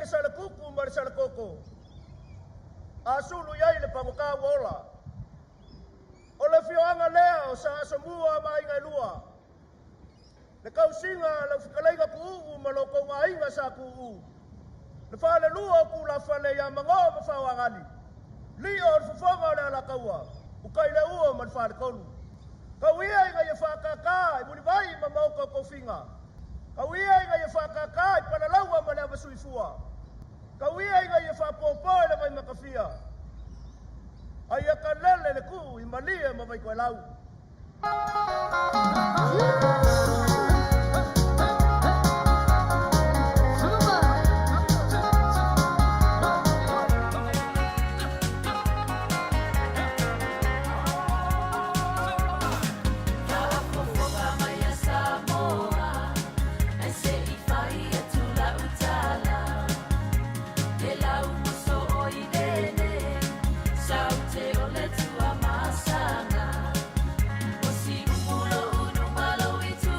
ke sala kuku ma sala koko. Asulu yai le pangoka wola. O le fioanga lea o sa asamua ma inga lua. Le kausinga le fikalaiga ku ma loko ngā inga sa ku. Le whale lua ku la whale ya mango ma whawangali. Li o le fufonga le ala kaua. Ukai le ua ma le whale konu. Kauia inga ia whakaka i muni vai ma mauka kofinga. Kauia inga ia whakaka i panalaua ma le avasuifua. Kauia inga ia whapopo le mai makawhia. Aia ka lele le ku i malia ma vai koe lau. Masanga, o si umulo unu malo itu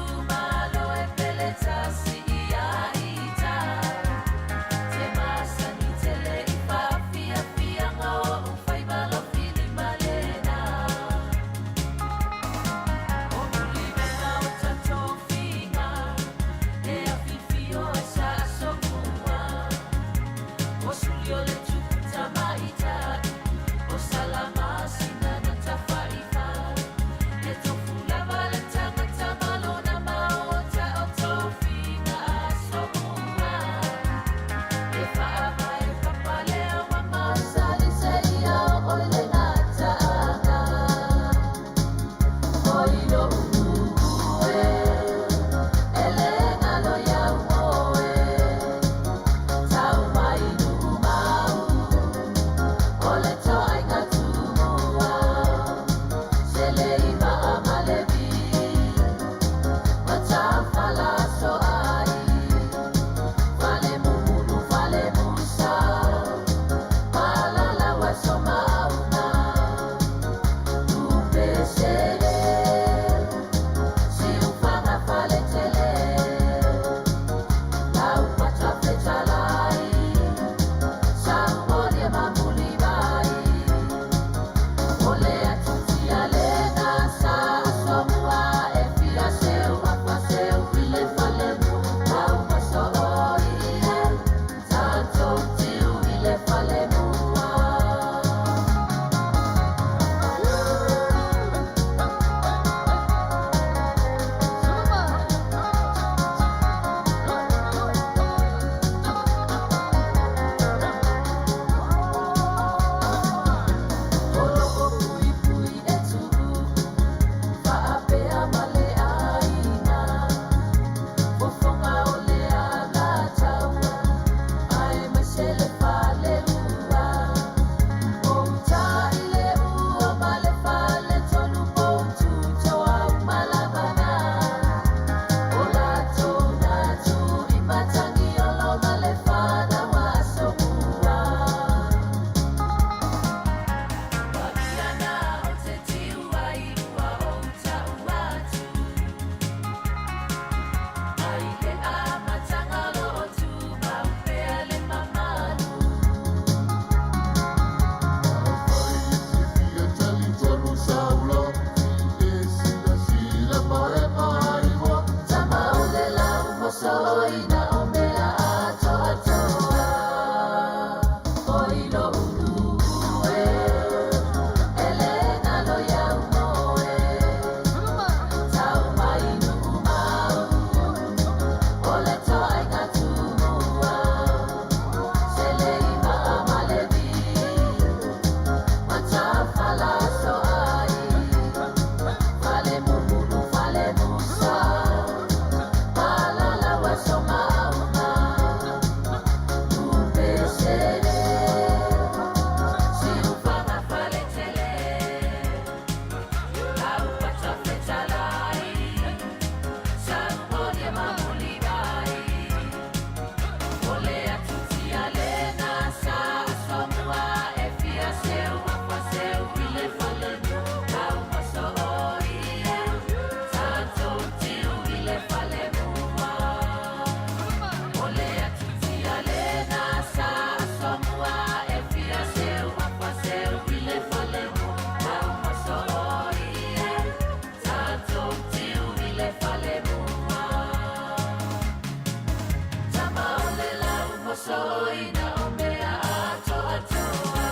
so ina o mea ato atoa.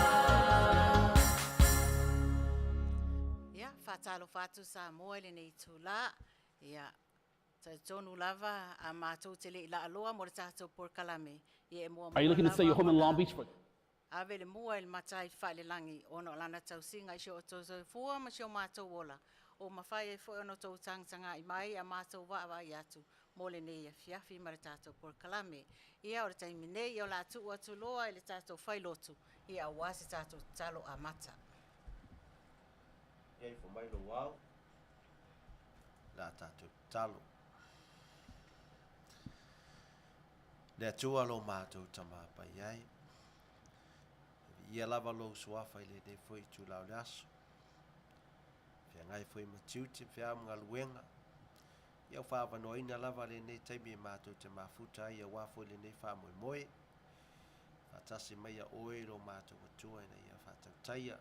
Ia, whatalo whatu Samoa le nei tūla. Ia, tonu lava a mātou te le ila aloa mo le tātou porkalame. Ia e mua Are you looking to lava sell your home in o Long na- Beach? Ave le mua il matai whaile langi ono lana tausinga i sio o tōzoi fua ma sio mātou wola. O mawhai e fwoi ono tō tangtanga i mai a mātou wa i atu. Mo le nei a fiafi ma le tātou porkalame. Ia o le taimi nei o la atu atu loa i le tātou whailotu. Ia o wasi tātou talo a mata. Ia i whamai lo wau, la tātou talo. Le atua lo mātou tamapa iai. Ia lava lo suafa i le ne fwoi tu lau le aso. Fia ngai fwoi matiuti, fia mga luenga. Ia whaavanoina lava le ne taimi e mātou te mafuta ia wafoi le ne whamoe moe. Fatasi mai a oe lo mātou atua ina ia whatautaia.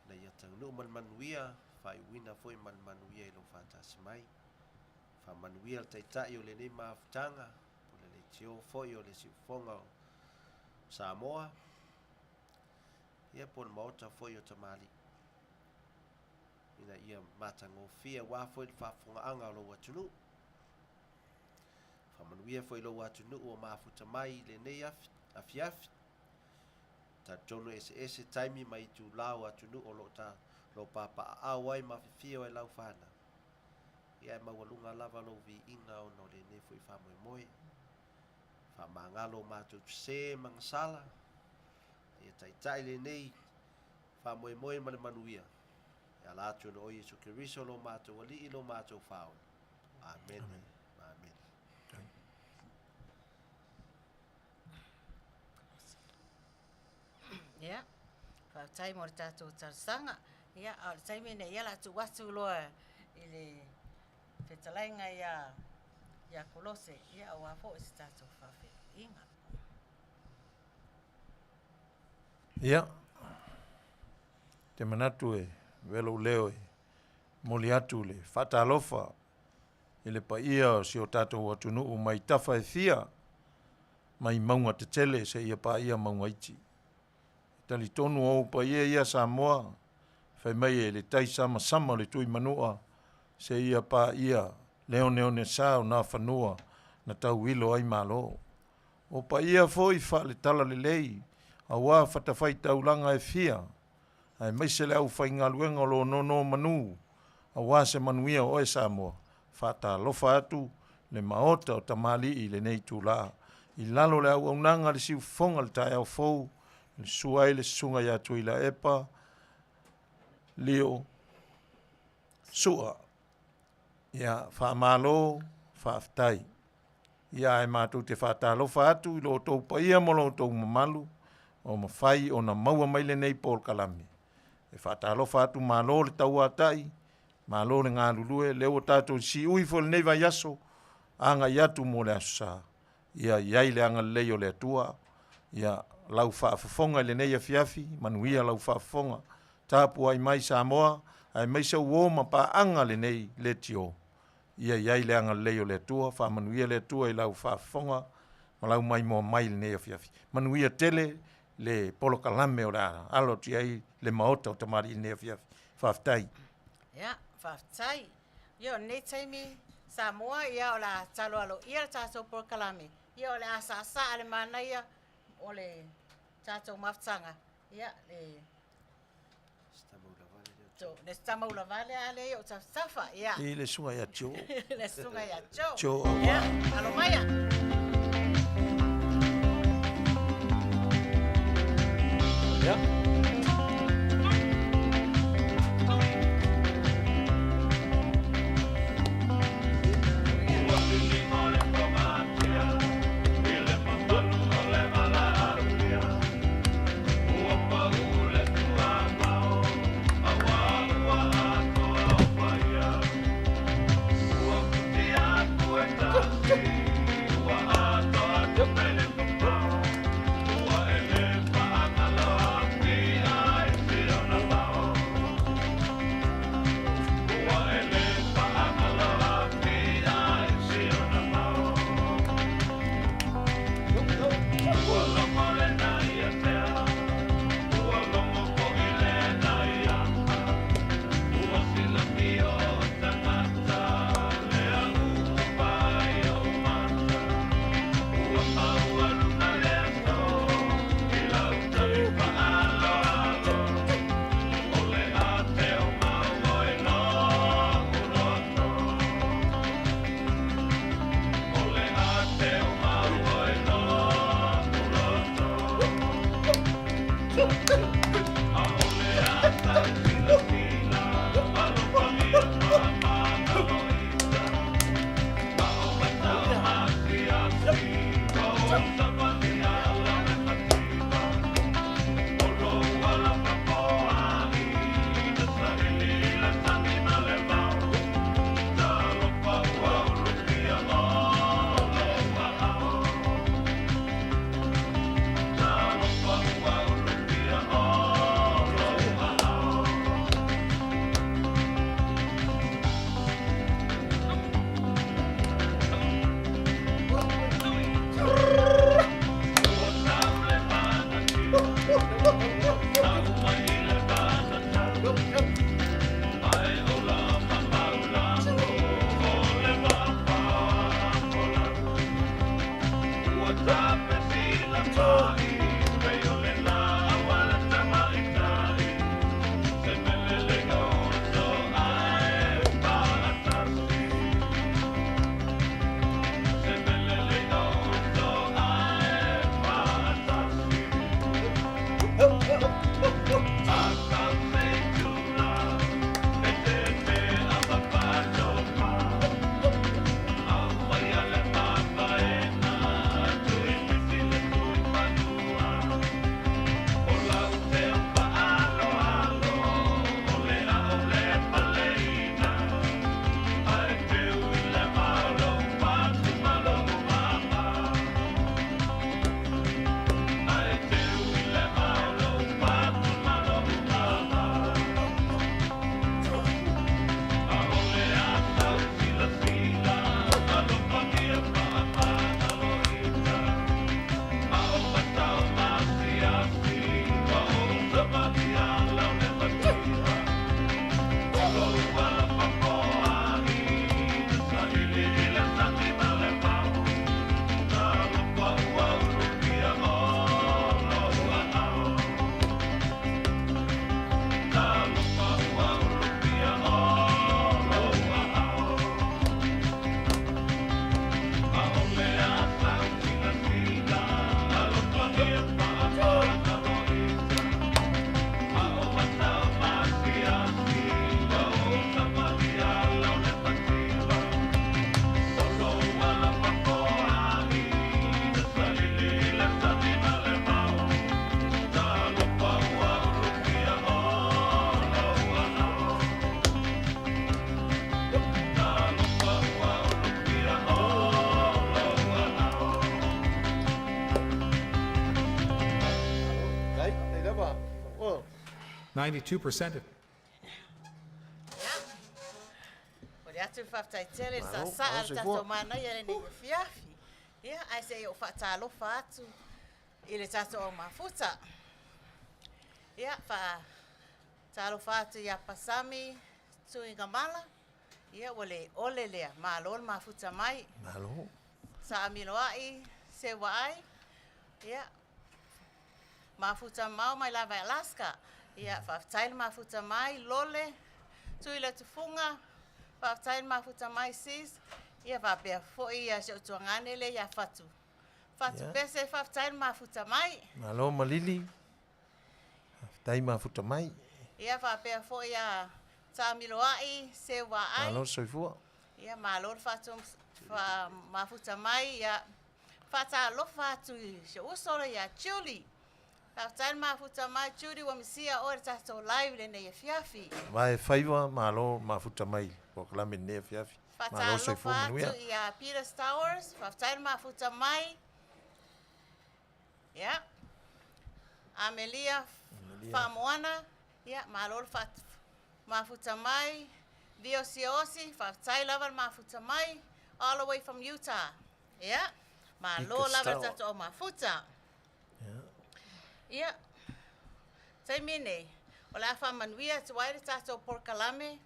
Na ia taunu Manuia, whai wina foi Manuia i lo whatasi mai. Wha Manuia taitai o le ne mafutanga, o le tio foi o le siufonga o Samoa. Ia pon Maota foi o Tamali'i. Ina ia matangofia wa foi le whafongaanga o lo watunu. Wha Manuia foi lo watunu o mafuta mai le ne afiafi. Ta tono ese taimi mai tu lau atunu o lo Paia'aua ai mawhifia o e lau whana. Ia e mawalunga lava lo vi inga o no le ne fui whamoe moe. Whamangalo mātou se mangasala. Ia taitai le nei whamoe moe ma le Manuia. Ia la atu no o Yesu Kiriso lo mātou wali i lo mātou whao. Amen. Amen. Ia, whautai mo le tātou tarsanga. Ia, au le taimi nei ia la tu watu loa i le whetalainga ia Kolose. Ia au afo i se tātou whawhi inga. Ia, te manatu e velo leo e moli atu le whatalofa i le paia o si o tātou atunu o mai tafa e fia mai maunga te tele se ia paia maunga iti. Tali tonu o paia ia Samoa, whai mai e le taisa masama le tui manua se ia paia leone sao na whanua na tau ilo ai malo. O paia foi wha le tala le lei, a wā whatawhai taulanga e fia, ai mai se le au whainga luenga lo no manu, a wā se Manuia o e Samoa, whata lofa atu le Maota O Tamali'i le nei tūla, i lalo le au aunanga le siu fonga le tae au fou, le suai le sunga ya tui la epa, leo, sua, ia whaamalo, whaaftai, ia e mātou te whata lofa atu, i lo tau paia mo lo tau mamalu, o mawhai o na maua mai le nei Paul Kalame. E whaatalofa atu malo le tau atai, malo le ngā lulue, leo tātou si ui fo le nei vai aso, anga iatu mo le asusa, ia iai le anga leo le atua, ia lau whaafafonga le nei afiafi, Manuia lau whaafafonga, tāpua ai mai Samoa, ai mai sa uoma pa anga le nei le tio, ia iai le anga leo le atua, wha Manuia le atua i lau whaafafonga, ma lau mai mo mai le nei afiafi. Manuia tele, le polo kalame o rara, alo ti ai le Maota O Tamali'i ne afiafi, whaaftai. Ia, whaftai. Ia, nei taimi Samoa, ia o la talo alo, ia le tātou porkalame. Ia o le asa ale manaia, o le tātou maftanga. Ia, le stamaula vale ale o tafa, ia. I le sunga ya tio. Le sunga ia tio. Tio. Ia, alo maia. Yeah. 92% of Ore atu whaftaitele sa saa tato mana ia nei fiafi. Ia, ai se o whatalofa atu i le tato o mafuta. Ia, talofa atu ia pasami tui ngamala. Ia, ole lea, malol mafuta mai. Malo. Sa amiloai, se waai. Ia, mafuta mau mai lava Alaska. Ia, whaftaile mafuta mai, lole, tui le tufunga. Whaftaile mafuta mai sis. Ia, whapea foi ia se utuangane le ia fatu. Fatu pese whaftaile mafuta mai. Malo malili. Tai mafuta mai. Ia, whapea foi ia tamiloai, se waai. Malo soifua. Ia, malo fatu mafuta mai. Ia, fata lofa atu se usora ia chuli. Whaftaile mafuta mai, chuli wa misia ore tato live le nei fiafi. Vai faiva malo mafuta mai. Poklame ne fiafi. Malo soifua Manuia. Ia Peter Towers, whaftaile mafuta mai. Ia. Amelia Famoana. Ia, malo mafuta mai. Viosiosi, whaftaile lava mafuta mai. All the way from Utah. Ia. Malo lava tato o mafuta. Ia. Tai mine. O la fa Manuia te waire tato porkalame.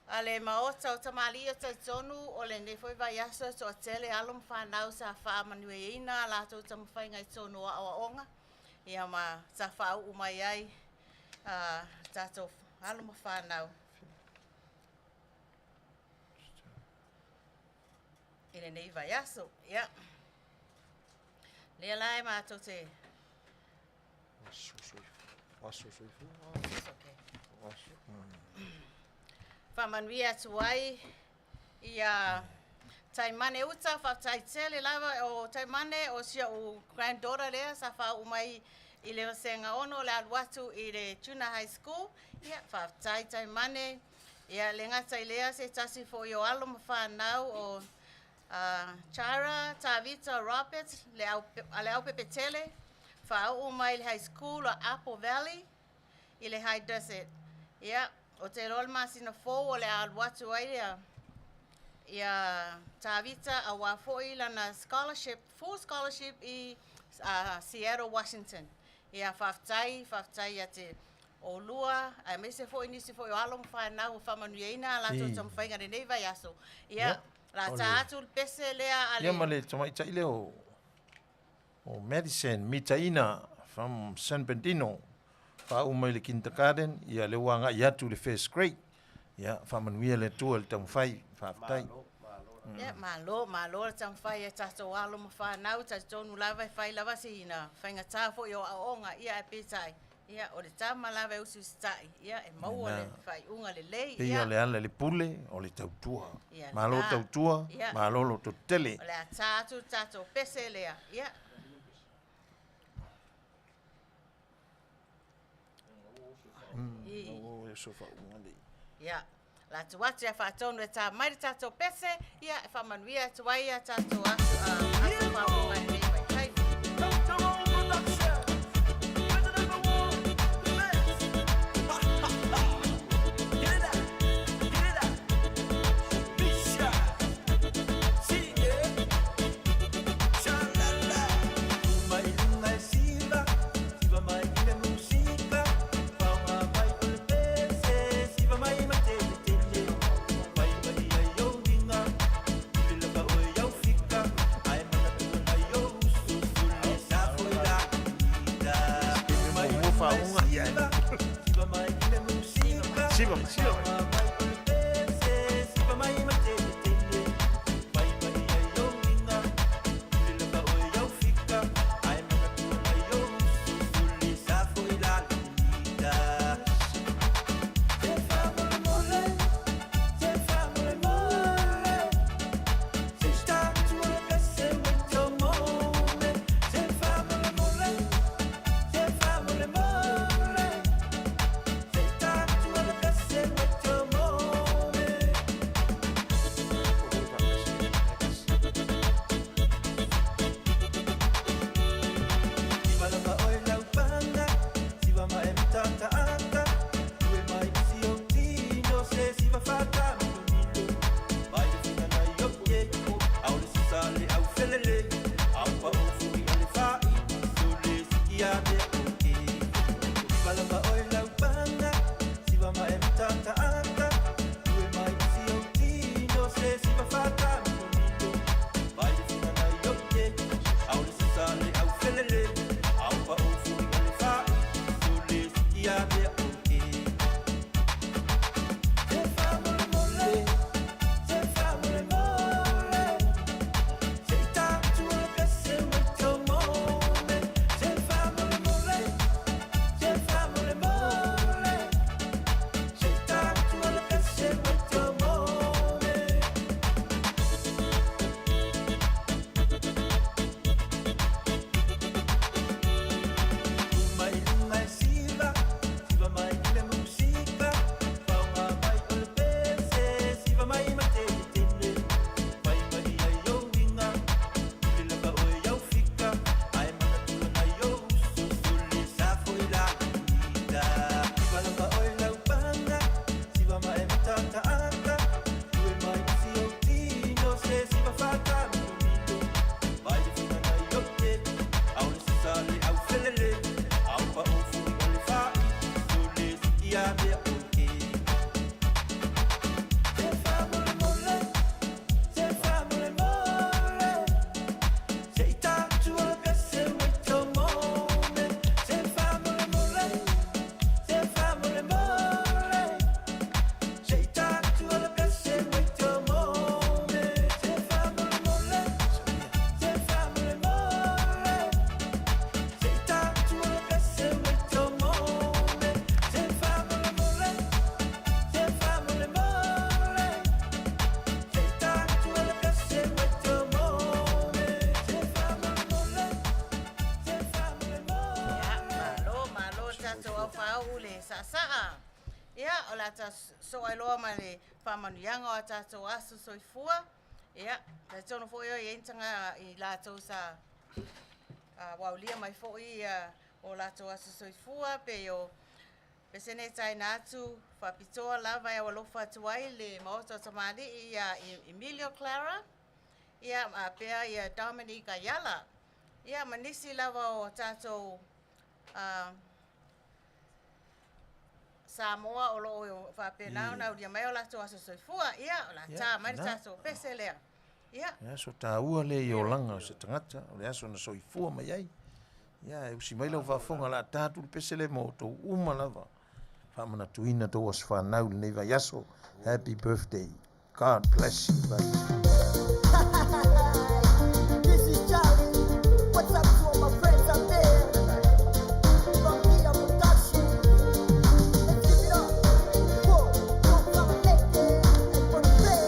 Ale Maota O Tamali'i o taitonu o le ne foi vai aso so tele alum whanau sa wha Manuia la tau tamawhai ngai tonu a awaonga. Ia ma sa whau umai ai tato alum whanau. Ile nei vai aso. Ia. Lea lai ma tau te. Whamanuia atu ai ia Taimane uta whaftai tele lava o taimane o sia o granddaughter lea sa wha umai I le senga ono le aluatu I le Tuna High School. Ia whaftai taimane. Ia le ngata I lea se tasi fo I o alo mawhanau o Chara, Tavita, Roberts, le au pepe tele. Wha umai le high school o Apple Valley. I le high desert. Ia o te rol masina fo o le aluatu ai lea. Ia Tavita a wafoi lana scholarship, full scholarship I Seattle, Washington. Ia whaftai ia te o lua, a me se foi nisi foi o alo mwhanau o Manuia la tu tam whainga re nei vai aso. Ia la tātu pese lea ale. Ia male tamai tai leo o medicine mitaina from San Bernardino. Fa umai le kindergarten, ia le wanga ia tu le first grade. Ia fa Manuia le tu le tam whai whaftai. Ia malo tam whai e tato alo mwhanau, tato tonu lava whai lava si ina. Whainga tā fo I o aonga ia e petai. Ia o le tama lava usu stai. Ia e maua le whai unga le lei. Ia le ala le pule o le tautua. Malo tautua, malo lo to tele. O le a tato pese lea. Ia. O e sofa unga le. Ia. La tuatu e whaatonu e tā mairi tato pese. Ia e whamanuia tuai a tato asu whaunga nei vai kai. tātou au whau le sa. Ia, o la ta so ai loa ma le whamanuianga o tātou asu soifua. Ia, ta tono fo io i entanga i lātou sa waulia mai fo i o lātou asu soifua pe o pesene tai nātu whapitoa lava e walofa atuai le Maota O Tamali'i ia Emilio Clara. Ia pea ia Dominic Ayala. Ia manisi lava o tātou Samoa o loo whapenau na uria mai o lātou asu soifua. Ia, o la tā mai tātou pese lea. Ia. Ia, so tā ua le i o langa o se tangata, o le aso na soifua mai ai. Ia, e usi mai lau whafonga la tātu le pese le mo tō uma lava. Whamana tuina tō as whanau le neiva yaso. Happy birthday. God bless you. This is Charlie. What's up to all my friends out there? From Pia Production. Let's give it up. Whoa, don't come and make it. And for the play.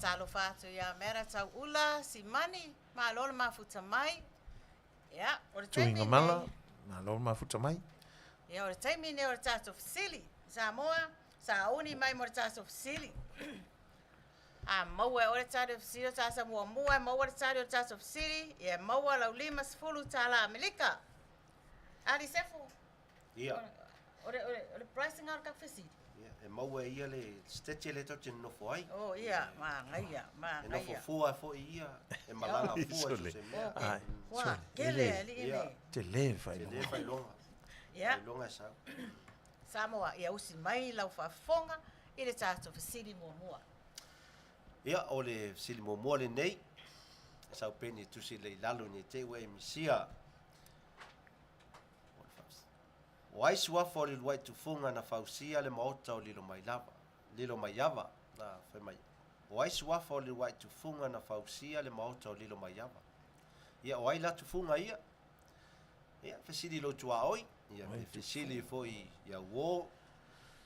Talo fatu ya mera tau ula si mani ma lola mafuta mai. Ya, o le Tuinga mala, ma lola mafuta mai. Ya, o le taimi ne o le tato fasili. Samoa, sa uni mai mo le tato fasili. Maua o le tato fasili o tasa mua maua le tato fasili. Ya, maua lau lima sifulu tala Amerika. Ali sefu? Ia. O le pricing out ka fasili. E maua ia le stetje le tote nofo ai. Oh ia, ma ngaia. E nofo fua fo ia, e malanga fua so se mea. Ai, Wa, kele li ine. te le fai Te longa. le fai longa. Ia. Fai longa sa. Samoa ia usi mai lau whaafonga i le tātou fasili mua. Ia, o le sili mo le nei. sau peni tusi le lalu ni te we misia o ai suafa o le luai tufunga na fausia le maota o lilo mai lava na fe mai o ai suafa o le luai tufunga na fausia le maota o lilo mai lava ia o ai la tufunga ia fesili lo tua oi ia fesili foi ia wo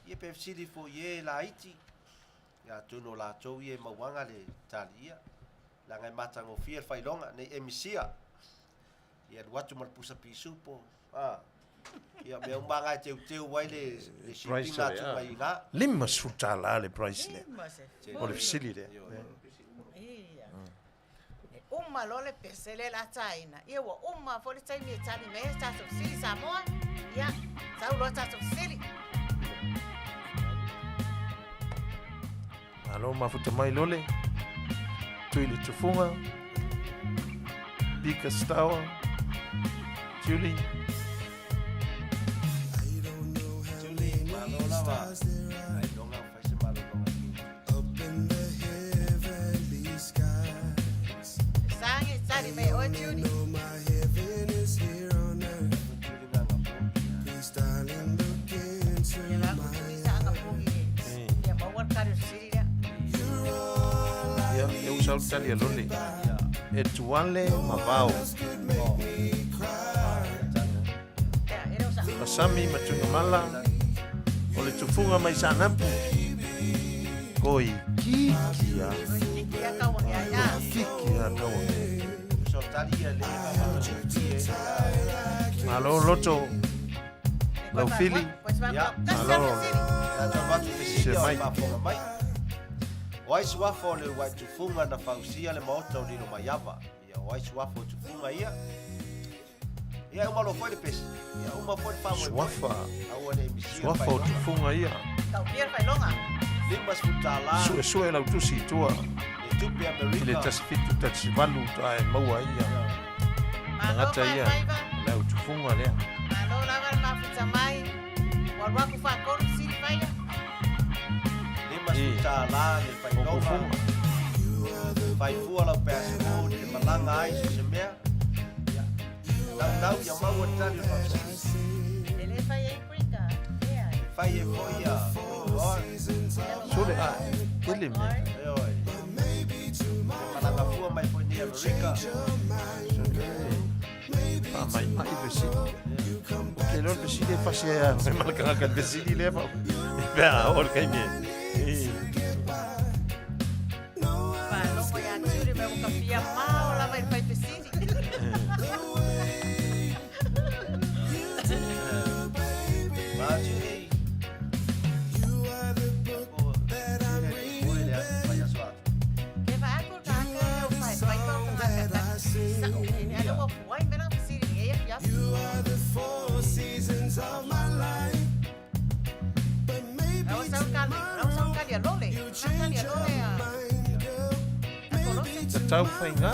ia pe fesili foi e la iti ia tuno la tou ia mawanga le talia la ngai matango fia failonga nei emisia ia watu mal pusa pisupo ia me umbanga teu wai le shipping la tu mai nga Lima sutala le price le. O le fisili le. Ia. Uma lo le pesele la China. Ia wa uma fo le China e tali me sa so si Samoan. Ia, sa lo sa so sili. Alo mafuta mai lole. Tuile tufunga. Pika stawa. Julie. Sangi tali me o Judy. Ia la kuisa anga pungi. Ia ma war kare sili ya. Ya, eu usau tali a lole. E tuale mavao. Ia, era usa. Masami matunga mala. O le tufunga mai sanapu. Koi kikia. Ia ka wa ya. Kikia kawa. so talia le Malo loto. Lau fili. Pues va. Ya. Malo. Wai suafa o le wai tufunga na fausia le maota o lilo maiava. Ia wai suafa o tufunga ia. Ia uma lo foi de pes. Ia uma foi pa mo. Suafa. Au le misia. Suafa o tufunga ia. Tau pier fai longa. Limas futala. Sue lau tusi tua. Le tupi Amerika. Ile tasifitu tasivalu tae maua ia. Ngata ia. Lau tufunga lea. Malo lava mafuta mai. Waku fa koru sili fai. Limas futala le pai longa. Pai fua la peso de malanga ai se mea. Dau ya mau tali fa. Ele fai Africa. Yeah. Fai e foia. Sule a. Ele me. Malanga fua mai foi ni Amerika. Ah, mai vesi. Che lor vesi le fasia. Se malga che vesi di leva. Beh, ora che mi. Pa loco ya turi me buka pia mau la mai fai pesini. Imagine. Ke va aku tak eu fai fai kau tak. Sa o ni ada wa fuai me na pesini ni ya ya. Não são cali a lole. Cali a lole a. Kolose. Tau fainga.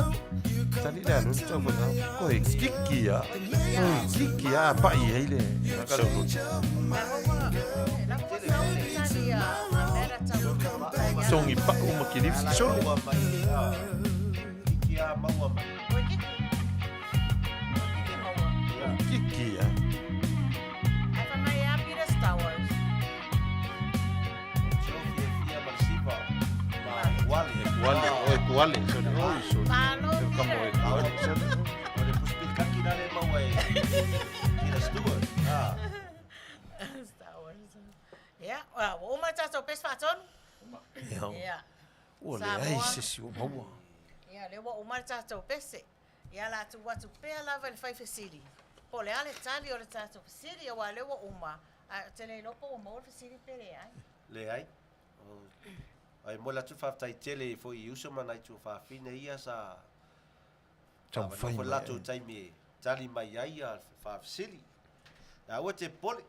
Tali la no tau fainga. Oi, kikia. Oi, kikia pa i hele. Nakalo no. Songi pa uma kilif so. Kia maua mai. Kikia. Wale, so oi so. Como é? Olha pus picar aqui na lema ué. Kira Stewart. Ya, uma tsa pes faton. Ya. Ole, ai se si o maua. Ya, le wa uma tsa pese. Ya la tu watu pe la vel fai fesili. Pole ale tali o le tsa fesili ya wa le wa uma. Tele no po mo fesili pele ai. Le ai. Ai mo la tu fa tai tele fo i uso mana tu fa fine ia sa. Tau fai. Fo la tu tai mi. Tali mai ai fa fesili. Ya o te pole.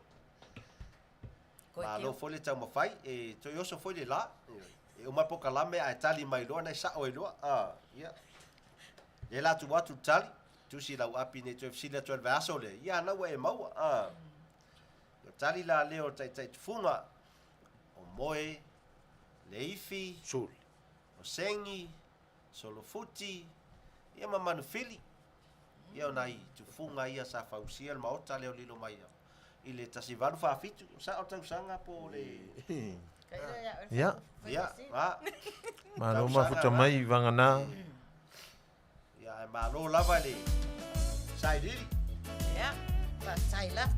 Ma lo fo le tau ma fai e to yo so fo le la. E o ma poka la me ai tali mai lo na sa o lo. Ia. E la tu watu tali. Tu si la api ne tu fesili tu verso le. Ia na we mau. Tali la leo tai funga. O moe. Leifi, Sul. o sengi, solofuti, Ia mamanu fili. Ia ona I tufunga ia sa fausia le maota leo lilo mai. I le tasivalu whaafitu. Sa o tausanga po le... Ia. Ia, a. Malo mafuta mai vangana. Ia, e malo lava le... Sai lili. Ia, sai la.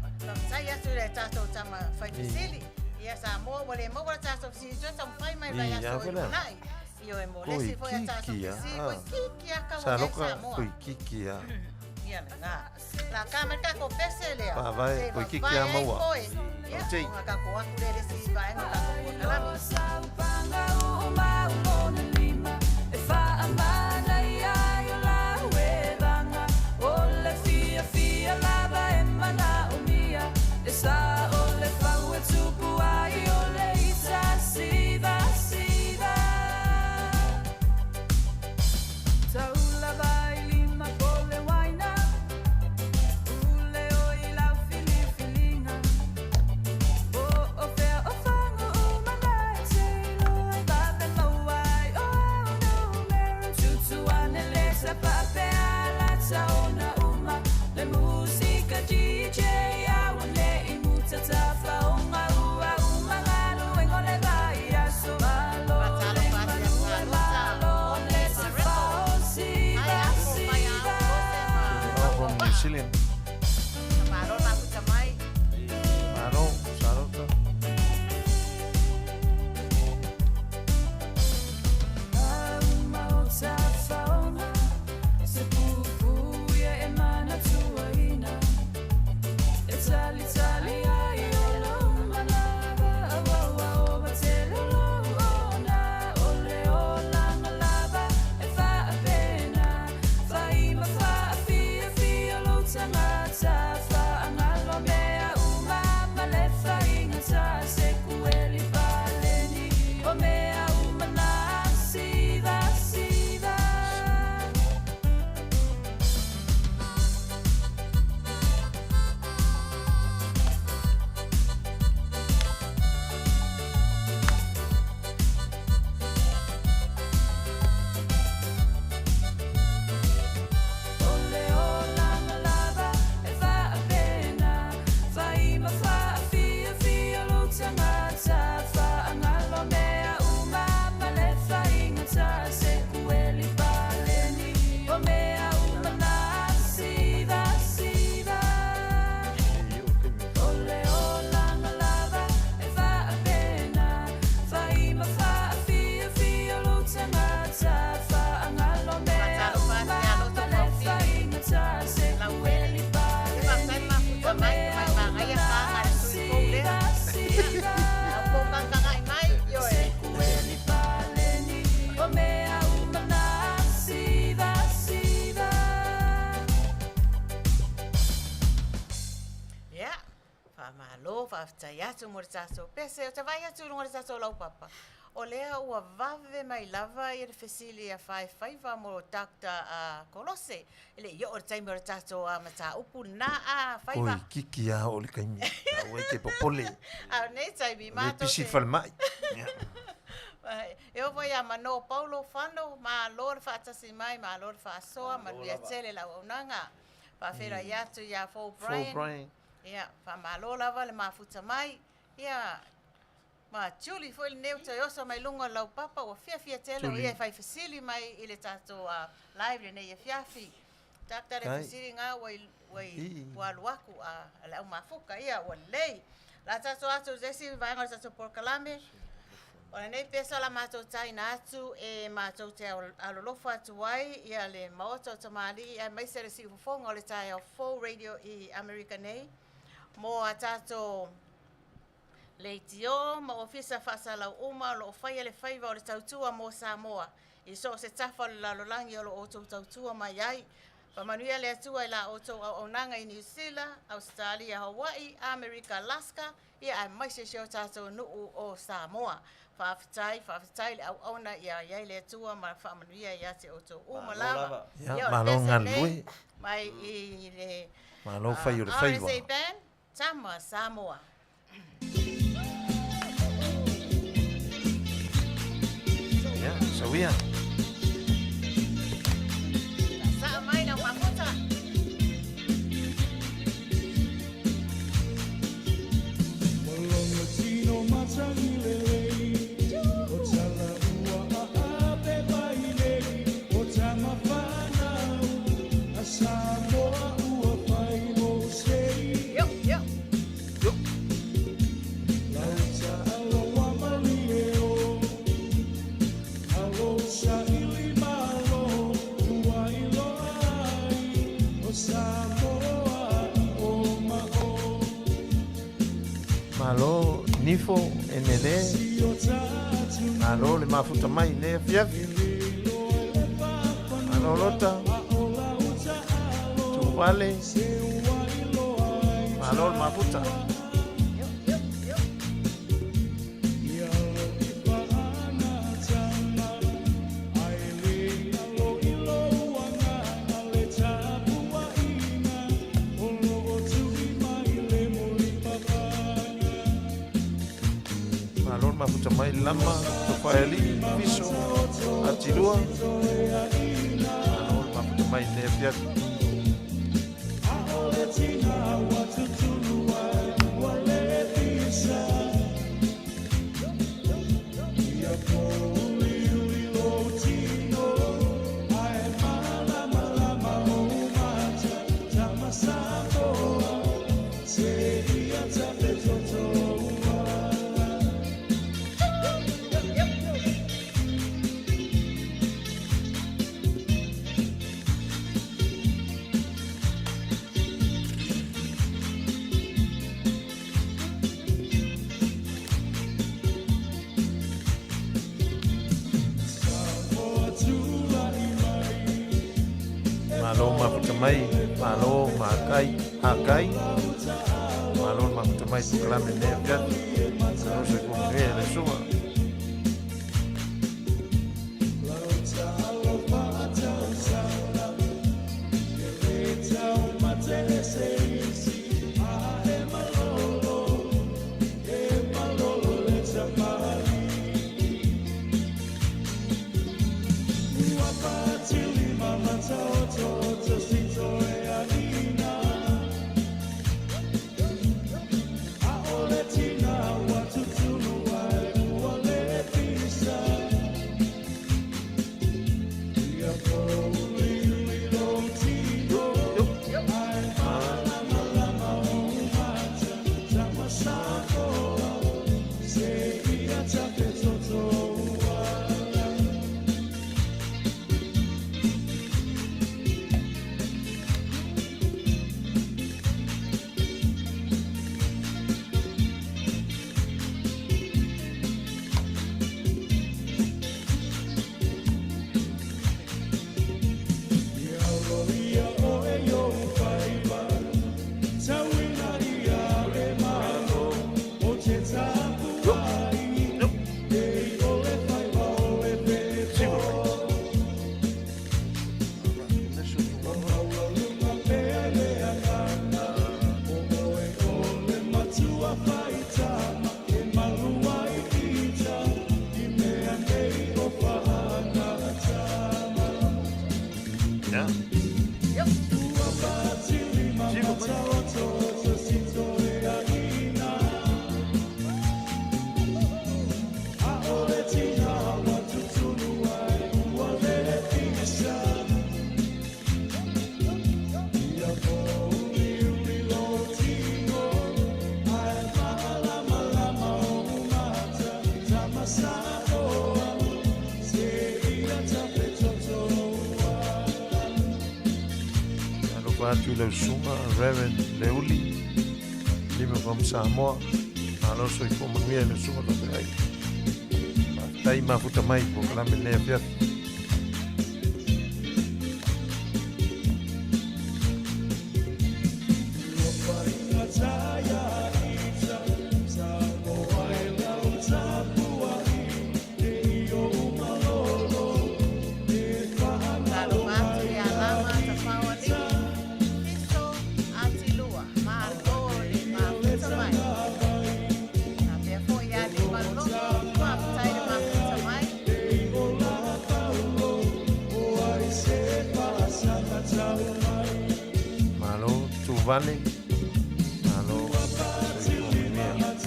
Sai atu le tātou tama whaifisili. Ia sa moa wale moa wale tātou sinjo sa mwhai mai rai aso e nai. Io e mo lesi foi a tātou fisili. Foi kikia ka Sa wale roka sa moa. koi kikia. Ia na ngā. La kamera ka ko pese lea. Pa vai, koi kikia maua. Ia, Tei. o ka ko aku le resi vaenga ka ko kalami. Brazilian. Maro na puta mai. Maro, sarota. Taiatu mo taso pese o te vai atu lunga taso lau papa o lea ua vave mai lava I le fesili a whaiwhaiva mo Dr. Kolose ele yo o taimi o taso a mata upu na a whaiva Oi, kikia o le kaimi. Awe ke popole. a nei taimi Le mato pisi falmai. eu voi a mano Paulo Fano ma lor fatasi mai ma lor fa soa ma ia tele la onanga fa fera yatu ya fo Brian ia fa malo lava le mafuta mai ia ma Julie foi le neu te osa mai lunga lau papa o fia tele o ia fai fasili mai I le tato live le nei fiafi tata le fasili nga wai waluaku a la mafuka ia o lei la tato atu zesi vaenga tato por kalame o nei pesa la mato tai na atu e mato te alolofa atu wai ia le Maota O Tamali'i ia mai se si fonga o le tai o full radio I America nei mo a tato leitio ma ofisa fasala uma lo fai le faiva o le tautua mo Samoa I so se tafa la lolangi o lo o tautua mai ai pa Manuia le atua I la o onanga I New Zealand, Australia, Hawaii, America, Alaska ia ai mai se o tato nuu o Samoa whaafitai le au auna ia le atua ma wha Manuia ia te o to uma lava ia malonga lui mai I le malo fai o le faiva RSA band Tama Samoa. Yeah, so we are. nifo e nele alo le mafuta mai ne fiafi alo lota tu vale alo le mafuta mafuta mai lama tofaeli piso atilua mafuta mai ne fiafi mai malo makai akai malo mafuta mai tukalame ne fiat malo se kumwe le suma le suma Reverend Leuli lima from Samoa alo so ko Manuia le suma lo ai tai mafuta mai po kala mene fiat vale alo se comunidad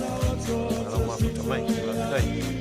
alo mafuta mai dai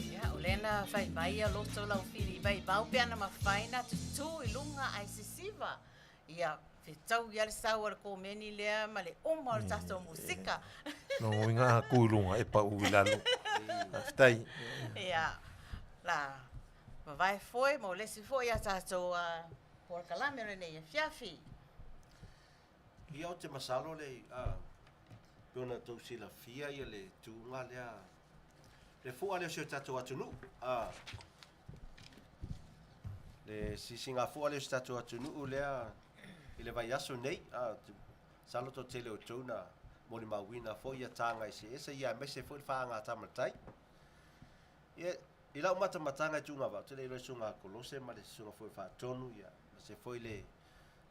Ia, o lena fai mai a loto lau fili vai bau pe ana mawhaina tutu I lunga ai sisiva. Ia, tau ia le sau ala ko meni lea ma le oma o le tato musika. No inga kuilunga e pa uilalo. Aftai. Ia, la, ma vai foi, mo lesi foi a tato por kalame rene ia fiafi. Ia o te masalo le puna tau sila fia ia le tuunga lea le fua leo sio tatu atunu le sisinga fua leo sio tatu atunu lea I le vai aso nei salo to tele o tuna mo le mawina fo ia tanga I se esa ia mese fo fa nga tamatai ia ila mata matanga tunga va tele le sunga kolose ma le sunga fo fa tonu ia se fo le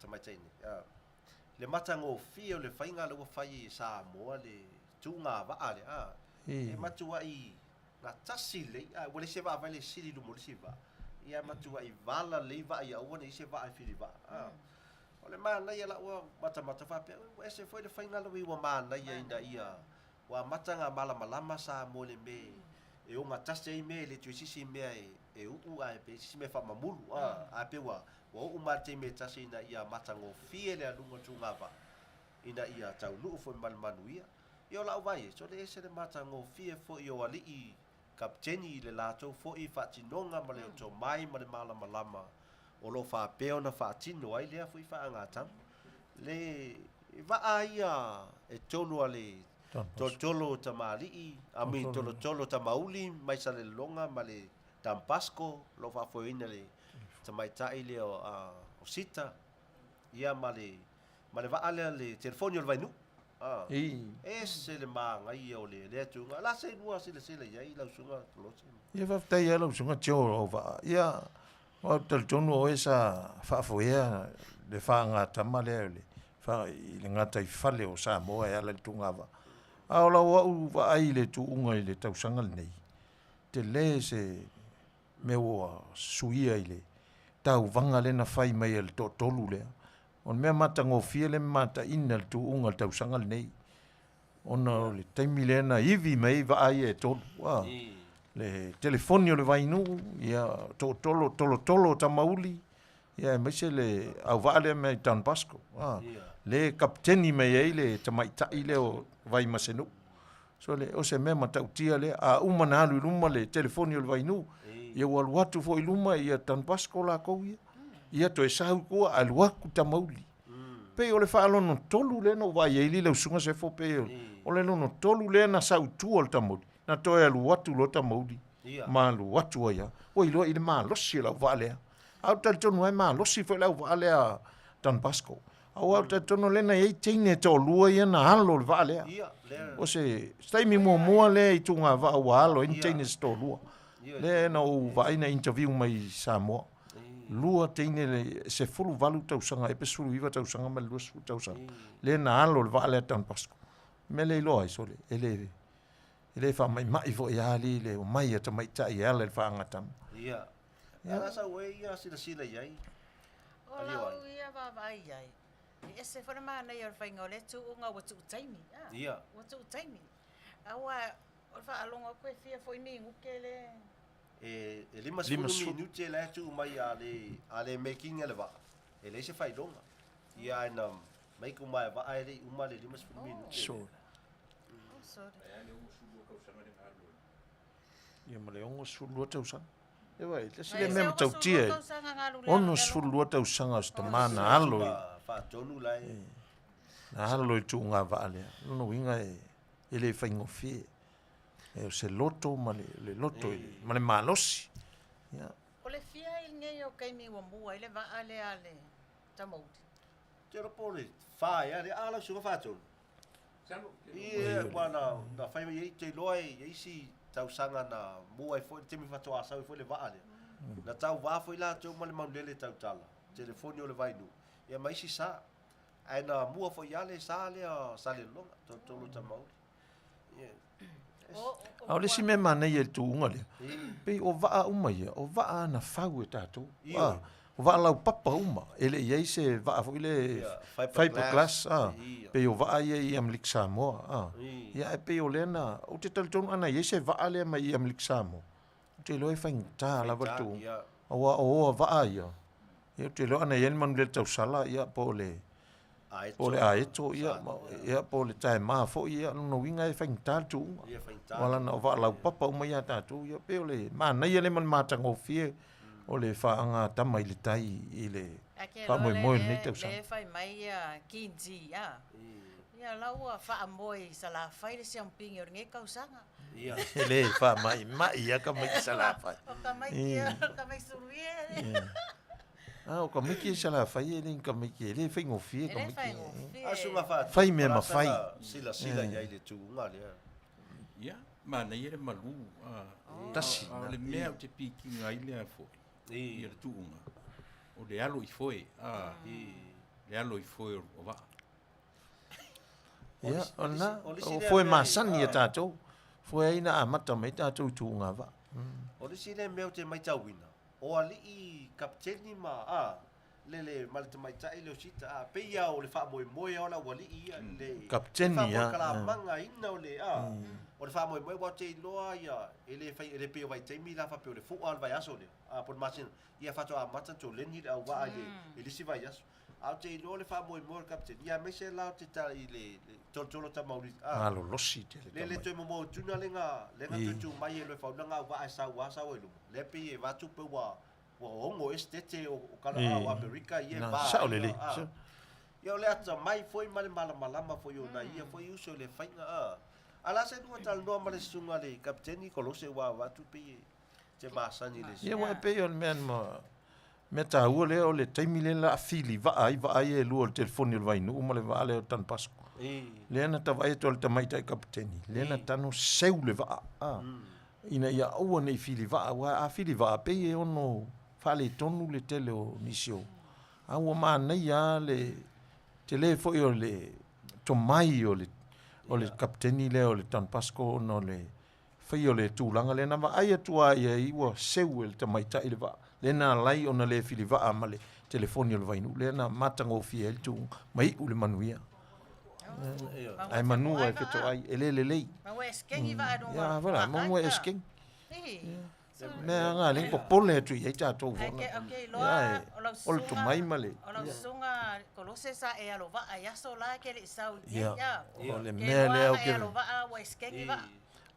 tamatai ni le matango fio le fainga lo fai sa mo le tunga va ale e matua I na tasile wole se va le sili lu mo le siva ia matua I vala le va ia o ne se va I fili va ole mana ia la o mata fa pe ese foi le fainga lo wa mana ia inda ia wa matanga mala malama sa mo le me e o matase I me le tuisi me e u ai pe si me fa mamulu a pe wa o mate me tasi ina ia matango fie le alunga tunga va ina ia tau lu fo Manuia io la vai so le ese le matango fie fo io ali I kapteni le lato fo I fatinonga ma le to mai ma le mala malama o lo fa peo na fatino ai le fo I fa ngata le va aia e tonu ale tolo tamali'i ami tolo tamauli mai sa le longa ma le tampasco lo fa fo ina le tamaitai le o sita ia ma le va ale le telefonio le vainu ese le manga ia o le tunga la se lua sile ia I la sunga Kolose Ia va tai ala sunga tio Auvaa. Ia o tal tonu o esa fa foia le fa nga tamale le fa I le ngata I fale o Samoa ia le tunga va. A ola o va ai le tu unga I le tau sanga nei. Te le se mewa suia I le tau vanga le na fai mai le tolu le. On mea mata ngofia le mata ina le tu unga le tau sanga nei. Ona le taimi le na ivi mai va ai e tolu. Le telefonio le vainu ia tolo tamauli ia mai se le Auvaa le mai Tan Pasco le kapteni mai ai le tamaitai le o vai masenu so le o se mema tautia le a umana alu luma le telefonio le vainu ia walu atu fo iluma ia Tan Pasco la ko ia to esau ko alu aku tamauli pe o le faalono tolu le no vai ai le usunga se fo pe o le no tolu le na sau tu o tamauli na toe alu watu lo tamauli ma lu watu ia o ilo I le ma losi la vale au tal tonu ai ma losi fo la vale a Tan Pasco au tal tonu le na ei tine to lua ia na halo le vale o se stai mi mo le I tunga va wa halo in tine sto lua le na o vai na interview mai Samoa lua tine le se fulu valu tau sanga e pe sulu iva tau sanga ma lu su tau sanga le na halo le vale a Tan Pasco me le lo ai so le ele fa mai vo ia ali le mai ata mai tai ala le fa ngata ia ala sa we ia sila ia Ola ia va vai ai. Ese for mana ia fa ngole tu unga watu taimi. Ia. Watu taimi. Awa o fa alonga ko fia foi mi ngukele. Lima minuti la tu mai ale making ele va. Ele se fai longa. Ia na mai ku mai va ai uma le lima minuti. so Sorry. ia male ongo sulu tau sang e vai le sile mem tau tia ono sulu tau sanga sta mana alo fa tonu lai na halo tu nga vale no winga ele fa ngofi e se loto male le loto male malosi ya O le fia il ngeio kai mi wambu ile va ale tamouti. Tero pole fa ia le ala su fa tonu. Ia wana na fai mai te loi isi tau sanga na mua foi te mi fato asa foi le vale Na tau wā foi la tau male maulele tau tala. Telefoni o le vainu. Ia maisi sa. Ai na mua foi ale sa le sa le longa. Tolu tamauli. Ia. Au le si me mana ia tu unga le. Pe o vaa uma ia, o vaa na fau e tātou. O vaa lau papa uma. Ele ia se vaa fo ile fiberglass. Pe o vaa ia i Amlik Samoa. Ia e pe o lena, o te talitonu ana ia se vaa le mai i Amlik Samoa. O te loe whaingta la watu. O vaa ia. Ia o te loe ana ia ni manu le tau sala ia po le. Po le aeto ia po le tae maa fo ia no winga e whaingta tu. Wala na o vaa lau papa uma ia tātou ia pe o le. Mana ia le man mātanga o fie. O le whaanga tama i le tai i le whamoe ni tau sa. Le whai mai ia kinji ia. Ia lau a wha moe sa la whai le siampingi o ringe kausanga. Le wha mai ia ka mai sa la whai. O ka mai kia, o ka mai suruie. O ka mai kia sa la whai e le ka mai kia. Le whaingo fie ka mai kia. Asunga wha. Whai mea ma whai. Sila ia i le tūunga lea. Ia, mana ia le malu. Tasi. Le mea o te piki ngai lea fo. Ia le tuunga. O le alo i foe. Le alo i foe o wa. Ia, ona. O foe masani e tātou. Foe aina a mata mai tātou tuunga wa. O le si le mea o te mai tauina. O ali i kapteni ma le male te mai tai leo sita pe ia o le wha moe o la wali ia le kapteni ia. Wha kala manga ina o le o le wha moe wa te loa ia ele pe o vai te mi la wha pe o le fuqa al vai aso le. Por masin ia whato a mata to leni au wa ele si vai aso. Au te loa le wha moe kapteni. Ia me se la te ta i le tolo ta mauri. Alo losi te le. Le te mo tuna lenga tu mai e le wha nanga wa ai sa wa e lu. Le pe e watu pe wa ongo estete o kala o Amerika ia ba. Sao lele. Ia le ata mai foi male malama foi ona ia foi uso le fainga ala se no tal no male sunga le kapteni Kolose wa tu pe te masani le. Ia wa pe on men me ta ua le o le taimi le la fili va ai e lu o telefoni o vai no male va le tan pasco. Le na ta vai to le tamai tai kapteni. Le na tanu seu le va ina ia o nei fili va a fili va pe e ono fale tonu le tele o nisio. A o ma nei a le telefo o le tomai o le kapteni le o le tan pasco no le fai o le tūlanga le na ai atua ia i o seu el tamai tai le va. Le na lai ona le fili va ma le telefoni o le vainu. Le na matango fie el tu mai u le manuia. Ai manua e feto ai ele lei. Ma we skengi va ado. Ya voilà, mo e skeng. Me nga ling popole tu ia ta to. Okay, loa ol tu mai male. Ola sunga Kolose sa e alo va ya so la ke le sau ya. Ya. Le me le o ke. Alo va we skengi va.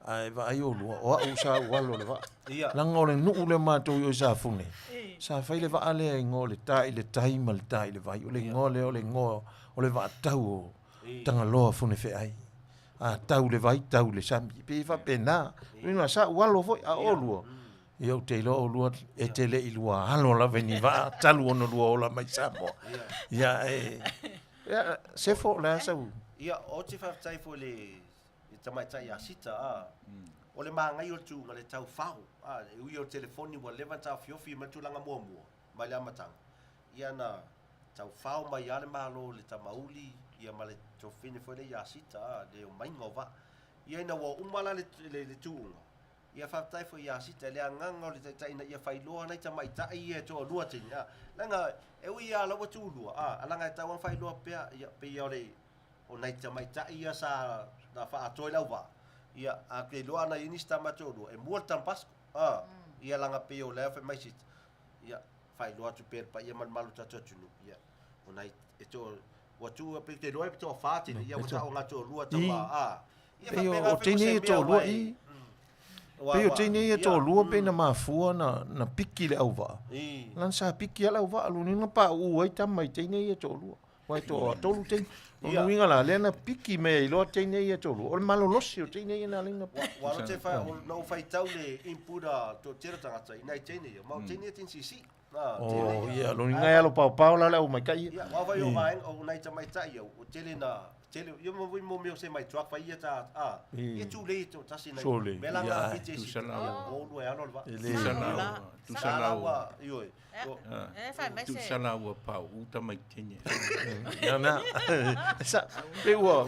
Ai va ai o lua o usa walo le va. Langa o le nu le ma to yo sa fune. Sa fai le va ale ngole tai le tai mal tai le vai o le ngole o le ngo o le va tau tanga loa fune fe ai. Tau le vai tau le sambi pe fa pena. Ina sa walo foi a o lua. Ia te lo o lua e te le i lua halo la veni va talu ono lua o la mai samo. Ia se fo la sa. Ia o te fa tai fo le tamai tai a sita o le mangai o tu ma le tau fau ui o telefoni wa levanta fiofi ma tu langa mua mai le amatanga ia na tau fau mai ale malo le tamauli ia ma le tofine foi le ia sita le o mai ngova ia ina wa umala le tuunga ia whaptai foi ia sita le anganga o le tai na ia whailoa nei tamai tai ia to lua tini langa e ui ia lawa tu lua alanga e tauan whailoa pea pe ia o le o nei tamai tai ia sa na fa atoi la wa ia a ke lo ana inista matolo e mo tampas ia langa pe o le fa mai sit ia fai lo atu per pa ia man malu tatu tunu ia o nai e to wa tu pe te lo e to fati ia o ta o ngato lua ta wa ia o tini to lua i pe o tini to lua pe na mafua na piki le Auvaa lan sa piki le Auvaa lu ni na pa u ai tamai tini to lua wai to tolu tini o winga la lena piki me i lo tene ia tolu o malo losi o tene ia na linga wa lo te fa o no fai tau le inputa to tira tangata ina tene ia ma tene tin sisi ia lo ninga ia lo pau la o mai kai ia wa vai o mai o nai tamai tai o tele na tele yo mo me se mai truck fa ia ta ia tu le to tasi na Tule, mela ia. nga pite Tu si sana o lo ya lo va Ele Tu sana ua. yo Fai mai Tu se. sana ua pau, uta mai tenye. na sa pe wa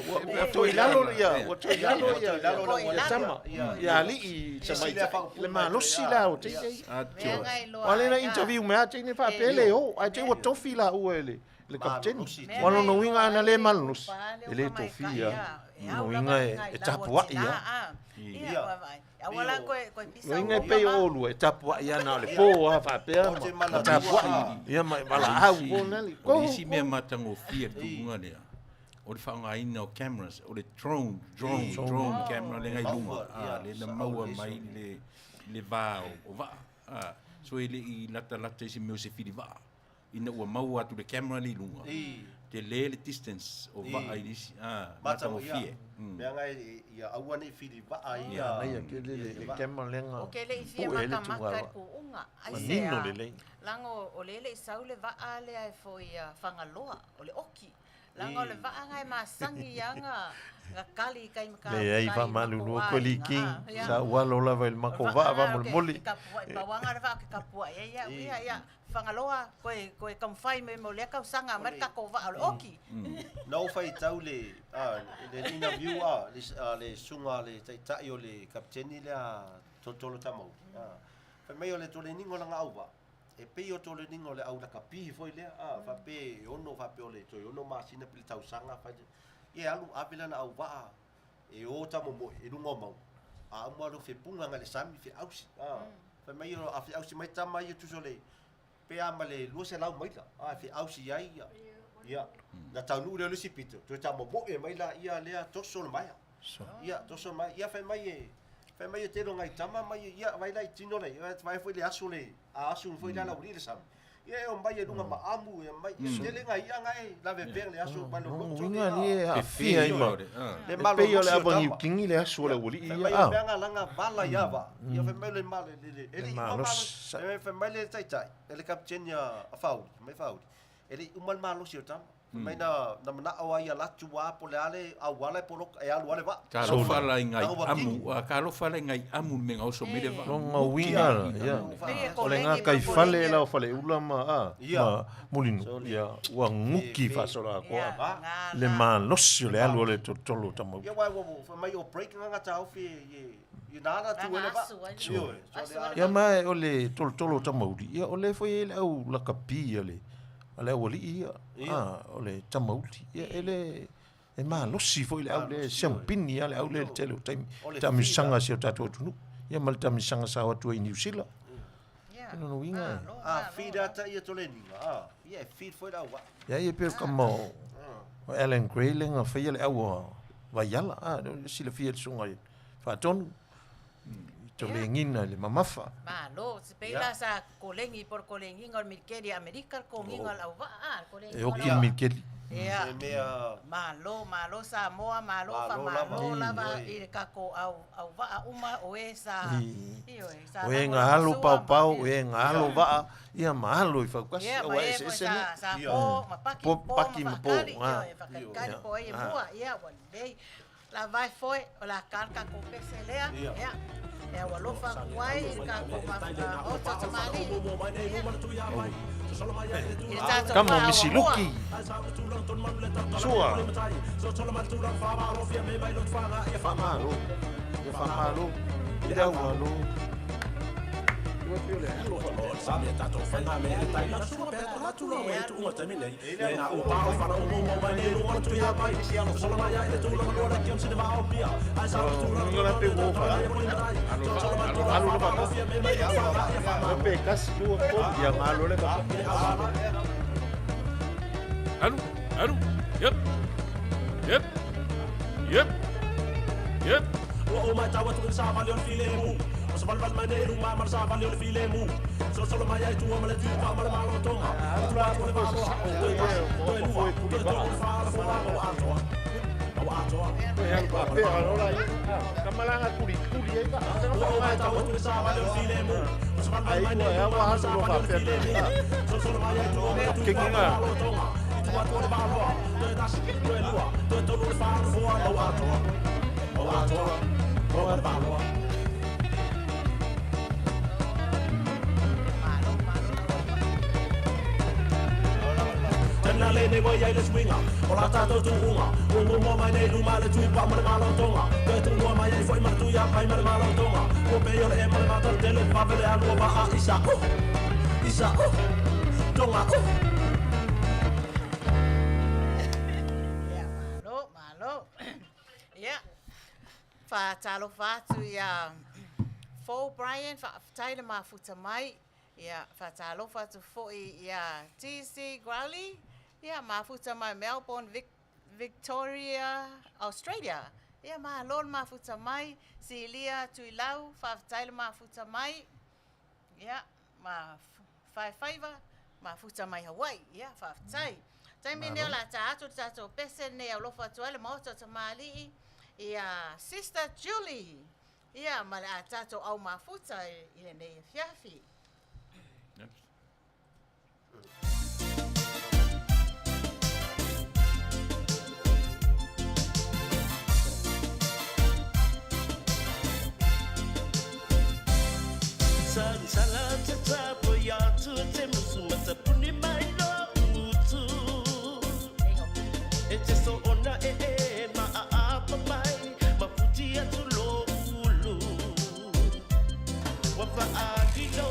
to ilalo ya wa to ilalo ya ya tama ya ali I samai le malo sila o te wale na interview me ate ni fa pele o ai te wa tofi la o ele le kapten wala no winga na le malo ele tofia no winga e tapua ia Ia vai. Awala ko pisa. no winga pe o lu e tapua ia na le po a fa pe tapua ia mai bala au ko na li O isi mea matango fia tu unga lea. O le whaanga ina o cameras, o le drone camera le ngai lunga. Le na maua mai le vā o vā. So ele I lata isi meo se whiri vā. Ina ua maua atu le camera le lunga. Te le distance o vā I lisi. Matango fia. mea ngai ia aua ni fili va ai ia nei ke le kema lenga O ke le I fia maka ko unga. Ai se nino le le lango o le saule va ale ai foi whangaloa o le oki. Lango le va ngai masangi anga nga kali kai maka. le ai va malu no ko liki sa walo la vel mako va mol moli. Pa wanga va ke kapua ia whangaloa koe kamwhai me mo lea kausanga mai kako va o le oki. no fai tau le interview le sunga le tai o le kapteni le totolo tamau fa mai o le tole ningo langa Auvaa e pe o tole ningo le au la kapi foi le fa pe ono fa pe o le toi ono masina pili tau sanga fa e alu apila na Auvaa e o tamo mo e lungo mau a mo lo fe punga ngale sami fe ausi fa mai o afi ausi mai tama i tu sole pe amale lo se lau mai la fe ausi ai ia na tau le sipito tu tamo mo e mai la ia le toso mai ia toso mai ia fa mai te ronga I tama mai ia vai lai tino nei vai foi le asu foi la uri le sam ia o mai e lunga ma amu e mai te le ngai ia ngai la ve le asu ba no winga ni a fia I ma le malo pe yo le abangi kingi le asu le uli ia ia mai nga langa bala ia va ia fa mai le mal ele malo fa mai le tai ele kapten ia faul mai faul ele umal malo si tam mai na mana o ia la tua po le ale au wala po e alu ale va Ka lo fala ngai amu, ka lo fala ngai amu me ngau so mire va. longa winga ia o le nga kai fale la o fale ula ma mulino ia wa nguki fa sola ko le man lo si le alu le tolo tamo ia wa fa mai o break nga ta ofi ye nada tu ele va ia mai o le tolo tamo ia o le foi le au la kapia le ale o li ia o le tamauti ia ele e ma lo si foi le au le champagne ia le au le tele tami sanga se tatu tunu ia mal tami sanga sa o tu I New Zealand no winga fida ta ia toleni ia feed foi da wa ia ia per como o Alan Gray lenga foi le au va yala si le fiel sunga fa ton to le ngina le mamafa Malo, se peila sa kolengi por kolengi ngol mirkeri Amerika ko ngol Auvaa kolengi. e o ki mirkeli Ia. Malo Samoa, malo la va I kako Auvaa uma o e sa. Io e sa. o e ngalo pau e ngalo va ia malo I fa kas o e se sa paki mo po. Ia po e mua ia one day. La vai foi la carca con peselea. Ia. E o lofa kuai ka ko Maota O Tamali'i. kamo misiluki sua famalo ida walo Alu, yep. O mai tawa tu sa valeu filemu. O sa valval maneiro ma mar sa valeu filemu. Solo mai ai tu ma le tu pa ma malo tonga. Tu va tu va lo. kamalanga kuli ai ka O mai tawa tu sa valeu filemu. O sa valval maneiro ma mar sa valeu filemu. Solo mai ai tu ma le tu pa ma malo tonga. tua tua le baloa. Toe tasi toe lua, toe tolu le whāna fua, mau atoa. Mau atoa, mau le baloa. Tena le ne wai ai le swinga, o la tātou tu unga. Ungu mo mai nei luma le tuipa ma le malotonga. Koe tu lua mai ai foi ma tuia pai ma le malotonga. Ko pe yo le e ma le matar tele pavele alua wa a isa isa tonga Malo. Yeah. Whātalo whātu ia Fo Brian, whaataile mā futa mai. Ia whātalo whātu fōi ia TC Growley. Ia mā futa mai Melbourne, Victoria, Australia. Ia mā lol mā futa mai. Silia Tuilau, whaataile mā futa mai. Ia mā whaiwhaiva, mā futa mai Hawaii. Ia whaatai. Taimi neo la tātou pese neo lofa tuale Maota O Tamali'i. Ia Sister Julie. Ia ma le a tātou au mafuta i le nei fiafi. Sala tata boya tu te musu mata puni mai no utu. E te so ona ma a mai ma puti atu lo ulu. Wa fa a di no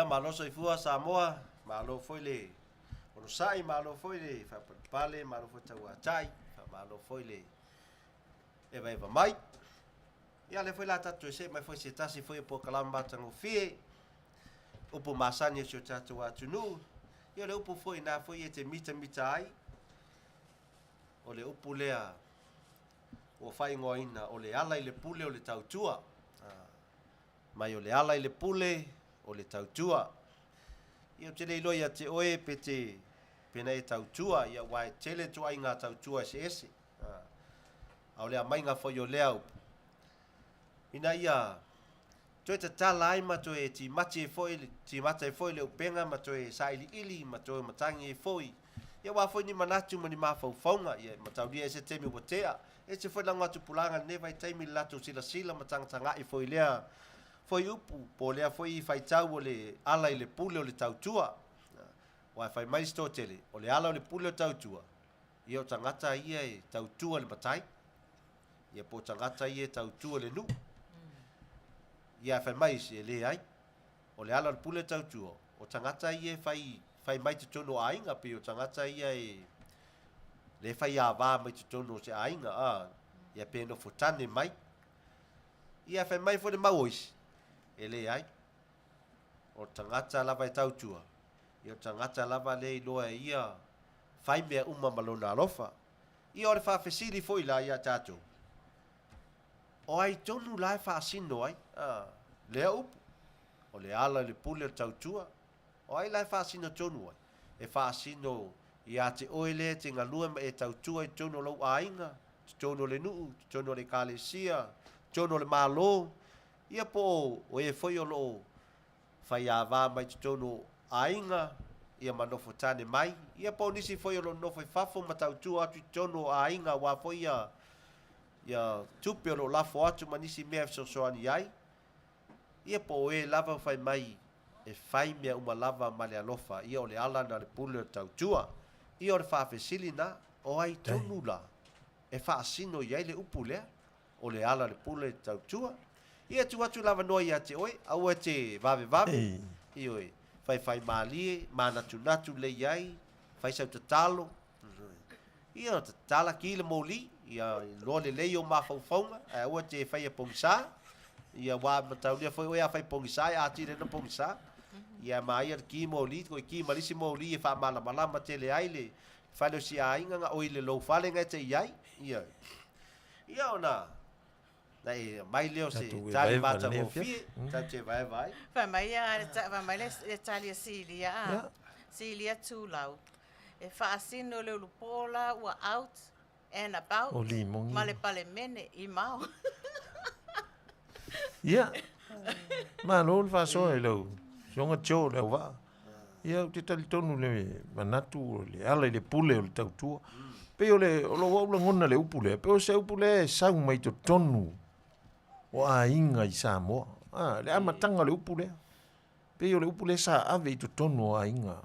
Ia malo soifua Samoa, malo foi le ono sai malo foi le fa pale malo foi taua tai, fa malo foi le e vai mai. Ia le foi la tatu se mai foi se tasi foi po kalamba tango fie. Upo masani so tatu atunu. Ia le upo foi na foi e te mita ai. O le upu lea o fai ngoina o le ala i le pule o le tautua. Mai o le ala i le pule o le tautua. Ia te leilo ia te oe pe te pena e tautua. Ia wai tele tua i ngā tautua se ese. Au lea mai ngā foi o lea upu. Ina ia toi te tala ai ma toi ti mate e foi le upenga ma toi sa ili ma toi matangi e foi. Ia wa foi ni manatu ma ni mafaufaunga ia mataulia ese temi botea. Ese foi langa tupulanga ne vai taimi lato sila matanga e foi lea foi upu po lea foi fai tau o le ala i le pule o le tautua. Wa fai milestones o le ala o le pule o tautua. Ia o tangata ia e tautua le matai. Ia po tangata ia e tautua le nu. Ia fai mai se le ai. O le ala o le pule o tautua. O tangata ia fai mai te tono ainga pe o tangata ia e le fai Auvaa mai te tono se ainga ia pe no fotane mai ia fai mai fo le mauoisi e le ai o tangata lava e tautua ia o tangata lava le iloa ia fai mea uma malona alofa ia o le faafesili foi la ia tatou o ai tonu la e faasino ai lea upu o le ala le pule o tautua o ai lai faasino tonu ai e faasino ia te oile te ngalua e tautua i tono lau ainga tono le nuu tono le kalesia tono le malo ia po o e foi o lo fai Auvaa mai tono ainga ia manofo tane mai ia po nisi foi o lo nofo fafo ma tautua atu tono ainga wa foi ia tupe o lo lafo atu manisi mea sosoani ai ia po e lava fai mai e fai mea uma lava ma le alofa ia o le ala na le pule o tautua ia o le faafesili na o ai tonu la e faasino iai le upu lea o le ala le pule o tautua ia tu atu lava noa ia te oe au e te vave ia oe fai malie manatunatu le iai fai sau tatalo ia o tatala ki le moli ia loa le lei o mafaufaunga au e te fai e pongisa ia wa mataulia foi oe a fai pongisa ia ati le no pongisa ia mai ar ki moli ko ki malisi moli e fa mala tele aile falo si ainga nga oile lo fale nga te iai ia ona dai mai leo se tali mata mo fi te vai fa mai le tali silia tulau e fa asino le lupola wa out and about male pale mene I mau ia ma lo fa so lo songa cho le wa ia te tali tonu le manatu le ala le pule o le tautua pe o lo wa ngona le upule pe o se upule sa mai to tonu o a inga I Samoa le amatanga le upule pe o le upule sa ave to tonu a inga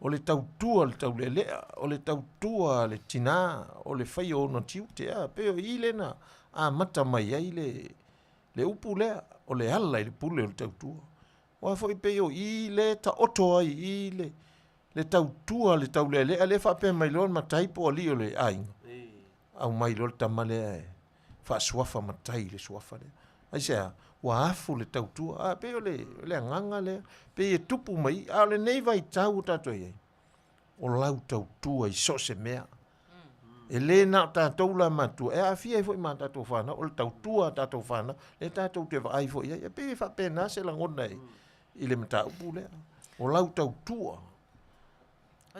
o le tautua le taulele o le tautua le tina o le fai o no tiute pe o ile na a mata mai ai le upule o le ala le pule o le tautua wa foi pe o ile ta oto ai ile le tautua le taulele ale fa pe mai lon matai po ali o le ai au mai lol tamale fa suafa matai le suafa le ai sea wa afu le tautua pe o le nganga le pe e tupu mai a le nei vai tau tato ai o lau tautua I so se mea e le na tatou la matu e afia I foi ma tatou fana o le tautua tatou fana le tatou te vai foi e pe fa pena se la ngona I le mata upule o lau tautua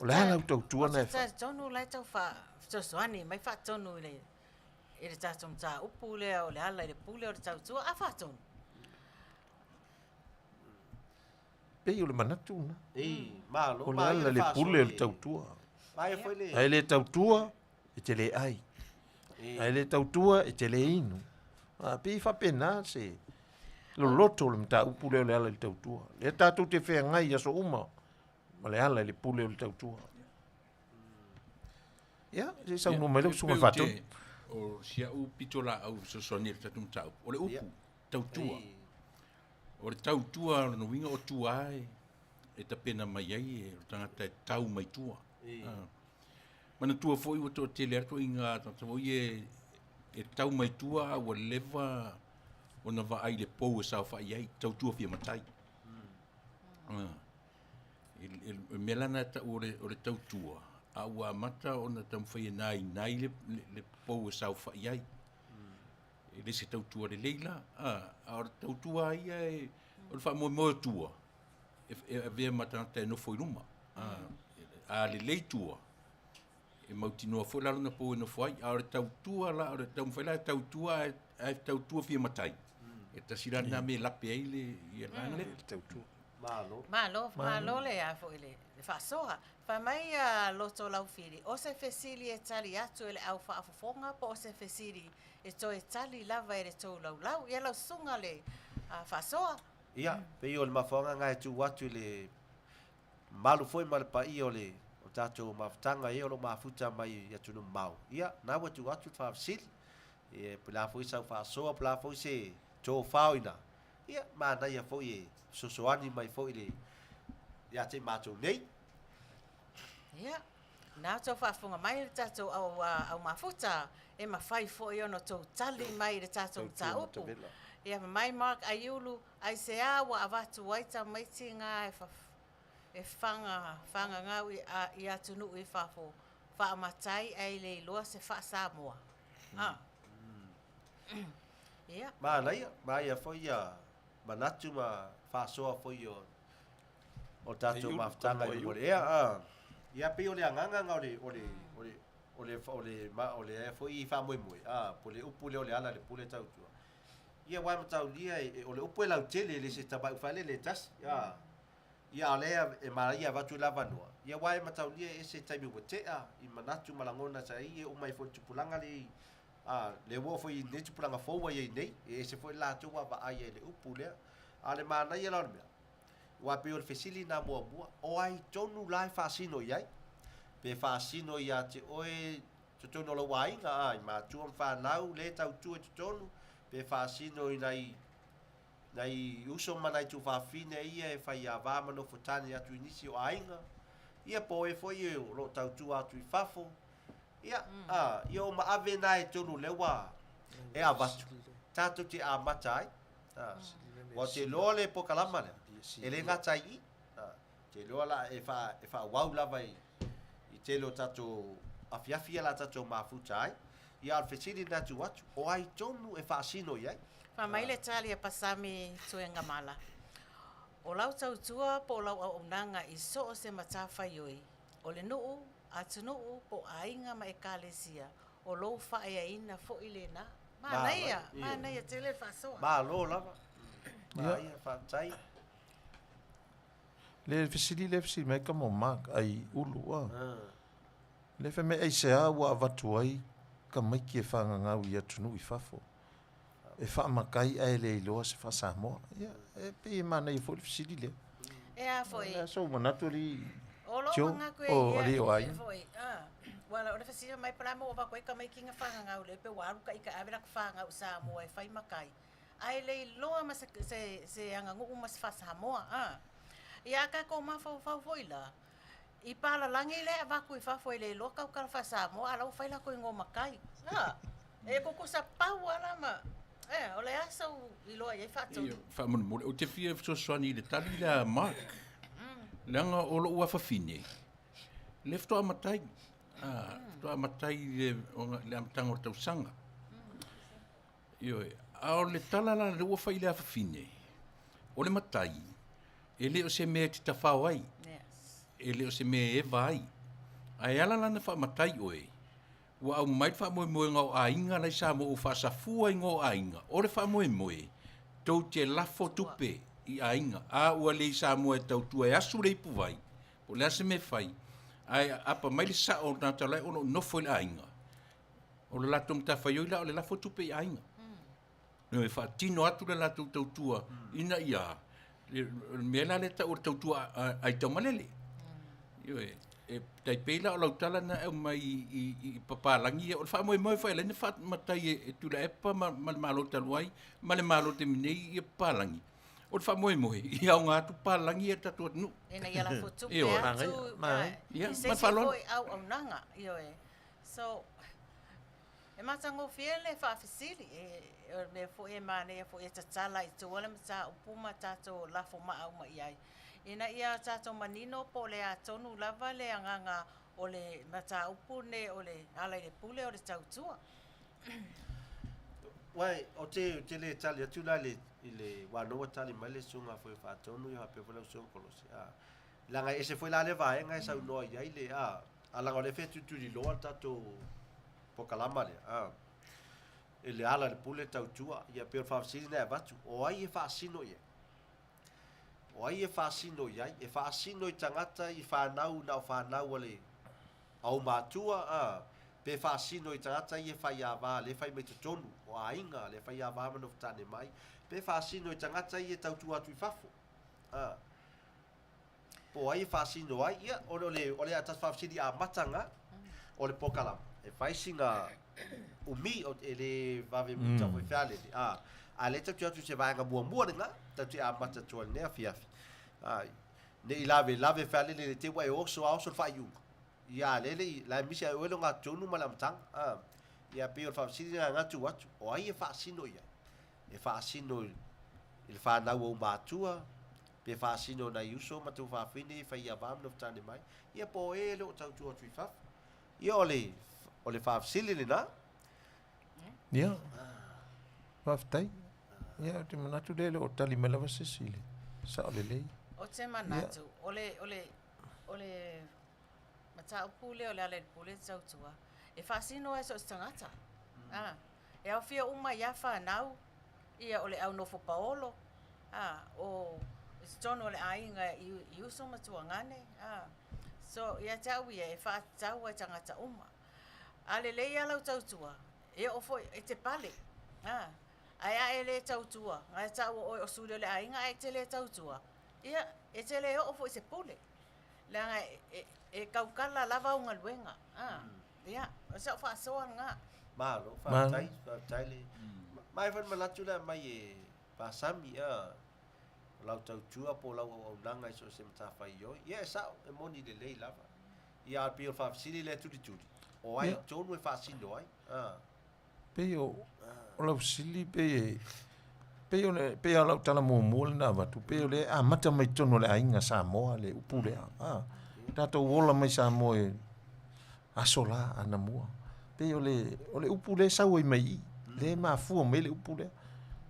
o le lau tautua na fa tonu lai tau fa so soani mai fa tonu le e tatou ta upule o le ala le pule o tautua a fa tonu pe o le manatu na malo o le ala le pule o le tautua mai foi le ai le tautua e te le ai le tautua e te le inu pe fa pena se lo loto le mta upule o le ala le tautua le tatou te fea ngai aso uma ma le ala le pule o le tautua ia se sa no mai lo sunga fatu o sia u pitola au so sonir tatum tau o le upu tautua o le tautua no winga o tuai e ta pena mai ai e tangata e tau mai tua. Mana tua foi o to tele ato inga ta foi e tau mai tua o leva ona va ai le pou e sa fa ai tau tua fia matai. E melana ta ore tau tua. A ua mata ona tam fai nai le pou e sa fa ai. E le se tau tua le leila. A ora tau tua ai e o fa mo tua. E vea matata no foi numa. A le lei tua. E mautinoa foi la na po no foi. A ora tau tua la ora tau fai la tau tua e tau tua fia matai. E ta sira na me la pe ile e rangle tau tua. Malo le a foi le fa soa. Fa mai a loto lau fili. O se fesili e tali atu ele au fa afofonga po o se fesili e to e tali lava e le to lau. Ia lau sunga le fa soa. Ia, pe o le mafonga ngai tu watu le malu foi mal pa i o le o tato maftanga e o lo mafuta mai ia tu no mau. Ia, na watu fa sil. E pela foi sa fa soa pela foi se to faina. Ia, ma na ia foi sosoani mai foi le ia te mato nei. Ia. Na to fa funga mai le tato au mafuta e mafai foi ono to tali mai le tato taupu. Ia mai Mark Aiulu ai se awa avatu waita maitinga e fanga ngau i atunu i fafo fa matai ai le loa se fa Samoa. Ia. Ma na ia, ma ia foi ia manatu ma fa soa foi o tato maftanga i mo ia. Ia pe ole anganga ole foi fa moi. Pole upule ole ala le pule tau tua. Ia wai matau lia ole upu e lau tele le se tabai ufale le tas. Ia alea e maraia vatu lava noa. Ia wai matau lia e se taimi watea i manatu malangona sa i e umai fo tupulanga le wo fo i ne tupulanga foua i nei. E se fo i la tua wa ai e le upu lea. Ale mana ia lau mea. Wa pe o fesili na mua o ai tonu lai fasino iai. Pe fasino ia te oe tono lo wainga ai ma tuam fa nau le tau tu tonu. Pe fasino nai uso manai tu fa fine ia e fai ava mano fotani atu inisi o ainga. Ia po e foi o lo tau tu atu I fafo. Ia ia o ma ave nai tonu lewa e avatu. Tato te a matai. Wa te lole po kalama le. Ele ngatai I. Te lola e fa wau lava I te lo tato afiafia la tato mafutai. Ia al fesili na tu watu o ai tonu e fasino iai. Fa mai le tali e pasami tuenga mala. O lau tau tua po lau au unanga I so o se matafa yoi. O le nuu, atunuu po ainga ma e kalesia. O lou fa ea ina fo ile na. Ma naia tele fasoa. Ma lo lava. Ma ia fa tai. Le fesili mai kamo mak ai ulu Le fe me ai se awa avatu ai ka mai ki e whanga ngau I atunu I fafo. E wha makai ai le iloa se wha Samoa. Ia, e pe I mana I foli fisiri le. E a foi. E so manatu li. O lo manga koe. O Aliioaiga. E foi. Wala, ora fasira mai para mo va koe ka mai kinga whanga ngau le pe waru ka ika avera ka whanga u Samoa e whai makai. Ai le iloa ma se anga ngu mas wha Samoa. Ia ka ko ma fau foi la. I pala langi le vaku I fafo le loka ka fa Samoa ala fai la ko ngo makai. E ko sa pau ala ma. O le asa I loa ia fa tu. Fa mo o te fia so swani le tali la mark. Langa o lo ua fa fine. Lefto amatai. To amatai le amtanga o tau sanga. Io a le tala la le ua fa ile fa fine. O le matai. Ele o se me te tafau ai. Ele o se me e vai. Ai ala lana wha matai oe. Wa au mai wha moe ngau ainga lai sa mo o wha safua I ngau ainga. Ore wha moe. Tau te lafo tupe I ainga. A ua lei sa moe tau tua e asu rei pu vai. Po lea se me fai. Ai apa mai le sa o nata lai ono nofo I ainga. O le lato mta whaioila o le lafo tupe I ainga. No e wha tino atu le lato tau tua. Ina ia. Mela le tau tau tua ai tau malele. E tai pela o lautala na e mai I papalangi o fa moi fa le fa matai e tula epa ma malo taluai ma le malo te minei I palangi O te whamoe i au ngā tupalangi e tatu atu. Ena ia la fotu Io, pe rangai, atu. mai. Ia, I se mai se whalona. foi au nanga. Io e. So, e matango fiele whaafisiri. Me foi e mane, foi e tatala i tuale mata upuma tato lafo maa uma iai. Ina ia tato manino po le a tonu lava le anganga o le mata upune o le ala i le pule o le tautua. Wai, o te le tali atu la le wanoa tali mai le sunga foi whatonu i hape wala usong Kolose. Langa e se foi la le vae ngai sau noa iai le alanga o le fetu tuli loa tato pokalama le. E le ala le pule tautua ia pe whaafsiri na e watu. O ai e whaasino ia. O ai e whaasino iai. E whaasino i tangata i whanau na o whanau ale au mātua pe whaasino i tangata i e Paia'aua le whai mai te tonu o ainga le Paia'aua mano whatane mai pe whaasino i tangata i e tautua atu i whafo po ai e whaasino ai ia o le atas whaafsiri a matanga o le pokalama e whaisinga umi o le vave muta o whiale a le tautua atu se vaenga mua nga tautua a mata tua nea fiafi ne i lave whiale le te wai oso a oso whaiunga ia lele la misi ai welo nga tonu malamtang ia pe o whaasiri nga tu atu o ai e whaasino ia e whaasino il whanau o mātua pe whaasino na iuso matu whaafine Paia'aua mno whatane mai ia po e leo tautua atu i whaf ia o le whaafsili le na Ia. Whaftai. Ia, te manatu lele o tali melawa sesile. Sa o le lei. O te manatu, ole mata upule o le ale pule tautua. E whaasino e so tangata. E au fia uma ia whanau, ia ole au nofo paolo. O tono ole ainga i uso matua ngane. So ia tau ia e whaatau e tangata uma. Ale lei alau tautua. E ofo e te pale. Ai a ele tautua. Ngai tau o sule le ainga e te le tautua. Ia e te le ofo i se pole. Langa e kaukala lava unga luenga. Ia, o sa whaasoa nga. Malo, whaatai le. Mai whan malatu la mai e pasami lau tautua po lau au nanga i so se matawhai oi. Ia e sao e moni le lei lava. Ia al pio whaafsiri le turi. O ai tonu e whaasino ai. Pe o lau sili pe o lau tala mua le na watu. Pe o le mata mai tono le ainga Samoa le upule Tato wola mai Samoa e asola ana mua. Pe o le upule sau i mai le mafua mai le upule.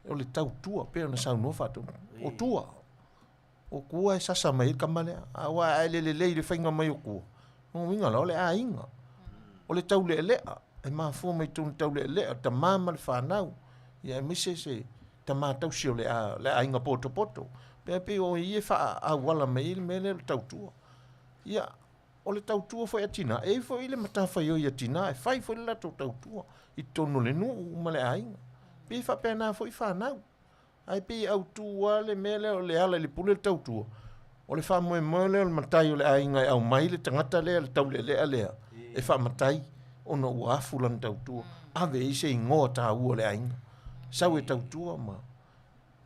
O le tautua pe o na sau no fatu. O tua. O kua e sasa mai kamale. Awa ai le le whainga mai o kua. O winga la o le ainga. O le tau le lea. E mafua mai tonu tau le lea. Ta mama le whanau. Ia e mise se ta mātau si o le ainga poto. Pe o i e wha a wala mai me le tautua. Ia, o le tautua foi atina. E foi le matawhai o i atina. E whai foi le lato tautua. I tono le nuu ma le ainga. Pe wha pēnā foi whanau. Ai pe au tua le mele o le ala le pule le tautua. O le wha moe le matai o le ainga e au mai le tangata le tau le lea. E wha matai o na uafu lan tautua. Ave i se ingoa tā ua le ainga. Sau e tautua ma.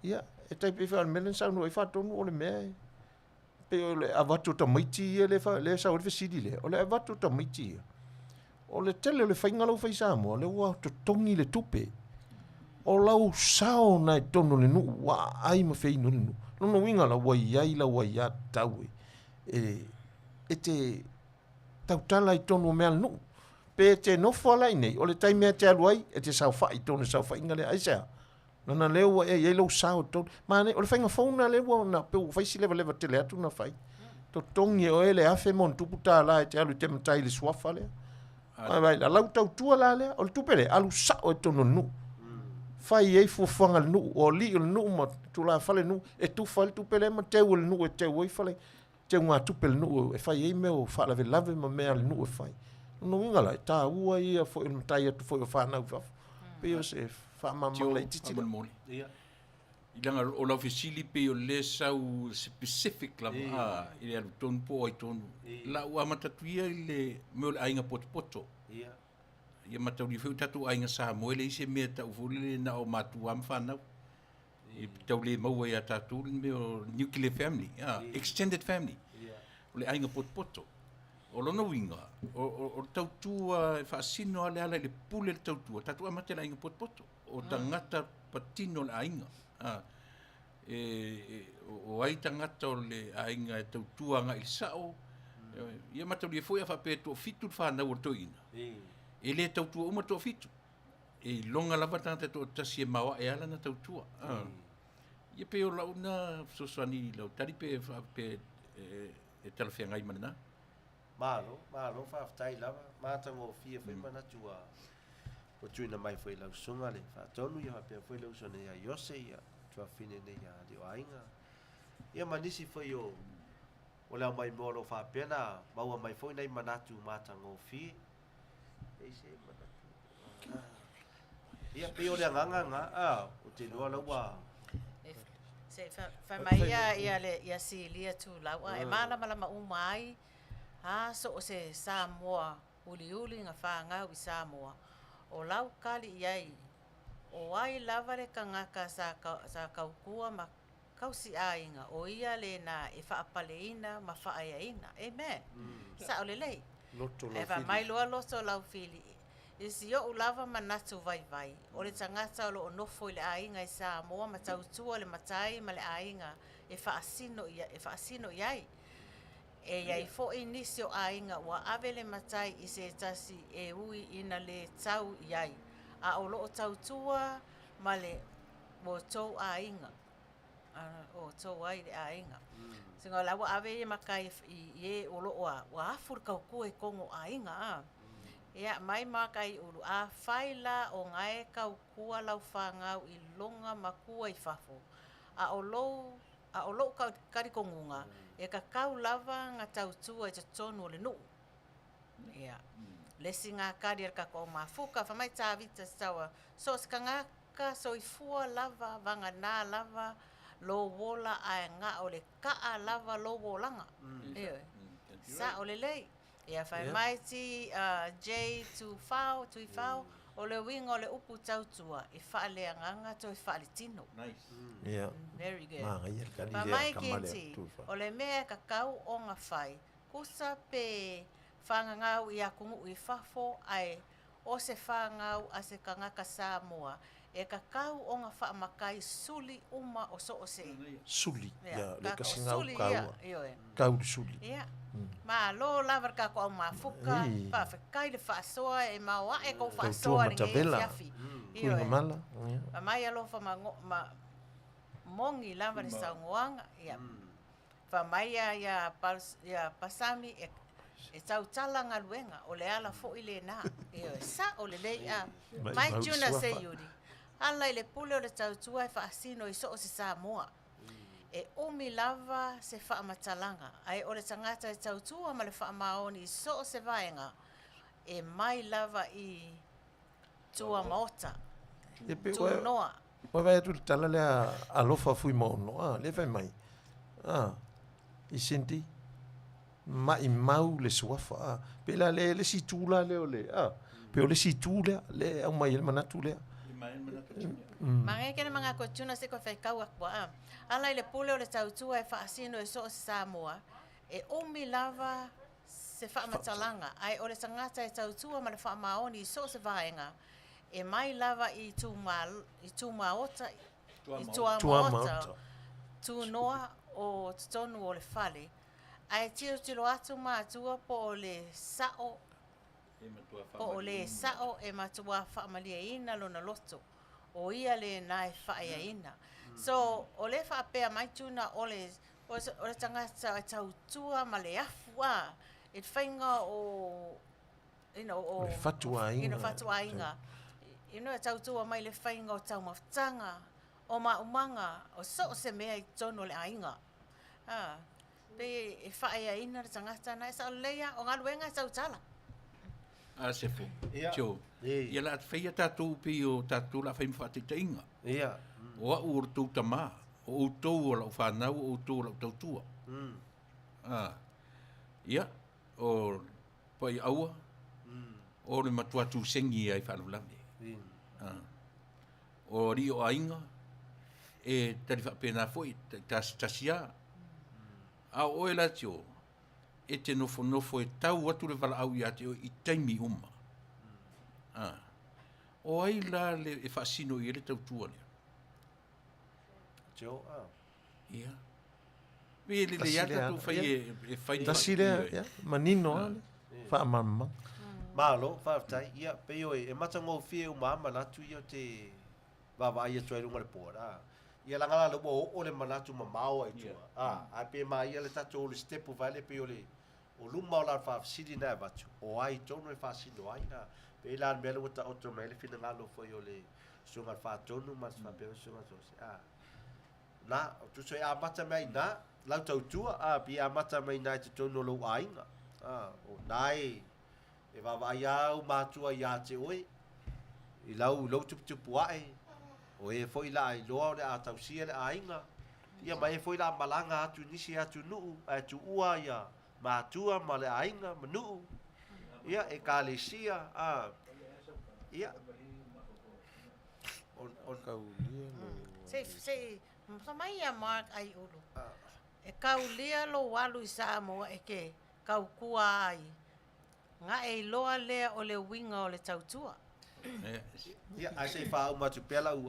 Ia, e tai pe wha mele sau no e wha tonu o le mea e. Pe o le avato tamaiti e le sau le fesidi le. O le avato tamaiti e. O le tele o le whaingalau whai Samoa. Le ua to tongi le tupe. O lau sao na e tono le nuu. Wa ai ma whai no le nuu. Nono winga la wai ai la wai a tau e. E te tautala i tono mea le nuu. Pe te nofo alai nei. O le taimea te aluai. E te sau whai tono sau whainga le aisea. Nana leo e lau sao tono. Mane, o le whainga whauna leo na pe u whaisi lewa te le atu na whai. To tongi o ele afe mon tuputa la e te alu te matai le swafa lea. Ai la lau tau tua la lea. O le tupere alu sao e tono nuu. Fai ei fuafanga le nuu. O li o le nuu ma tu la fale nuu. E tu fale tupere ma teu le nuu e teu ei fale. Teu ngā tupere nuu. E fai ei meo fala ve lave ma mea le nuu e fai. No ingala e tā ua ia fo il matai atu fo i whanau wafu. Pe o se whamamala i titi. I langa o lau fesili pe o le sau specific lama i le alu tonu po ai tonu. La ua matatuia i le meo le ainga poto. Ia matau ni wheu tatu ainga Samoa le ise mea tau fuli le na o matu am whanau. I tau le maua ia tātou me o nuclear family, extended family. O le ainga potpoto. O lona winga, o tautua e whaasino ale ala le pule le tautua, tatua mate la inga potpoto, o tangata patino le ainga. O ai tangata o le ainga e tautua nga il sao, ia matau le foi a whapeto o fitu le whanau o toina. E le tautua uma to fitu. E longa lava tangata to tasi e mawa e ala na tautua. Ia pe o launa sosani lau, tari pe e talawhiangai manana. Malo whaafitai lava, mātango fia whai manatua o tuina mai whai lau sunga le, whaatonu ia hapea whai lau sona ia Iose ia, tua whine ne ia Aliioaiga. Ia manisi whai o leo mai moro whaapena, maua mai whai nei manatu mātango fia. Eise manatu. Ia pe o le anganga, o te lua laua. Se whamaia ia si lia tu laua, e malama umai, so o se Samoa uli nga whangau I Samoa. O lau kali iai, o ai lava le kangaka sa kaukua ma kausi ainga, o ia le na e whaapaleina ma whaayaina. Amen. Sa o le lei. E whamai loa loso lau fili. Isi o ulava manatu vai. O le tangata o lo onofo I le ainga I Samoa, ma tautua le matai ma le ainga e whaasino iai. E iai fo inisio ainga wa avele matai I se tasi e ui ina le tau iai. A o loo tautua ma le mo tau ainga. O tau ai le ainga. Singa la wa ave e makai I o loo wa afur kaukua e kongo ainga. Ia mai makai ulu a faila o ngai kaukua lau whangau I longa makua I fafo. A o loo karikongunga. E ka kau lava nga tautua te tonu le nuu. Ia. Lesi ngā kari ka ko mafuka, whamai tāwita stawa. So ska ngaka so I fua lava, vanga nā lava, lo wola ai ngā o le kaa lava lo wolanga. Ia. Sa o le lei. Ia whamai ti J tu whao, o le winga o le upu tautua, I whaalea nganga to I whaale tino. Nice. Yeah. Very good. Mai Kenti, o le mea kakau o ngā whai, kusa pe whangangau I akungu I whafo ai o se whangau a se kangaka Samoa, e kakau o ngā whaamakai suli uma o so o se. Suli, Yeah, le kasi ngau suli, kaua. ia. Kau suli. Ia. Ma lo lavar ka ko mafuka, pa whakai le whaasoa e maua e ko whaasoa ni ngai fiafi. Kuinga mala. Ma mai alo ma mongi lava ni saungoanga, ia. Fa mai ia pasami e tau tala ngā luenga, o le ala fo I le nā. Ia, sa o le lei a. Mai tuna se yuri. Ala I le pule o le tautua e whaasino I so o se Samoa. E umi lava se whaamatalanga. Ai o le tangata e tautua ma le whaamaoni I so o se vaenga. E mai lava I tua maota. Tua noa. Wa vai tu tala le alofa fui mono, le vai mai. I senti mai mau le suafa. Pe la le si tula le ole. Pe o le si tula le au mai le manatu le. Mange kena mga kotuna se ko fai kau akwa. Ala I le pule o le tautua e whaasino e so o Samoa. E umi lava se whaamatalanga. Ai o le tangata e tautua ma le whaamaoni I so o se vaenga. E mai lava I tu maota. I tua maota. Tu noa o tonu o le fale. Ai tilo atu mātua po o le sao. Po o le sao e matua whaamalia ina lona loto. O ia le nai whaayaina. So, o le whaapea mai tuna o le tangata e tautua ma le afua. E whainga o... o fatuainga. Fatuainga. E tautua mai le whainga o taumaftanga. O maumanga. O so se mea I tono le ainga. Pe e whaayaina le tangata na e sa leia o ngā luenga e tautala. Se fo. Tio. Ia la whaia tātou pi o tātou la whaim whaatitainga. Ia. O au o tau tamā. O tau o lau whanau, o tau o lau tautua. Ia. O Paia'aua. O le matuatu sengi ai whanulame. O Aliioaiga. e tali whapena foi, tasia. A oe la tio, e te nofo e tau atu le wala au ia te o I taimi uma. O ai la le e whaasino I le tau tua le. Tio, Ia. Me le iata tu whai e whai Tasi lea, manino ale. Whaamama. Malo, whaatai, ia, peo e matango fie o maa manatu ia te wawa ia tuai runga le pōra. Ia langala le o le manatu ma mao ai tua. A pe ma ia le tatu o le stepu vale peo le o luma o la whaafsiri na watu. O ai tonu e whaasino ai na. Pe la mele wata oto me le fina ngalo foi o le sunga whaatonu mas whapeo sunga tose. Na, tu so e a mata mai na, lau tau tua, pi a mata mai na te tonu lo ainga. O nai, e wawai au mātua ia te oe, I lau tupu ae, o e foi la ai loa o le a tausia le ainga, ia mai e foi la malanga atu nisi atu nuu, atu ua ia mātua ma le ainga ma nuu, ia e kālesia, ia. On Kaulia Se mai a Mark ai ulu. E kaulia lo walu I Samoa e ke kaukua ai. Nga e loa lea o le winga o le tautua. Ia, ai se wha matu pela u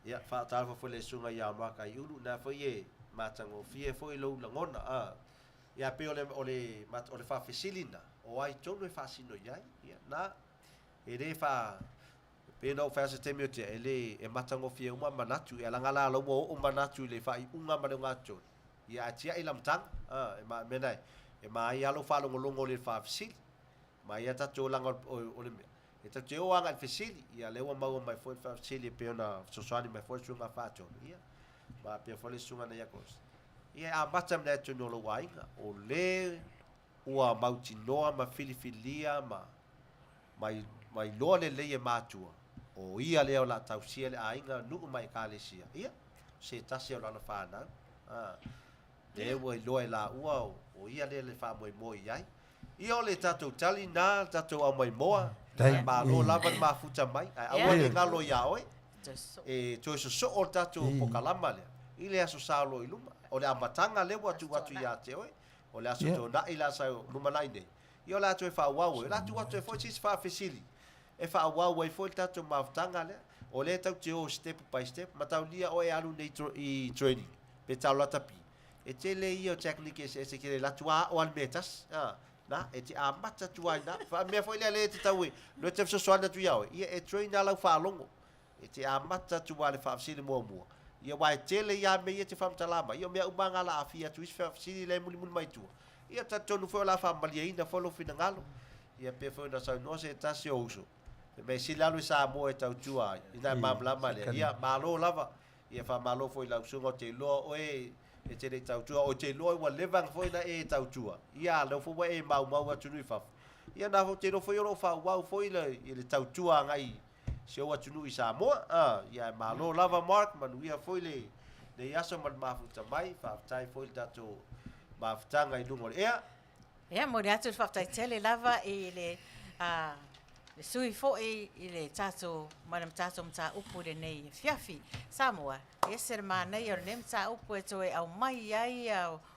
ia, wha tāwha foi le sunga ia Mark ai ulu, na foi e matango fie foi lo langona, ia pe o le wha fesilina, o ai tonu e wha sino iai, ia, na, e re wha, pe no fa se temio te ele e matango fie uma manatu e langala lo mo o manatu le fa I unga ma ngato ia tia I lamtang e ma menai e ma ia lo fa lo longo le fa fsil ma ia ta to langa o le e ta te o anga fsil ia le wa ma mai foi fa fsil pe ona so swani mai foi sunga fa to ia ma pe foi sunga na ia kos ia a batam na to no lo wainga o le ua mauti noa ma filifilia ma mai loa le e matua o ia leo la tausia le ainga nuu mai kalesia ia se tasi o lana whanau le ua I loa la ua o ia le wha moi ai ia o le tatou tali na tatou au mai moa ma lo lava ma futa mai aua le ngalo ia oe e toi so o tatou pokalama le I le aso salo I luma o le amatanga le watu ia te oe o le aso to na ila sa luma nai nei ia la toi wha wau la tu watu e foi sis wha fesili e wha wau e foi tatou maftanga le o le tau te o step by step matau lia o e alu nei I training pe tau lata pi e te le ia o technique e se kere la tua o al metas na e te a mata tua na fa me foi le te tau no te so soana tu ia ia e train ala fa longo e te a mata tua le fa fsili mo ia wai te le ia me ia te fa mtalama ia me umanga la afia tu fa fsili le muli mai tua ia ta tonu foi la fa malia ina folo fina ngalo ia pe foi na sa no se tasi o uso me silalu sa mo e tau tua ina mamla male ia malo lava ia fa malo foi la sungo te lo oe e te le tau tua o te lo wa levang foi na e tau tua ia lo fo e mau atu nui fa ia na te lo foi lo fa wa foi le tau tua ngai se o atu nui sa mo ia malo lava Mark Manuia foi le yaso man mafuta mai fa tai foi tato mafutanga I lungo ia mo le atu whaftai tele lava I le le sui fo'i I le tato manam tato mta upu le nei fiafi Samoa e ser nei o le mta upu e toe au mai ai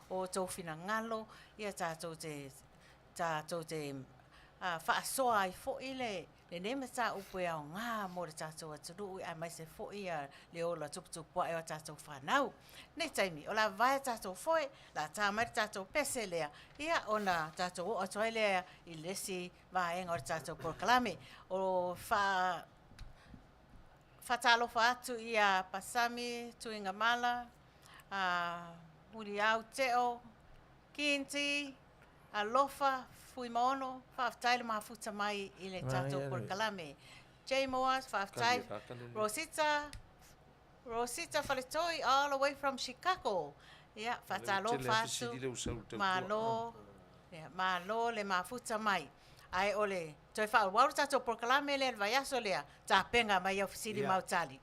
o tau fina ngalo ia tato te whaasoa ai fo'i le nei mta upu e au ngā mo le tato aturu a mai se fo'i le ola tuputupu e o tato whanau nei taimi o la vai tato fo'i la tamai tato pese lea ia ona tato o atoe lea I lesi vaenga o tato proklame o whatalofa atu ia pasami tuinga mala huri au teo kinti alofa fui maono whaftaile mahafuta mai I le tato proklame J Moas whaftaile Rosita Faletoi all the way from Chicago. Yeah, whatalofa atu malo le mafuta mai. Ai ole toi fa waru tato proklame le vaiaso lea ta penga mai ofisili mautali.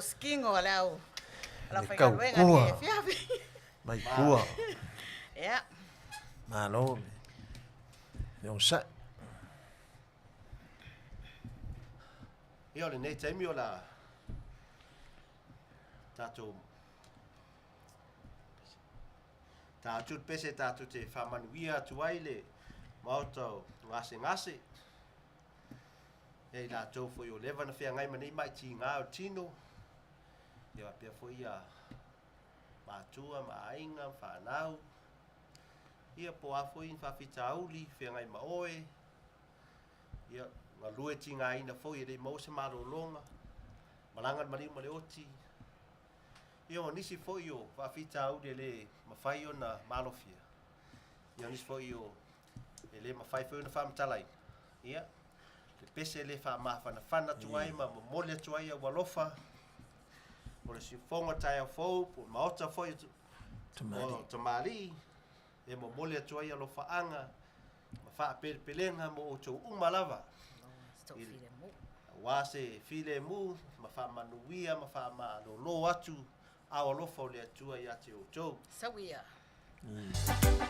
Skingo lao. La Le fa kau luenga kua. ni fiafi. Mai kua. Ya. Malo. Yung sa. Ia ole nei taimi o la tātou tātou pese tātou te whamanuia atu ai le Maota O ngase. Ei tātou foi o lewa na whea ngai manei mai ti ngā o tino. Ia pia foi a mātua, maainga, whanau. Ia po a foi in whawhitauli, whea ngai maoe. Ia ngā lue ti ngā ina foi e rei mause maro longa. Malangan mari male oti. Ia o nisi foi o whawhitauli e le mawhai o na malofia. Ia nisi foi o e le mawhai foi o na whamatalai. Ia. Le pese le whamawhana tuai ma mole tuai a walofa. O le sifonga tai a fau, po maota foi o Tamali'i. E mo mole tuai a lo whaanga. Ma wha pelenga mo o tau umalava. Wa se file mu, ma wha manuia, ma wha ma lo atu. A o lofa o le atua i ate o tau. Sawia. Oh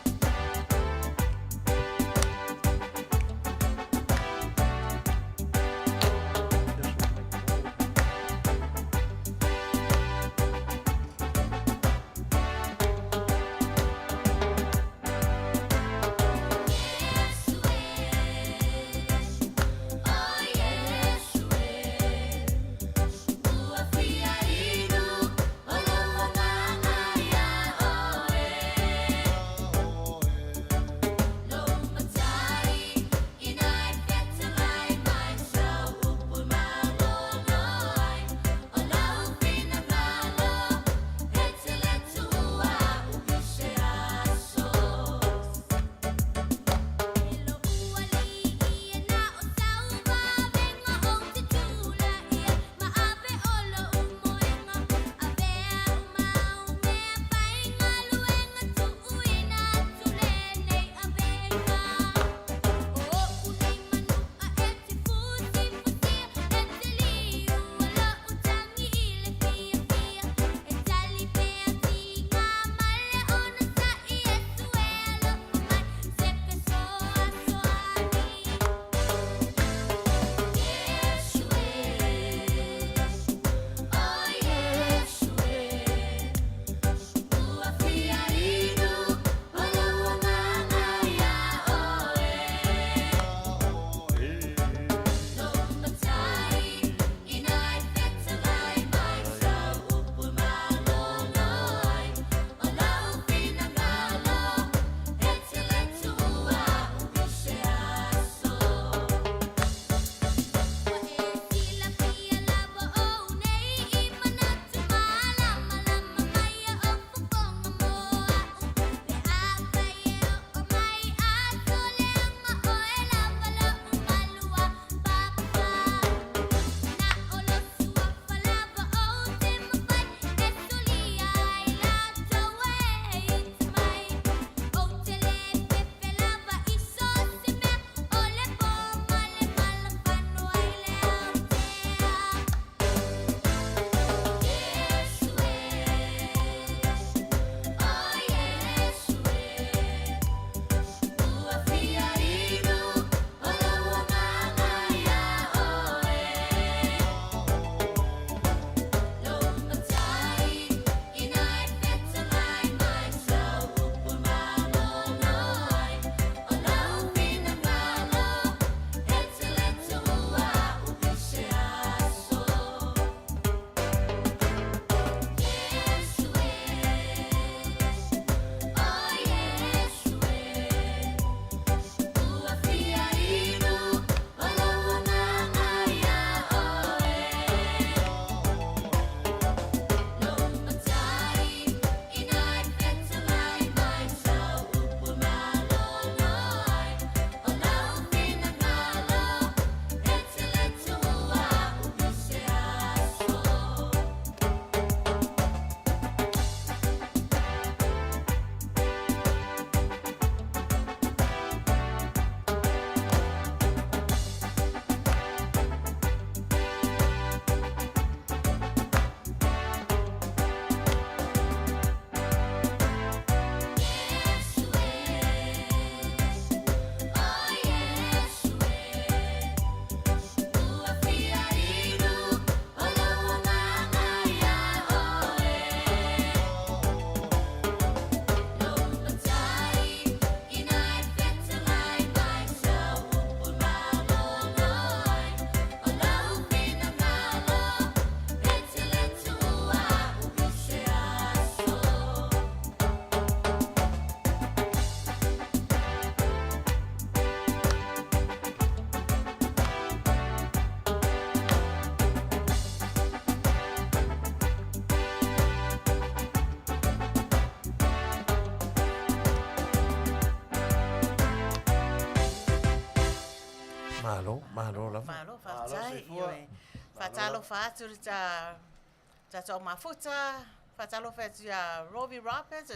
Malo lava. Malo whaatai. Whaatalo whaatu ta tau mafuta. Whaatalo whaatu ia Robbie Rapids.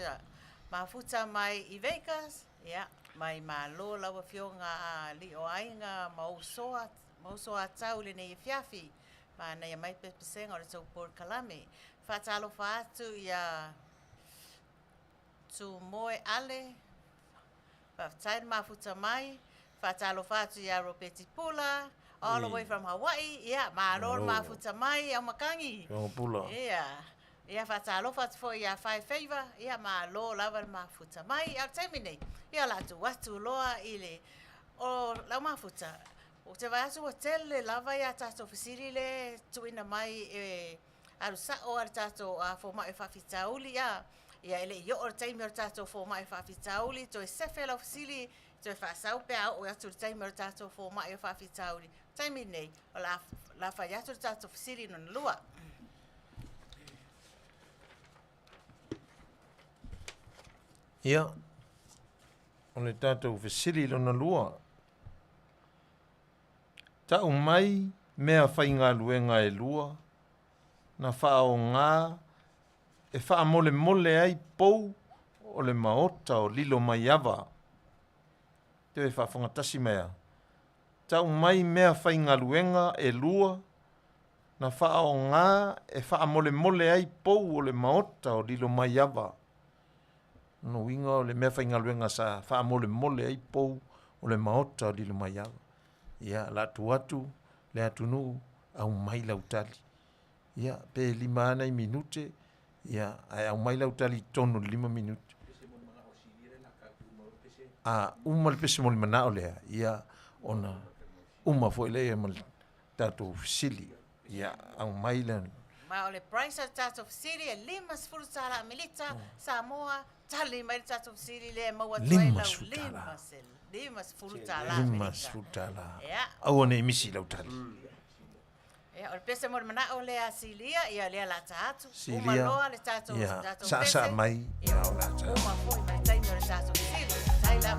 Mafuta mai i Vegas. Ia, mai malo lawa whionga Aliioaiga mausoa tau le nei fiafi. Ma nei mai pepesenga o le tau Port Kalame. Whaatalo whaatu ia tu moe ale. Whaatai mafuta mai. Whaatalo whaatu ia Robeti Pula. All the way from Hawaii. Ia, malo mafuta mai au makangi. Pula. Ia. Ia whaatalo whaatu fo ia whai feiva. Ia malo lava mafuta mai. Au taimi nei. Ia latu watu loa ile. O lau mafuta. O te vai atu hotel lava ia tato fisiri le tuina mai arusa o ar tato fo mai whawhitauli ia. Ia ele i o taimi o tato fo mai whawhitauli. To e sefe lau fisiri. To e whaasau pea o atu taimi o tato fo mai whawhitauli. Taimi nei. O la whai atu tato fisiri non lua. Ia, o le tātou whesiri lona lua. Tau mai, mea whai ngā luenga e lua, na whao ngā, e wha mole mole ai pou, o le maota o lilo mai awa. Te e wha whangatasi mea. Tau mai, mea whai ngā luenga e lua, na whao ngā, e wha mole mole ai pou, o le maota o lilo mai awa. No winga o le mea whainga luenga sa wha mole mole ai pou o le maota o lilo mai awa. Ia, la tuatu, le atunu, au mai lautali. Ia, pe 5 minute, ia, au mai lautali tonu 5 minute. Uma le pese mole mana o lea, ia, ona, uma foi lea mal tatu fisili. Ia, au mai le. Ma o le price of tato fisili e 5 fulutala milita, Samoa, tali mai tato fisili le maua tuai lau 5 fulutala. 5 fulutala. Au ane emisi lau tali. Ia, o le pese mole mana o lea silia, ia lea la tato. Silia. Uma loa le tato pese. Sa mai. Ia, uma foi mai taimi o le tato fisili. Tai la.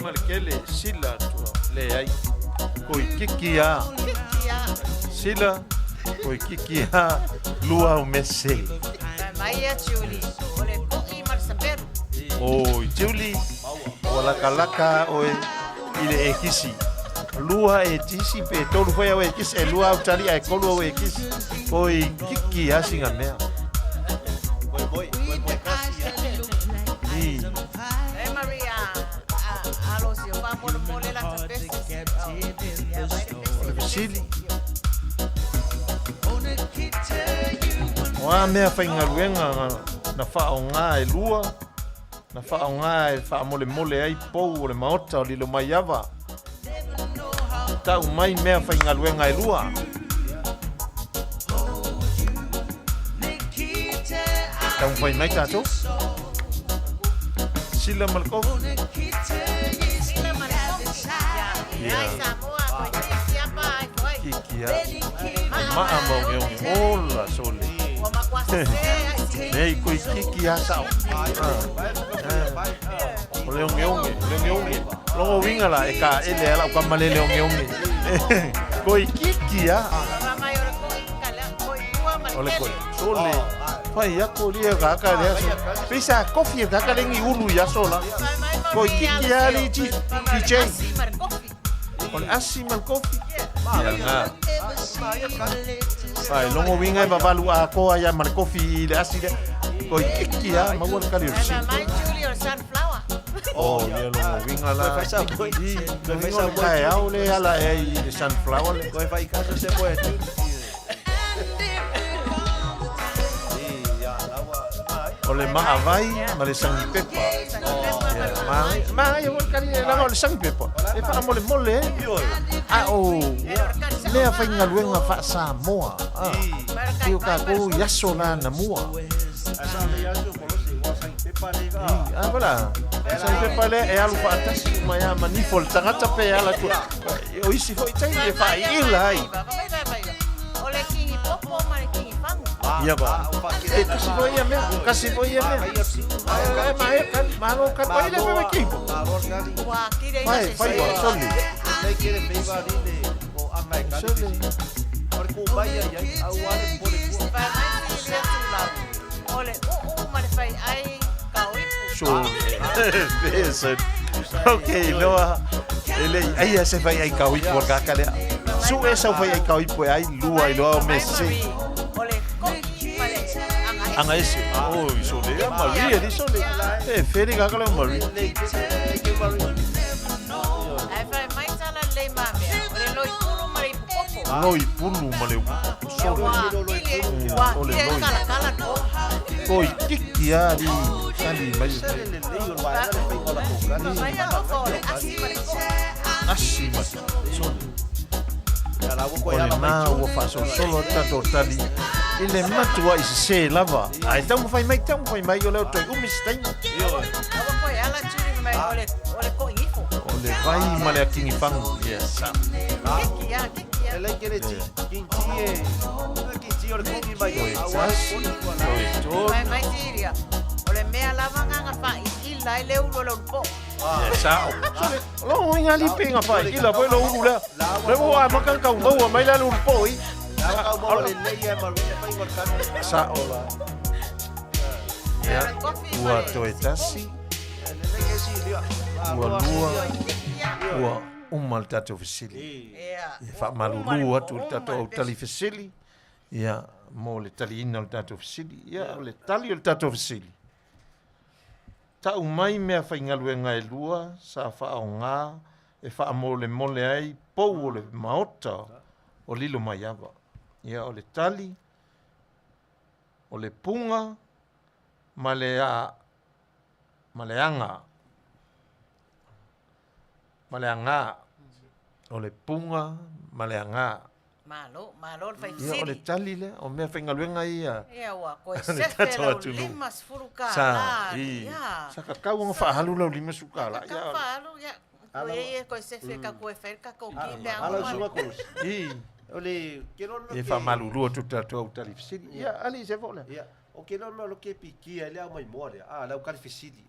Malkele sila tua le ai koi kikia sila koi kikia lua o mese Mai Julie ole kuki mar saber oi Julie wala kalaka oi ile ekisi lua e tisi pe tolu foi o ekisi e lua o tali ai kolu o ekisi koi kikia singa mea Boy kasi. Sili. Wa mea whainga luenga na whao ngā e lua, na whao ngā e wha mole mole ai pou o le maota o lilo mai awa. Tau mai mea whainga luenga e lua. Tau whai mai tātou? Sila malkofu? Kikia. Maa mau ngeonge. Ola sole. Nei koi kikia sao. Ole ngeonge. Longo winga la e ka ele ala kwa malele ngeonge. Koi kikia. Ole koi. Sole. Pai yako lia kaka lea so. Pisa kofi kaka lengi ulu ya sola. Koi kikia li DJ. Ole asimal kofi. Ya. Ai longo winga e babalu a koa ya mar kofi le asile. Koi kikia mawal kali ursi. Mai Julie or sunflower. Oh, ya longo winga la. Longo kai au le ala e sunflower. Koi fai caso se puede. Ole maa vai, ma le sangi pepa. Ma ia wal kali la le sangi pepa. E fa mole. Ah oh. mea whaingaluenga wha Samoa. Tio ka kou yaso la na mua. Asa le aso kolose wa sai pepa le ga. Wala. Sai pepa le e alu wha atasi mai a manifo le tangata pe ala tu. O isi fo itai le wha ila ai. Ole kingi popo ma le kingi fangu. Ia ba. E kasi fo ia mea. Kasi fo ia mea. E mai kan malo kan pai le pe kipo. Wa kire Vai, vai wa soli. Sai kere peiva rile o angai kali. Ore ko vai ai au ale pole ko. Vai mai si le tu la. Ole ma le fai ai ka oipu. So, listen. Okay, Noah. Ele ai se vai ai kaui por kakale. Su esa vai ai kaui po ai lua i loa mesi. Ole ko male Anga ese. Oh, so le Maria di so le. Feri kakale Maria. ai vai mai tala le mame. Ole loi pulu mai popo. Loi pulu male. So Wa kire kala no. koi tiki ali kali mai. Vai no fole Asi mas. So ole na o fa so solo tato tali. Ile matua is se lava. Ai tamo fai mai o leo toi umistain. Ava foi ala tiri mai ole ko info. Ole vai male a kingi fangu. Yes. Kikia. Ele kere ti kintie. Kintie ore kongi mai. Mai tiria. Ole mea lava nga fa ila ile ulo lo po. Sao. Lo inga li pinga fa ila foi lo ula. Levo a makan ka mo mai la lu poi. Sao. Ya. Ua toetasi. Ua lua. Ua umal tato fasili. Fa malulu atu tato tali fasili. Ya, mo le tali ina le tato fasili. Ya, le tali le tato fasili. Ta umai mea whaingaluenga e lua, sa wha o ngā, e wha mole ai, pou o le maota o lilo mai awa. Ia o le tali, o le punga, ma le anga, o le punga, ma le anga. Malo le fai Ia o le tali le, o mea whaingaluenga ia. Ia wa ko sefe lo limas furuka la. Ia. Sa kakau nga whahalu lau lima sukala. Ka falu ya. Ko sefe ka ko fer ka ko ki le Ala sunga anga. kos. Ole kero no. E wha malulu tu tato au tali fisiri. Ia, ali se vola. Ia. O kero no lo ke piki ele au mai more. Lau kali fisili.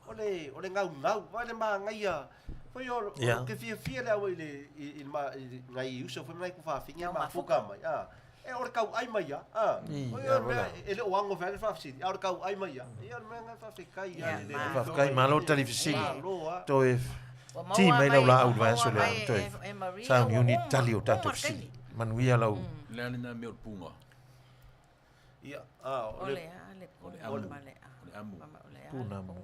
Ole ngau, vale ma ngaia. Foi o que fia le au ile ngai uso foi mai ku fa finga ma fuka mai. E ora kau ai mai ele o ango vale fa fisili. Ora kau ai mai. Ia me ngai fa fikai ele. Fa fikai malo tali fisiri. To e ti mai lau la au vai so le to e. Sa uni tali o tato fisiri. Manuia lau. Le ana me o punga. Ia. Ole amu. Puna mo.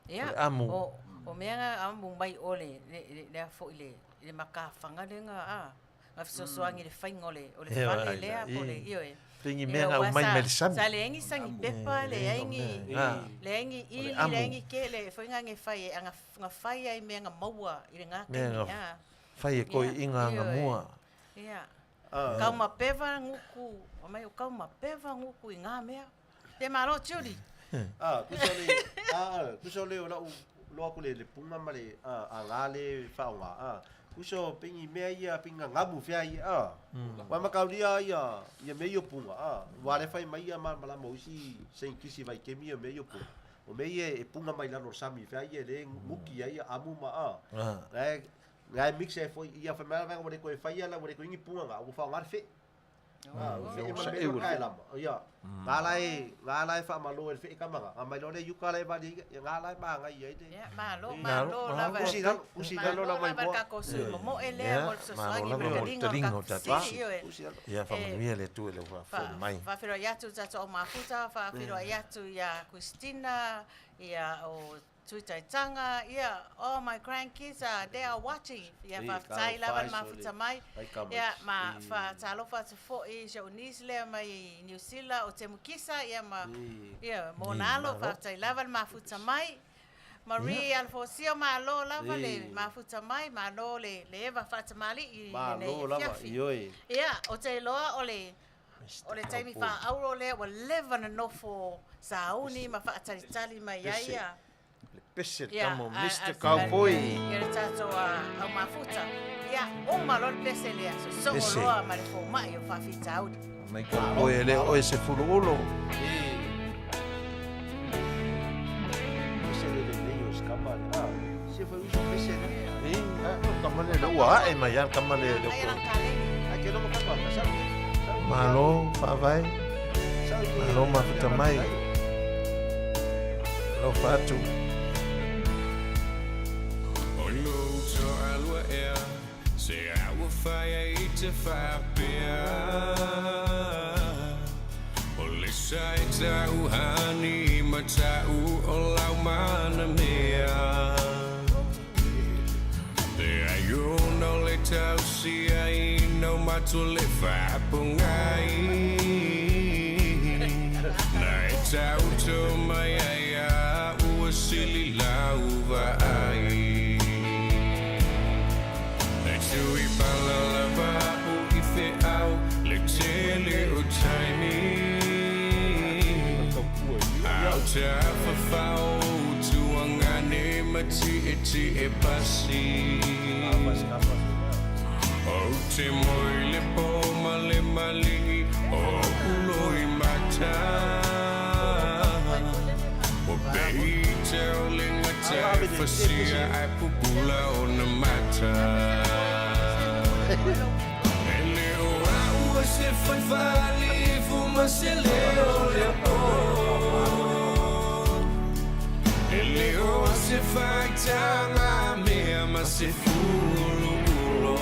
Ia. Amu. O mea amu mai ole le fo ile maka fanga le nga so soangi le fainga ole fale le ole io e. Pingi mea nga mai melisami. Sa le engi sangi pepa le engi ke le foi nga nge fai nga fai ai mea nga maua ile nga ka. Fai e koi inga nga mua. Ia. Kau ma peva nguku, mai o kau ma peva nguku i ngā mea. Te maro tiuri. Kusole o loa kule le punga male a ngale whaonga. Kuso pingi mea ia pinga ngamu fea ia. Wa makaulia ia meio punga. Wale fai mai ia mala mausi sen kisi vai kemi meio punga. O mei e punga mai lano sami fea ia le muki ia amu ma. Ngai mix e foi ia fa mala nga ko fai ia la ko ingi punga nga u fa ngar fe. Ia. Ngalai fa malo fe kamanga. Mai lo le yuka le bali ngalai ba ngai ia ide. Ya malo la va. Usina lo la mai mo. Ka ko su mo ele mo so sangi ringo tatu. Ia fa manuia le tu le fa mai. Fa fero ya tu tatu o mafuta, fa fero ya tu ya Christina, ya o Tuitaitanga, yeah, all my grandkids they are watching. Yeah, fa tai lava mafuta mai. Yeah, ma fa talo fa fo e jo nisle mai New Zealand o te mukisa, yeah ma yeah, monalo fa tai lava mafuta mai. Maria alfosio malo lava le mafuta mai malo le eva fatamali I Malo lava ioi. Ia, o te loa o le taimi fa auro le o leva na nofo sauni ma fa tali mai ia. Le pese tamo Mr. Cowboy. Ia tato a mafuta. Ia, o malo le pese le so Pese. loa ma le fo mai o fa fita audi. Mai Cowboy le o se fulu ulo. Pese le leio skapa. Se foi uso pese. Kamale le ua e mai an kamale le. Ai ran kale. Ake no kapa sa. Malo fa vai. Malo mafuta mai. Lo fatu. Se aua whaia I te whapea O le sai tau hani ma tau o lau mana mea Te ai no le tau sia I no matu le whapungai Na e tau to mai ai a ua sili lau vai Tui palalava o I fe au le tele o taimi Au te awhawhau tuangane mati e pasi O te moile po male mali o uloi mata O pei te o lenga te whasia ai pupula o na mata Ele o aua se foi vale fuma se leo lepo Ele o se fai tanga mea ma se fulu ulo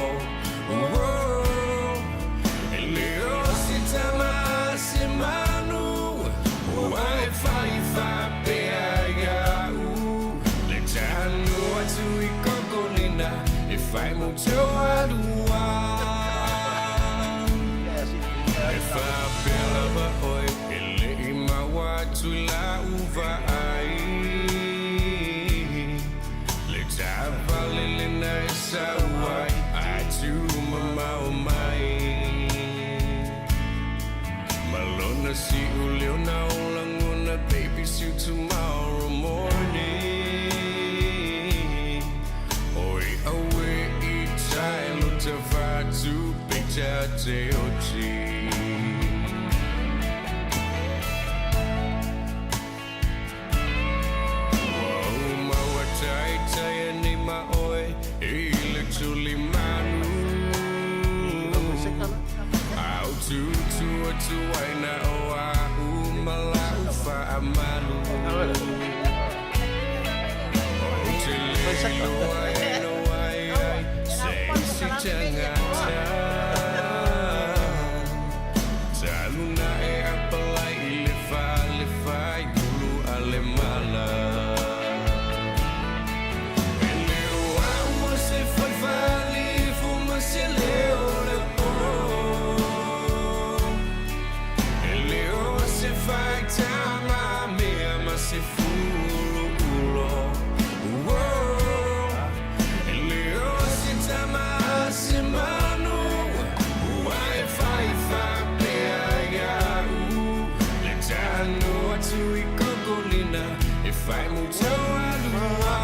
Ele o se tama se manu O ai fai fa pea Le tanu atu I kokolina E fai muito adua E fa pela ba oi Ele I maua tu la uva ai Le tava lele na e sauai Ai tu mama o mai Malona si uleo na ulangona Baby see you tomorrow morning Oi awe I tai lo te vatu Pita te oti Maua tai tai ni ma oi I le tuli manu Au tu tu ai na o a umala ufa amanu O te lelo ai no ai Sei si tangata Taluna e apalai le fa Yulu ale mala Ele o amo se foi vale Fuma se leo le po Ele o se fai tama mea ma se fulu ulo Ele o se tama se manu Uai fai fa pea ia Le tanu atu I kokolina E fai muito alua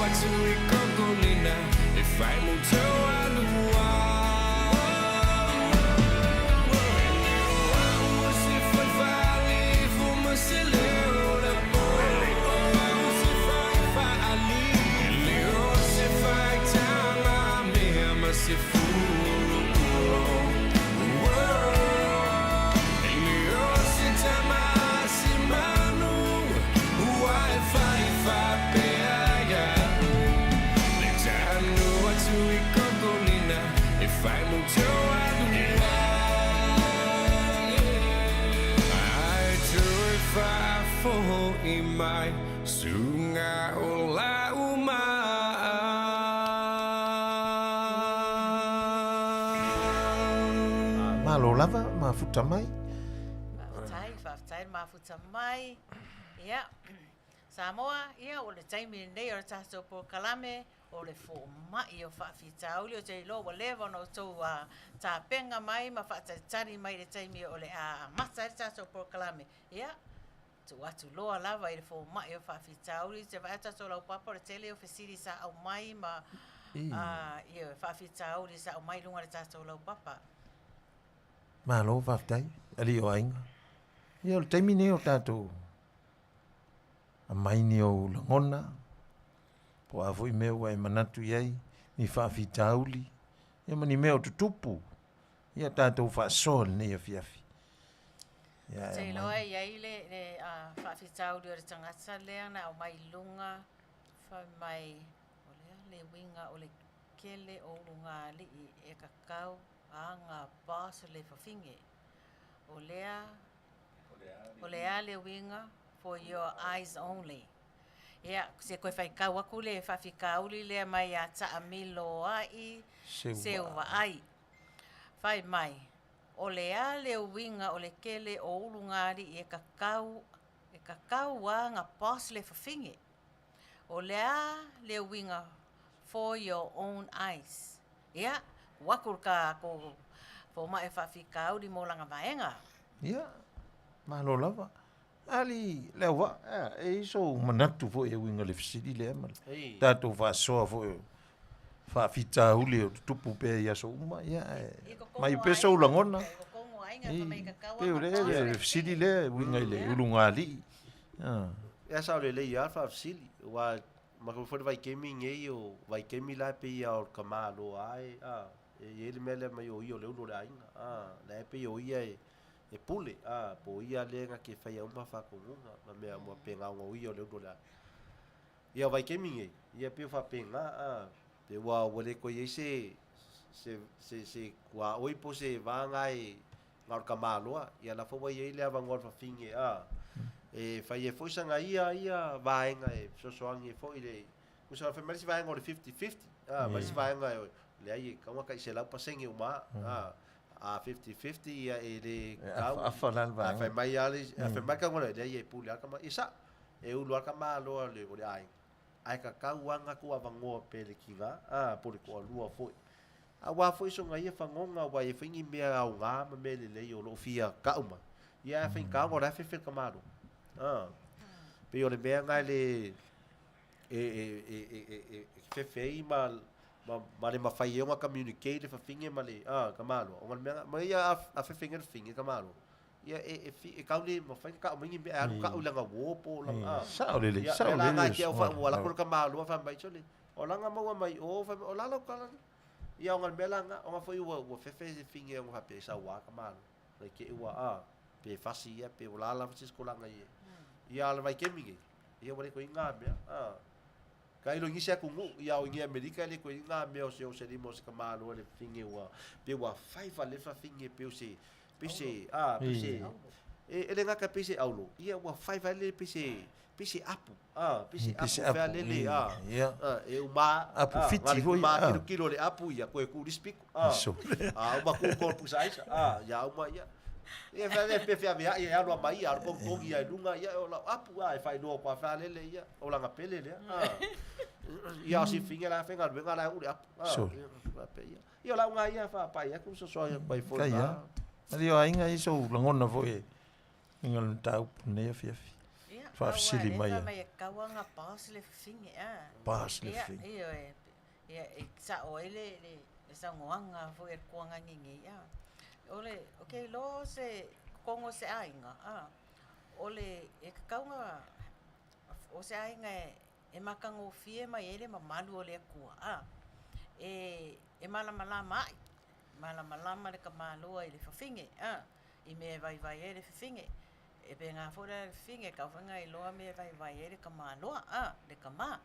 atu I kokolina e whai mo tau alua. E leo au se whai whali fu ma se leo le po. Au se whai whali. E leo se whai tama mea ma se furu ulo. E leo se tama se manu. Uai whai whapeaia. Le tanu atu I kokolina e whai mo tau alua. Ai tu e whafo I mai sunga o la uma. Malo lava, mafuta mai. Whaftai, mafuta mai. Ia. Samoa, ia, o le taimi nei o le tātou po kalame, o le fō mai o whawhitauli o te ilo wa lewa no tau tā penga mai, ma whaatatari mai le taimi o le mata le tātou po kalame. Ia, tu atu loa lava i le fō mai o whawhitauli, te vai tātou lau papa o le tele o whesiri sa au mai, ma ia whawhitauli sa au mai lunga le tātou lau papa. Malo whaftai, Aliioaiga. Ia o le taimi nei o tātou. A mai ni o langona. Po a voi mea wa e manatu iai, ni whawhitauli. Ia mani mea o tutupu. Ia tātou whaasol nei a fiafi. Te loa iai le whawhitauli o le tangata lea na au mai lunga, whai mai o lea le winga o le kele o lunga li e kakau a ngā bāsa le whawhinge. O lea le winga for your eyes only. Ia, se koe whai kau aku le whawhikauli lea mai a taa milo ai, seua ai. Whai mai, o lea le winga o le kele o ulungari e kakau a ngā bāsa le whawhinge. O lea le winga for your own eyes. Ia, wakul ka ko fo mai whawhikauli mo langa vaenga. Ia, malo lava. Ali, leo wa, e iso manatu fo e winga le fisiri le amal. Tātou whaasoa fo e whaafita huli o tupu pe ia so uma, ia, mai peso ulangona. Peo le fisiri le winga le ulunga li. Ia sao le ia whaafisili, wa makawhore vai kemi ngei o vai kemi la pe ia o kamalo ai, e ele mele mai o io le ulo le ainga, le pe o ia e pule po ia lenga ke fai uma fa konga ma me mo penga ngo io le dola ia vai ke mingi ia pe fa penga pe wa wole ko ye se kwa oi po se va ngai ngar kamalo ia la fo wa ye le va ngor fa finge e fai e foi sanga ia va enga e so angi fo ile ku sa fa mari va ngor 50-50 ma si va enga le ai kama kai se la pa sengi uma a 50-50 ia e le kau fai mai ali fai mai ka ngona le ia puli aka mai isa e ulu aka malo le o le ai ka kau anga ku avangoa pe le kinga puli ko lua foi a wa foi so ngai fa ngonga wa e fingi mea au nga ma me le o lo fia kauma ia fai ka ngora fe ka malo pe o le mea ngai le fe fei mal ma le mafai e unha communicate fa finge ma le kamalo o ma ia a fe finger finge kamalo ia e kauli mafai ka mingi be a ka ulanga wo po langa sao le nga ke o fa wala ko kamalo fa mai chole o langa mo mai o fa o lalo kala ia o ngala nga o foi o fe finge o ha pe sa wa kamalo le ke wa pe fasi ia pe o lala fa sis ko langa ia le vai ke mingi ia wale ko inga be kai lo ngisi aku ngu ia o ngi Amerika le ko inga me o se limo se kamalo le finge wa pe wa faiva le fa finge pe o se e le nga ka pe se aulo ia wa faiva le pe se apu fa le e o ma apu fiti ho ma kilo le apu ia ko e ku dispiko o ma ko pusa isa ia o ma ia e fa le pe fa via ia lo mai ar ko ia lunga ia o la apu e fa no pa fa le ia o la ngapele le ia si finga la fenga venga la u ia la nga ia fa pa ia ku so pai fo Aliioaiga iso langona fo e ingal tau ne fiafi Whaafisili mai Ia a. mai kauanga pas le finge Pas le finge. Ia sa oile le sa ngoanga fo kuanga ngingi ia. Ole okay lo se kongo se ainga ole kaunga o se ainga e makango fie mai ele mamalu ole kua e malama le kamaloa i le fafinge i me vai ele fafinge e pe ngā fora le finge ka whanga i loa me vai ele kamaloa le kama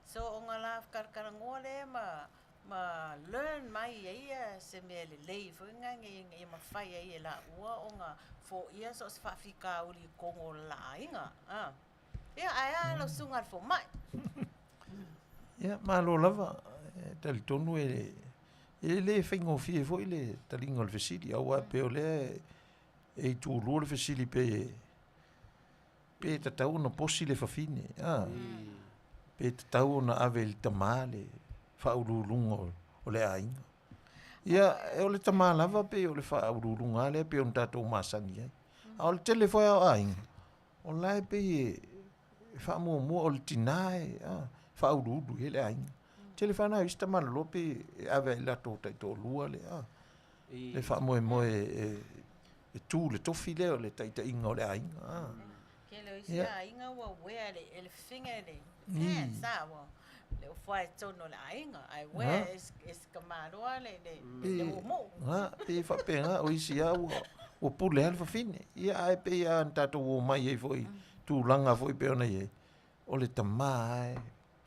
so o ngā la karkarangoa le ma learn mai ia se me le lei whanga ngi mawhai ai e la ua o ngā fo ia so se whawhika uli kongo la inga ia aia lo sungar fo mai Ia, malo lava, tali tonu e le whaingo fie fo i le talinga le fesili, au a peo le e tūlua le fesili pe tatau na posi le whawhine, pe tatau na ave le tamā le whaurulunga o le ainga. Ia, e o le tamā lava pe o le whaurulunga le pe o na tātou māsangi ai. A o le telefoi au ainga, o lai pe whaamua o le tinae, whaurulu he le ainga. Telefona i sta mana lope ave la tota i tō lua le le whaamoe e tū le tofi leo le taita inga o le ainga. Ke leo isi a inga ua wea le whinga le sa wa le o whae tono le ainga ai wea es kamaroa le umo. Pe whapenga o isi a ua pule alfa fine. Ia ai pe a tātou o mai e foi tūlanga foi pe ona e o le tamā ai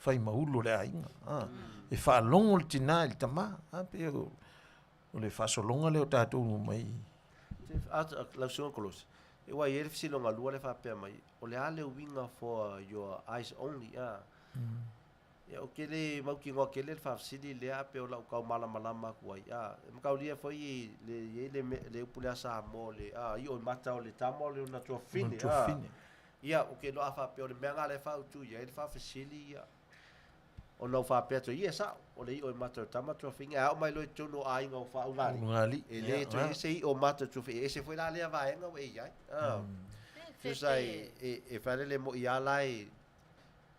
fai maulo le ainga. E whaalongo le tina le tamā. Pe o le whaasolonga leo tātou o mai. Lau sunga Kolose. E wai e le fisilonga lua le whapea mai. O le ale winga for your eyes only. Ia o kele mauki ngoa kele le whaafisili lea pe o lau kau malama kuai. Makau lia foi le upulea sa mo le i o mata o le tamo le una tua fine. Ia o ke loa whapea o le mea ngā le whautu ia e le whaafisili ia. O nau whapea to ia sa o le i o mata o tama tua fine. Au mai loe tono a inga o whaungali. E le to e se i o mata tua fine. E se foi la lea vaenga o e iai. Tusai e whare le mo i alai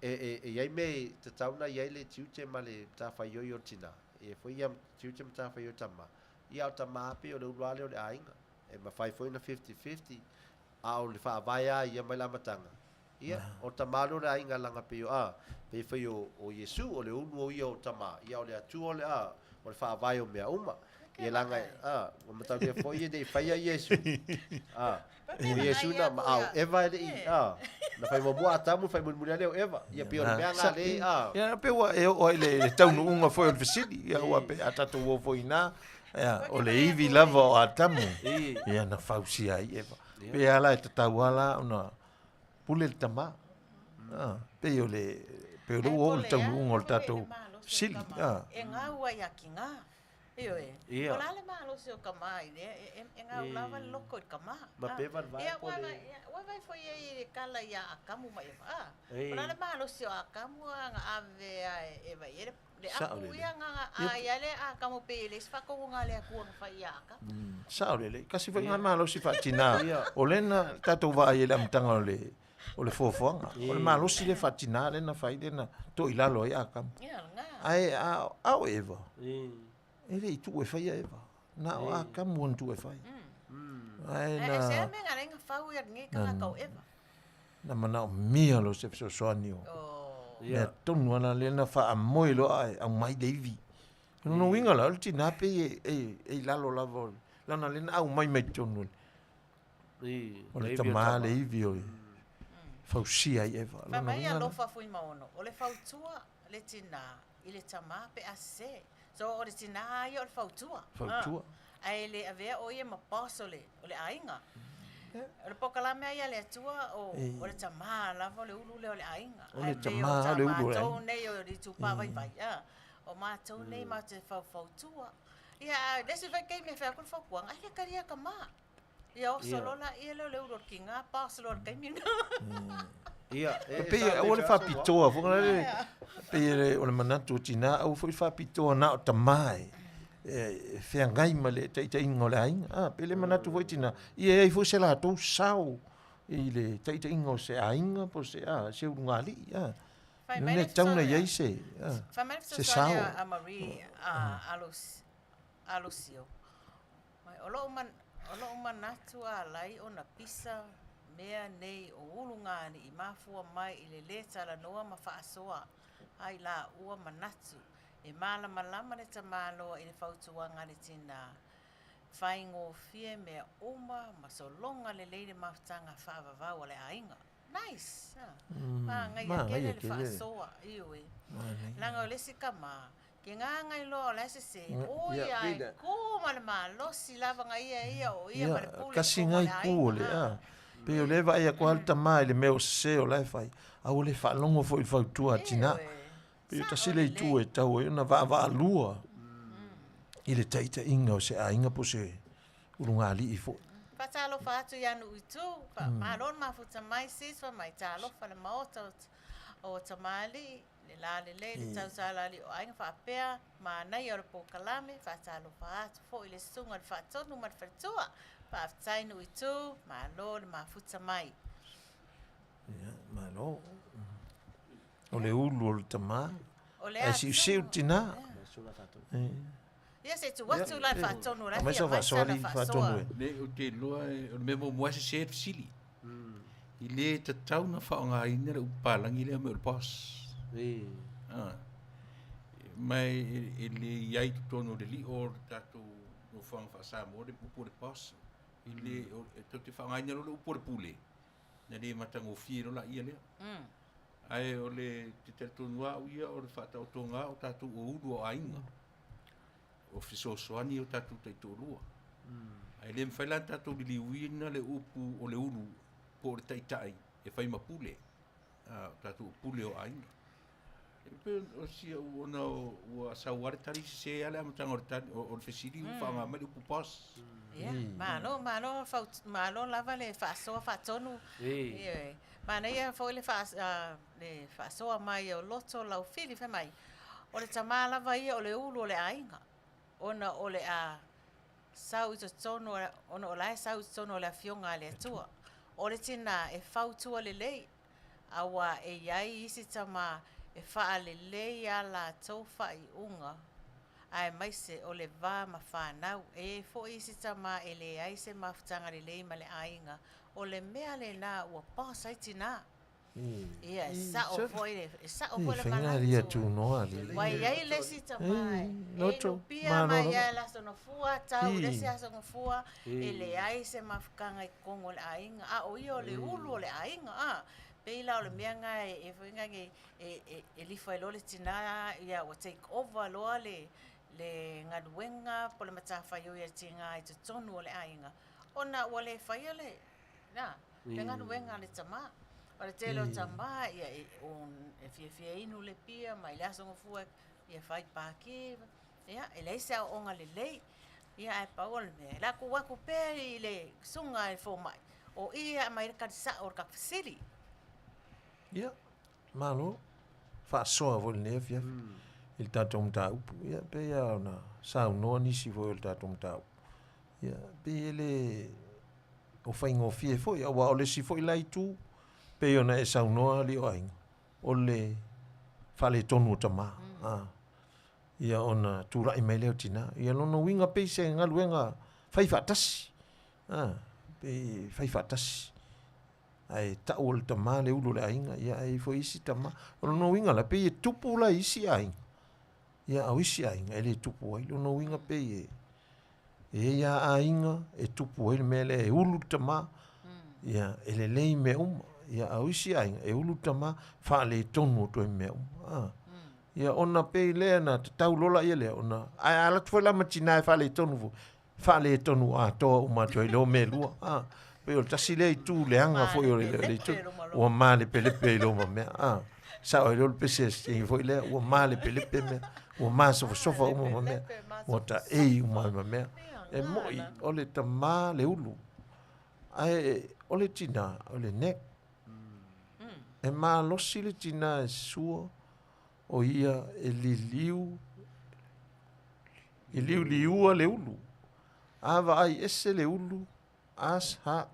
e iai me te tauna iai le tiute ma le tawhaioi o tina. E foi iam tiute ma tawhaioi tama. Ia o tama api o le uruale o le ainga. E ma whai foi na 50-50. A o le whaavaia ia mai la matanga. Ia o tamalo le ainga langa pe o pe foi o Yesu o le unu o ia o tama. Ia o le atu o le o le whaavaia o mea uma. Ia langa o matau le foi e de whaia Yesu. O Yesu na ma au eva e i na fai mo atamu fai mo leo eva ia pe o mea nga le ia pe o le taunu unga foi o fesili ia o pe atatu o foi na o le ivi lava o atamu ia na fausia i eva pe ala e tatauala ona pule le tama pe o le o taunu unga o tatou sili e ngā ua ia ki ngā Ia. Ola le malo se o kama i e ngā ulawa loko i kama. Ma pe vai po le. Wa vai foi e kala ia akamu mai va. Ola le malo se o akamu nga ave e vai le aku ia nga ai le akamu pe le fa ko nga le aku nga fa ia ka. Sa le kasi foi nga malo si fa tina. O le na tatou va i le amtanga o le fofoanga. O le malo si le fa tina le na fai le na to ilalo ia akamu. Ia nga. Ai au eva. Ele i tu e fai eva. Na o a kamu tu e fai. Ai na. Se me ngare nga fau ia ngi ka kau eva. Na mana o mia lo se so soanio. Ya tonu ana le na fa moi lo ai au mai devi. No winga la ulti na pe e lalo lavo. Lana le na au mai mai tonu. O le tama le ivi o. Fau sia eva. Ma mai alo fa fui maono. O le fau tua le tina i le tama pe ase. So o le tina ai o le fautua. Fautua. Ai le avea o ia mapasole o le ainga. O le pokalame ai le atua o le tama lava o le ulu le o le ainga. O le tama le ulu le ainga. O mātou nei o le tupa vai vai. O mātou nei ma te fautua. Ia, lesi vai kei me whea kuru whaukuanga. Ai le karia ka mā. Ia o solola ia le ulu ki ngā pasolo o kei minga. Ia, pe o le fa pitoa fo le pe o le manatu tina au fo fa pitoa na o tamai fe ngai male te ingo le ai pe le manatu fo tina ia ai fo se la to sau i le taʻitaʻiga o se aiga po se se ulugalii Fai Ina mai ne le tauna fesole iai se Fai mai le se fesole sao. a Marie alosio. Mai o lo'o manatu a lai ona pisa mea nei o ulunga ni i mafua mai i le le talanoa ma fa'asoa ai la ua manatu e malama le tamaloa i le fautuanga le tina faingofie mea uma ma solonga le leile mafutanga fa'avavau o le ainga. Nice. Ngai ma ia kele ia le kele. fa'asoa iwe. Langa o le sikama ke nganga i loa o le se o ia, ia pida. ko ma le malosi lava ngai ia o ia ma le pule kasi ko ma ngai le ku o le pe o le vai a kwal tama le meo se o le fai au le fa longo fo il fautua tina pe ta sile tu e tau e na va lua i le taita inga o se a inga po se urunga ali i fo Patalo fa atu ya nu itu ma lon ma futa mai sis fa mai talo fa le Maota o Tamali'i le tau sala li o ainga fa pea ma nei o le pokalame fa talo fa atu fo i le sunga le fa tonu ma le fatua fa tai nu itu ma lo le ma futa mai ma lo o le ulu o le tama o le ai si se tina ia se tu watu la fa tonu la ma so fa sori fa tonu le o te loa o me mo mo se sili i le te tau na whaonga ina le upalangi le me o le pos. Mai e le iai tutono le li o tatu no whaonga whaasamo le upo le pos. I le te whaonga ina le upo le pule. Na le matango fie la ia lea. Ai o le te teletonua o ia o le whaatautonga o tatu o uru o ainga. O fisosoani o tatu taitolua. Ai le mwhailan tatu li uina le upu o le uru po le taitai e fai mapule tatu pule o ainga e pe o sia ona o sauare tari se ale amatanga o tani o fesiri u fa ma le pupos malo lava le faso fatonu mana ia foi le faso mai o loto lau fili fe mai o le tamala vai o le ulu o le ainga ona o le a sau i tonu ona o la sau i tonu o le fionga le tua o le tina e fautua le lei awa e iai isi tama e faa le lei ala tau fai unga ai mai se o le va ma whanau e fo isi tama e le ai se mafutanga le lei ma le ainga o le mea le na ua pasa i tina ia sa o foi le mana ia tu no ali wai ai le si tama loto pia mai ia la sono fua tau le si sono fua e le ai se mafukanga i kongo le ainga o ia o le ulu o le ainga peila o le mea nga e whainga e lifa e lole tina ia o take over loa le ngaduenga po le matawhai o ia tinga i te tonu o le ainga ona o le whaia le le ngaduenga le tama o le tele o tama ia e fia inu le pia mai le asonga fua ia whai pāki ia e le isa o onga le lei ia e pao le mea la ku waku pēr i le sunga e fo mai o ia mai katisa o kakfasiri ia malo fa soa vol ne fia il tato mta upu ia pe ia na sa no ni si vo il tato mta ia pe le o faingo fie fo ia wa o le si fo lai tu pe ona e sa no ali o ainga o le fale tonu tama ia ona tura i mele o tina ia no winga pe se ngaluenga fai fatasi pe fai fatasi ai ta ol tama le ulu le ainga ia ai fo isi tama no winga la pe tupu la isi ai ia au isi ai ele tupu ai no winga pe ia ainga e tupu ele mele e ulu tama ia ele lei me ia au isi ai e ulu tama fa le tonu to me ia ona pe le na tau lola ia le ona ai ala tu la matina fa le tonu a to uma to lo me lua pe o tasi le tu le anga foi o le tu o male pele lo me sa o le pese e foi le o male pele me o maso sofa o me o ta e o me e moi o le tama le ulu ai o le tina o le nek e ma lo si le tina e suo o ia e liu le ulu ava ai ese le ulu as ha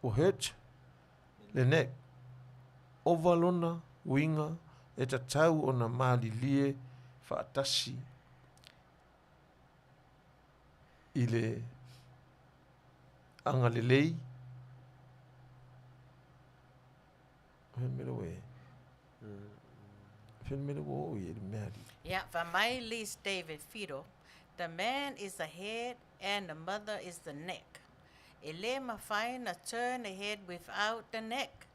o het, le nek, o valona, winga, e ta tau o na mali lie, whaatasi, i le anga le lei, Yeah, for my list, David Fido, the man is the head and the mother is the neck. Ele mawhaina turn the head without the neck.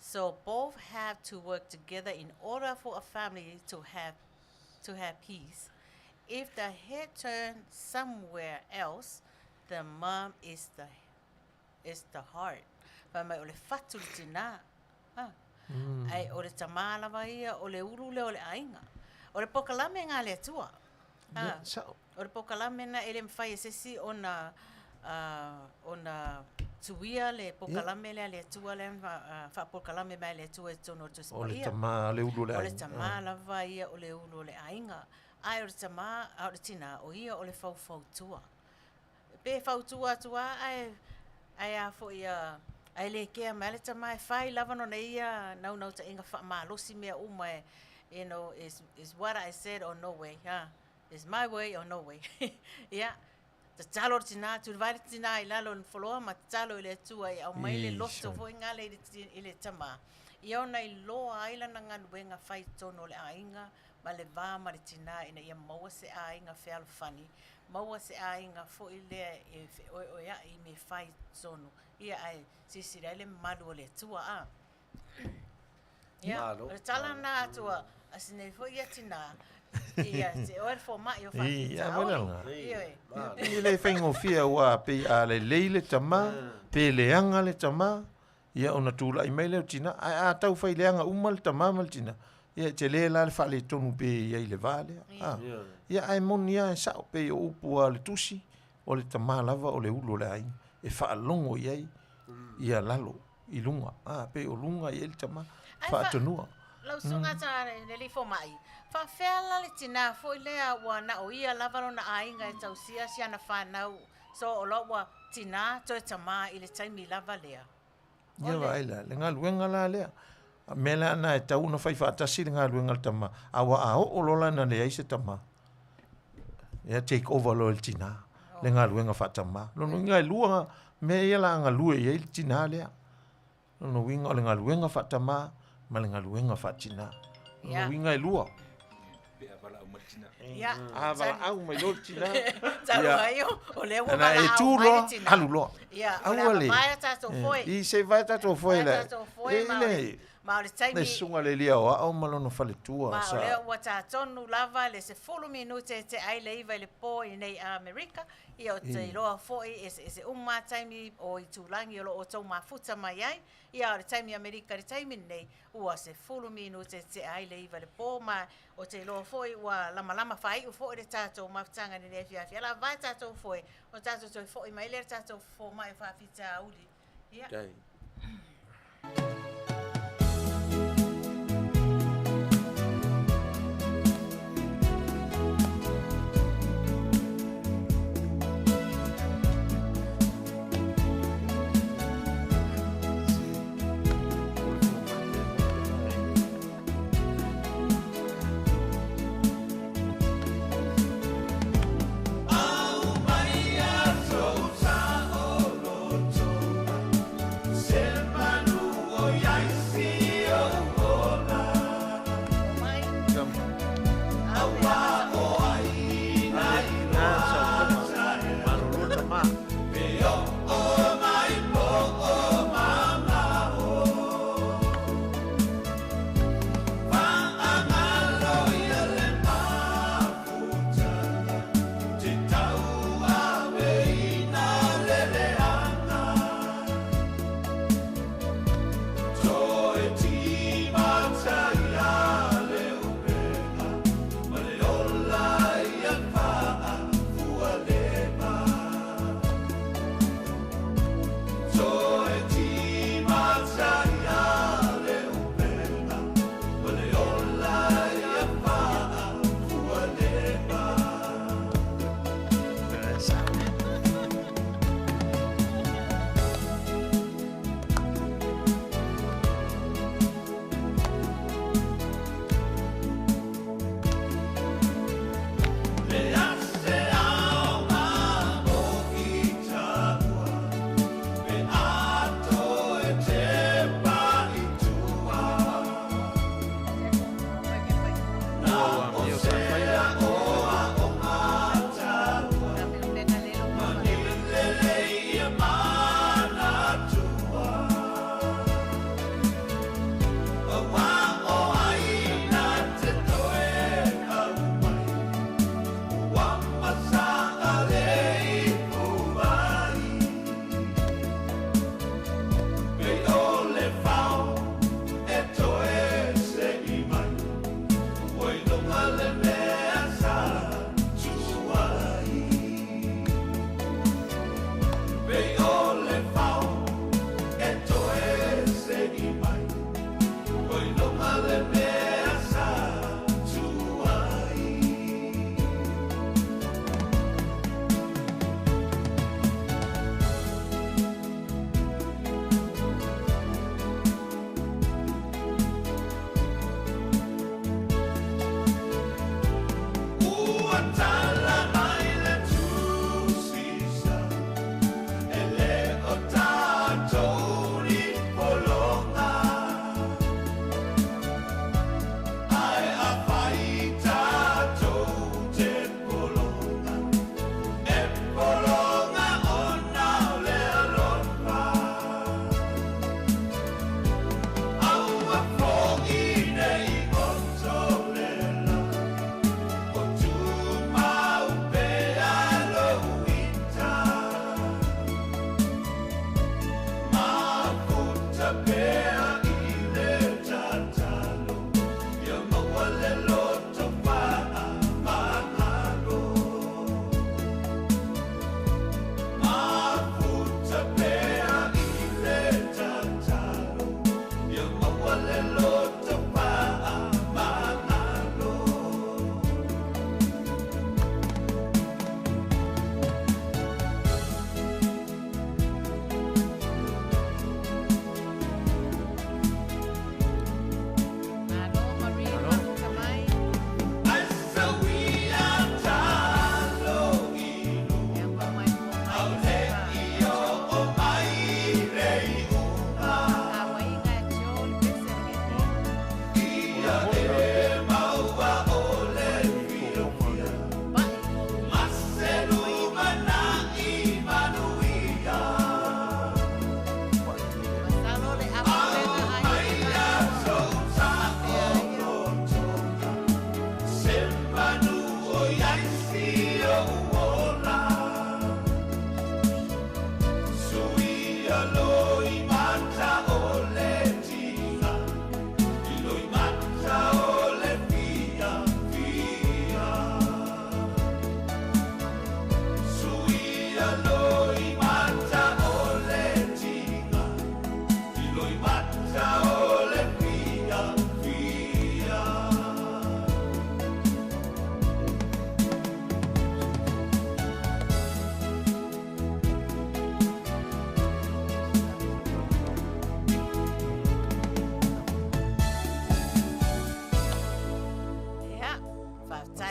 So both have to work together in order for a family to have peace. If the head turns somewhere else, the mom is the heart. But my ole fatu tina. Ai ole tamala ia ole uru le ole ainga. Ole pokalame ngā le tua. Ole pokalame na ele mwhai sesi ona tuia le pokalame le tua le wha pokalame mai le tua e tono tu sipa ia. Ole tama le uru le ainga. Ole tama lava ia ole uru le ainga. Ai ole tama au tina o ia ole fau tua. Pe fau tua ai a fo ia ai le kea mai le tama e whai lava no ia nau ta inga wha malosi mea umae. You know, is what I said or no way. It's my way or no way. Yeah. Te talo tina, tu vai tina I lalo n foloa ma talo ile tua I au mai le loto fo ingale ile tama. I ona I loa aila na nganuenga whai tono le ainga, ma le vā ma le tina ina ia maua se ainga whealu whani. Maua se ainga fo ile o ia I me whai tono. Ia ai sisira ile malu o le tua Yeah, o tala na tua asine fo ia tina. Ia se oel fo ma yo fa. Ia wala. Ia le whaingo fia wa pe a le leile tama, pe leanga le tama, ia ona tula I mai leo tina, a tau whai leanga umal tama mal tina. Ia te le la le whale tonu pe ia I le vale. Ia ai monia e sao pe o upua le tusi, o le tama lava o le ulo le ai, e whaalongo iai, ia lalo, I lunga. Pe o lunga I le tama, whaatonua. Lau sunga tare le li fo mai. Fa fela le tina fo lea wa na o ia lavalo na ainga e tau sia na whanau. So o lo wa tina to tama I le taimi lava lea. Ia waila, le ngā luenga la lea. Mela ana e tau na whai whaatasi le ngā luenga le tama. Awa a o lola na le aise tama. Ia take over lo le tina. Le ngā luenga whaatama. Lono inga e lua me ia la ngā lue ia le tina lea. Lono winga o le ngā luenga whaatama. Ma le ngā luenga whaatina. Lono winga e lua. Yeah. Wala au mai lo tina. Taru ai o le wa Ana e tu lo alu lo. Yeah. Awale. Vai tato foi. I se vai tato foi le. Ele. Ma o le taimi. Le sunga le lia o au malono fale tua sa. Ma o le wa tonu lava le se fulu minute te ai le iva le po I nei America. Ia o te loa foi se umma taimi o I tulangi o lo o tau mafuta mai ai. Ia o le taimi America le taimi nei ua se fulu minute te ai le iva le po ma o te loa foi ua lama whai u foi le tato mafutanga ni le fiafia. La vai tato foi o tato toi foi mai le tato foi mai whawhita uli. Ia. Oh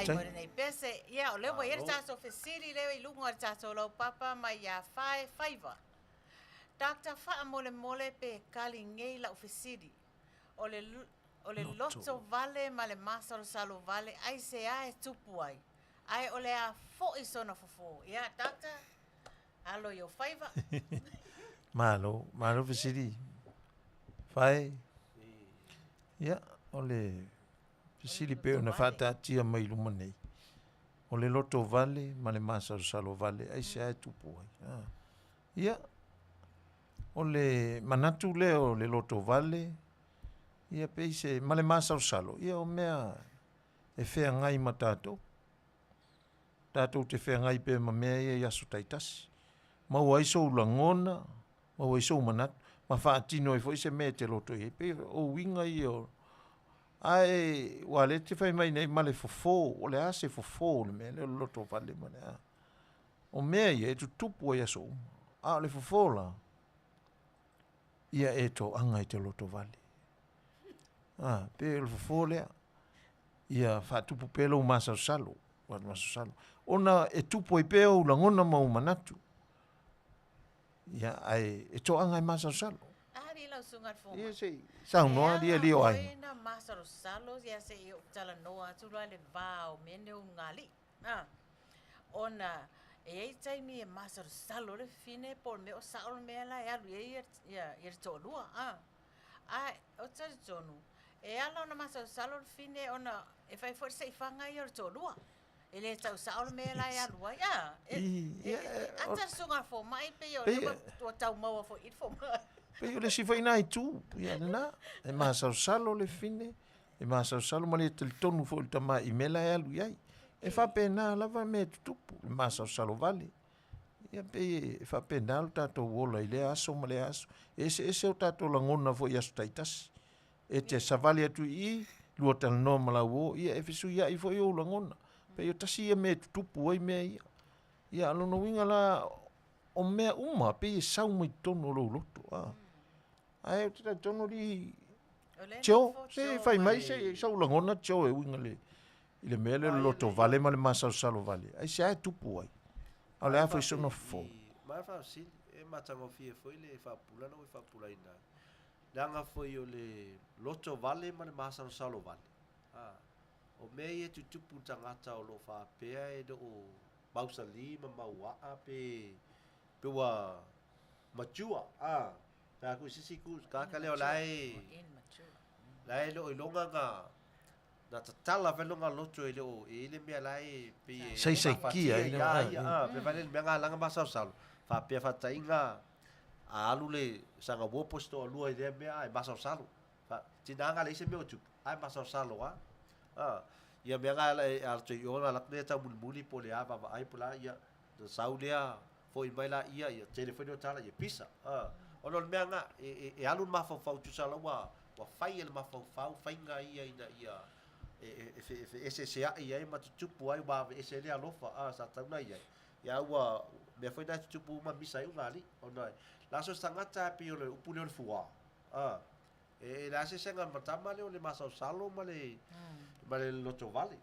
Ai mo nei pese ia o lewa ia taso fesiri lewa i lunga taso lo papa mai ia faiva. Dr. Fa mole pe kali ngei la fesiri. O le loto vale ma le masaro salo vale ai se ai tupu ai. Ai o le a fo i sona fofo. Ia doctor alo yo faiva. Malo fesiri. Fai. Ia o le Sili pe na fata tia mai luma nei. O le loto vale, ma le masa salo vale, ai se ai tupu ai. Ia, o le manatu le o le loto vale, ia pe se, ma le masa salo, ia o mea e fea ngai ma tātou. Tātou te fea ngai pe ma mea ia yasu taitasi. Ma ua iso ulangona, ma ua iso manatu, ma whaatino e fo ise mea te loto i, pe o winga i o ai wa le te fai mai nei male fofo o le ase fofo le me le loto vale mane a o me ia tu tupu ia so a le fofo la ia eto anga i te loto vale pe le fofo le ia fa tupu pelo masa salo ona e tupu i peo la ngona mau manatu ia ai eto anga i masa salo sungat fo. Ia sei. Sa noa dia Aliioaiga. Na masaro salos ia se o tala noa tu le vao mene o ngali. Ona e tai mi masaro salo le fine por me o salo me la ia to lua. O tala tonu. E ala na masaro salo fine ona e fai for sei fanga ia to lua. Ele tau salo me la ia lua. Ata sungat fo mai pe o tau mau fo it fo. Pe le si fai nai tu, ia na, e masau salo le fine, e masau salo ma le tonu fo il tama i mela e alu iai. E fa pena lava me tutupu, e masau salo vale. Ia pe e fa pena lu tato wola i le aso ma le aso. Ese o tato langona fo i aso taitasi. E te savali atu i, lua tala no ma la uo, ia e fisu ia i fo i o langona. Pe i o tasi ia me tutupu ai mea ia. Ia alono winga la o mea uma, pe i sau mai tono lo loto, ai o te tono li teo, se fai mai se sau langona teo e winga le I le mea le loto vale ma le masalo vale. Ai se ai tupu ai. Au le afo isono fo. Mai fa si e matango fie foi le fa pula no fa pula ina. Langa foi o le loto vale ma le masalo vale. Ah. O mea e tutupu tangata o lo fa pea e do o mausali ma maua pe wa matua. Ah. Ta ku sisi ku ka leo lai. Lai lo ilonga nga na tatala velonga loto ele o ele mea lai pe Sei kia ia pe vale mea nga langa masalo fa pe fa tainga alu le sanga wo posto lua ide mea ai masalo fa tinanga le se meu tu ai masalo ia mea nga al to yo la ne ta bulbuli po le ava ai pula ia de saudia foi mai la ia telefone tala ia pisa ono mea nga e alu ma fa tu sala wa fai ele ma fa fainga ia ia ese ia ma tupu ai wa ese le alofa sa tauna ia ia wa me foi da tupu ma misa u ngali ona la so tangata pe o upule o fuwa e la se senga matama le o le masa salo ma le loto vale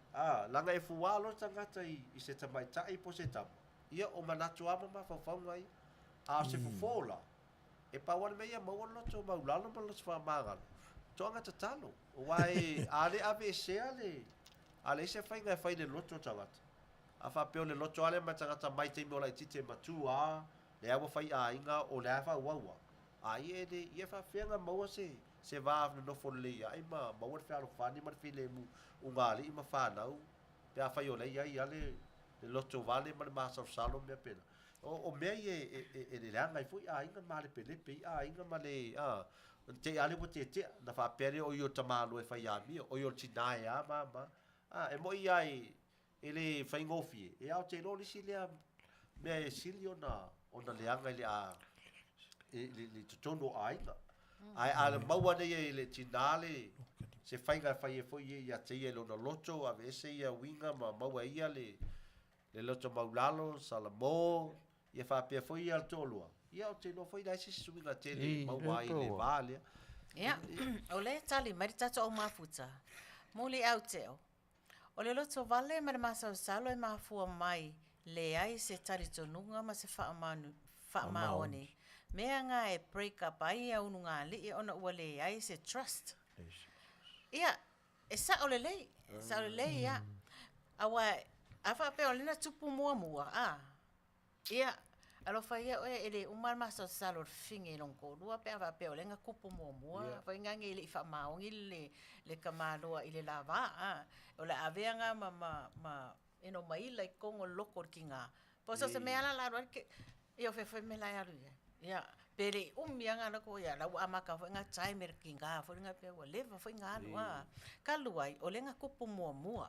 langa e fuwa lo tangata i se tamai tai po se tam ia o manatu ama ma fa ngai se fufola e pa wan me ia mo loto ma ulalo ma lo fa magal tonga tatalo wai ale ave se ale se fai le loto tangata a fa pe le loto ale ma tangata mai te mo la tite matua le ava fai a inga o le ava wawa ai e fa fenga mo se va no folle ai ma mo fa lo fani ma file mu ungali ma fa nau pe a fai o le ai ale le loto vale ma ma sa salo me pena o me e le anga foi a inga ma le pele pe a inga ma le te ale mo te na fa pere o yo tamalo e fai a mi o yo tinai a ma e mo ai ele fai ngofie e au te lo lisi le me silio na ona le anga le a le tono ainga ai ale maua nei le tinale se fai ga fai e foi ia te ia lo na loto a vese ia winga ma maua ia le loto maulalo salamo ia fa pe foi al tolua ia o te lo foi dai se suinga te le maua i le vale ia o le tali mai tata o mafuta muli au teo o le loto vale ma le masa salo e mafua mai le ai se tari tonunga ma se whaamaone. Mea ngā e break up ai au nunga li ona ua le ai se trust. Ia, e sa o le lei. Sa o le lei, ia. Awa, awha pe o lena tupu mua. Ia, alofa ia oe ele umar masa salo finge lonko. Lua pe awha pe o lenga kupu mua. Fa inga nge ili whaamaongi le kamaloa ili lava. O le avea ngā ma eno maila I kongo loko ki ngā. Po so se mea la laro ke io fe me la aru ya. Pere ngā lako ya la amaka fo ngā timer ki ngā fo ngā pe wa leva fo ngā lua. Ka luai o lenga kupu mua.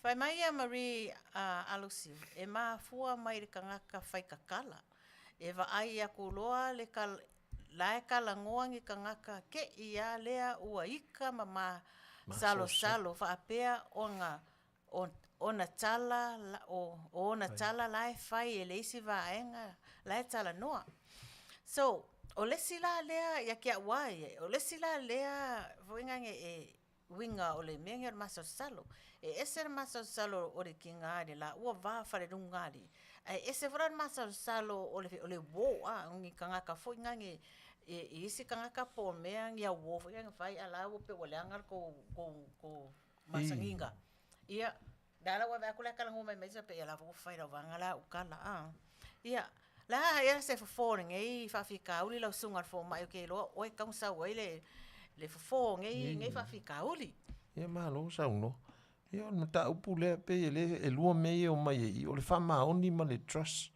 Fai mai a Marie alusi e ma fua mai ka ngaka fai kakala. E va ai a kuloa le ka lae ka langoangi ka ngaka ke ia lea ua ika ma salo fa apea o ngā ona tala ona tala lai fai e leisi vaenga lai tala noa. So, o lesi la lea ya kia wai, o lesi la lea voinga e winga o le menga maso salo. E ese maso salo o le kingari la ua va fare rungari. E ese vran maso salo o le wo ngi kangaka foi ngange e isi kangaka po mea ngia wo foi ngange fai ala wo pe wale angar ko masanginga. Ia dala wa va kula kala ngoma mesa pe la vo fai la vangala ukala ia la ia se falling e fa fika uli la sungar fo mai ke lo o ka sa wa le fo ngai fa fika uli ia ma lo sa uno ia no ta upule pe le lu me o mai o le fa ma oni ma le trust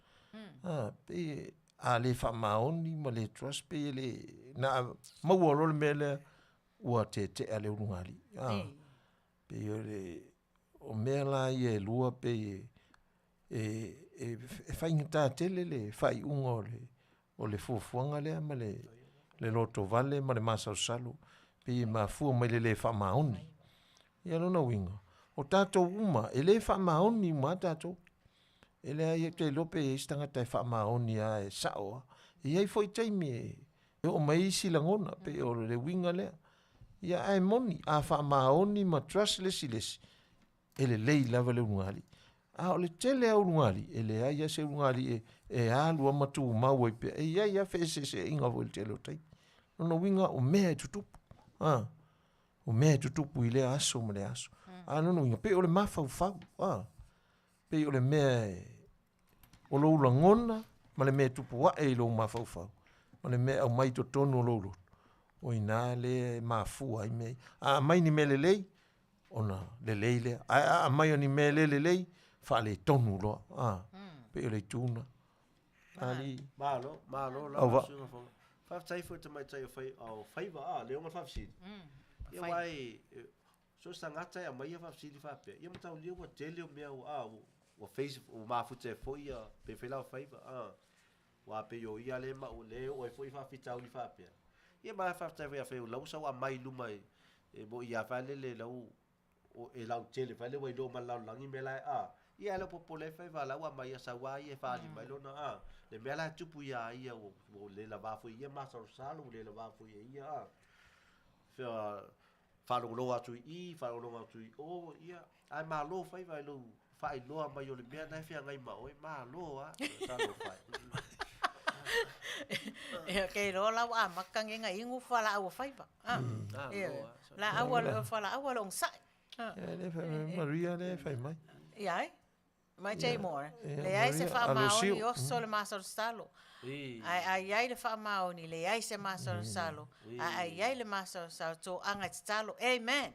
pe a le fa ma oni ma le trust pe le na ma wo lo me le o te ale ungali pe le o mea la e lua pe e fai ngata tele le fai unga o le fuafuanga lea ma le loto vale ma le masa salo pe ma fua mai le fa maoni ia lona winga o tato uma e le fa maoni ma tato ele ai te lope e stanga te fa maoni a e sao e ai foi taimi e o mai si langona pe o le winga lea ia ai moni a fa maoni ma trust lesi ele lei lava le ungali. O le tele au ungali, ele aia se ungali e alu amatu mau pe e ia fe se inga vo le tele o tai. No winga o mea tutupu. O mea tutupu i le aso ma le aso. No winga pe o le mafau fau. Pe o le mea o lo ula ngona, ma le mea tupu wa e lo mafau fau. Ma le mea au mai to tonu o lo. O ina le mafua ai mei. Mai ni me le lei, ona le lei le. Mai o ni me le lei, fa le tonu lo. Pe o le tuna. Ali. Malo, Auvaa. sunga fo. Fa tai fo te mai tai fai au faiva le onga fa fsi. Ia wai so sangata ia mai fa fsi fa pe. Ia mata li o tele o mea o face o mafu te fo ia pe fela faiva. Wa pe yo ia le ma o le o fo fa fita o fa pe. Ia mai fa tai fa o lau sa wa mai lu mai e bo ia fa le lau o e lau tele fa le wai do ma lau langi me lai ia le popole fa la wa mai sa wa ia fa li mai lona le mela tupu ia o le la va fo ia ma sa salo le la va fo ia fa lo atu o ia ai ma lo fa i lo mai o le mea nai fa ngai ma o ma lo sa lo fa ke ro la wa makange nga ingu fala au faiva la awal fala awal on sai Le Maria le fai mai. Ia mai chei more le ai se fa maoni o sole maso stalo ai le fa maoni le ai se maso stalo ai le maso stalo anga stalo amen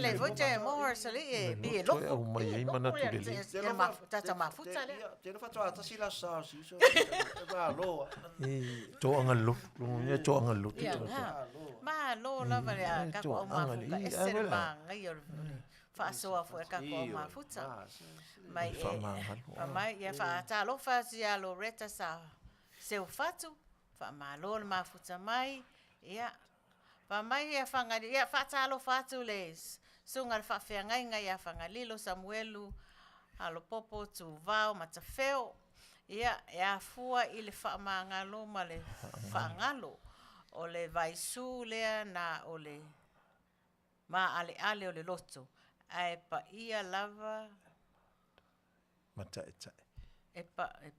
le voce more sali bi lo o mai ai mana tu le ma tata ma futa le te fa to ata sila sa si so ma lo to anga lo ia to anga lo ma lo la va ka ko ma fuka ese ma ngai yo fa so fu ka ko ma futa mai ia fa ta lo fa sia lo reta sa se o fatu fa ma lo ma futa mai ia pa mai ia fa ngai ia fa ta lo fatu les sunga fa fe ngai ngai ia fa ngai lo Samuelu alo popo tu vao matafeo ia fua i le fa ma ngalo ma le fa ngalo o le vaisu lea na o le ma ale o le loto ai pa ia lava mata eta e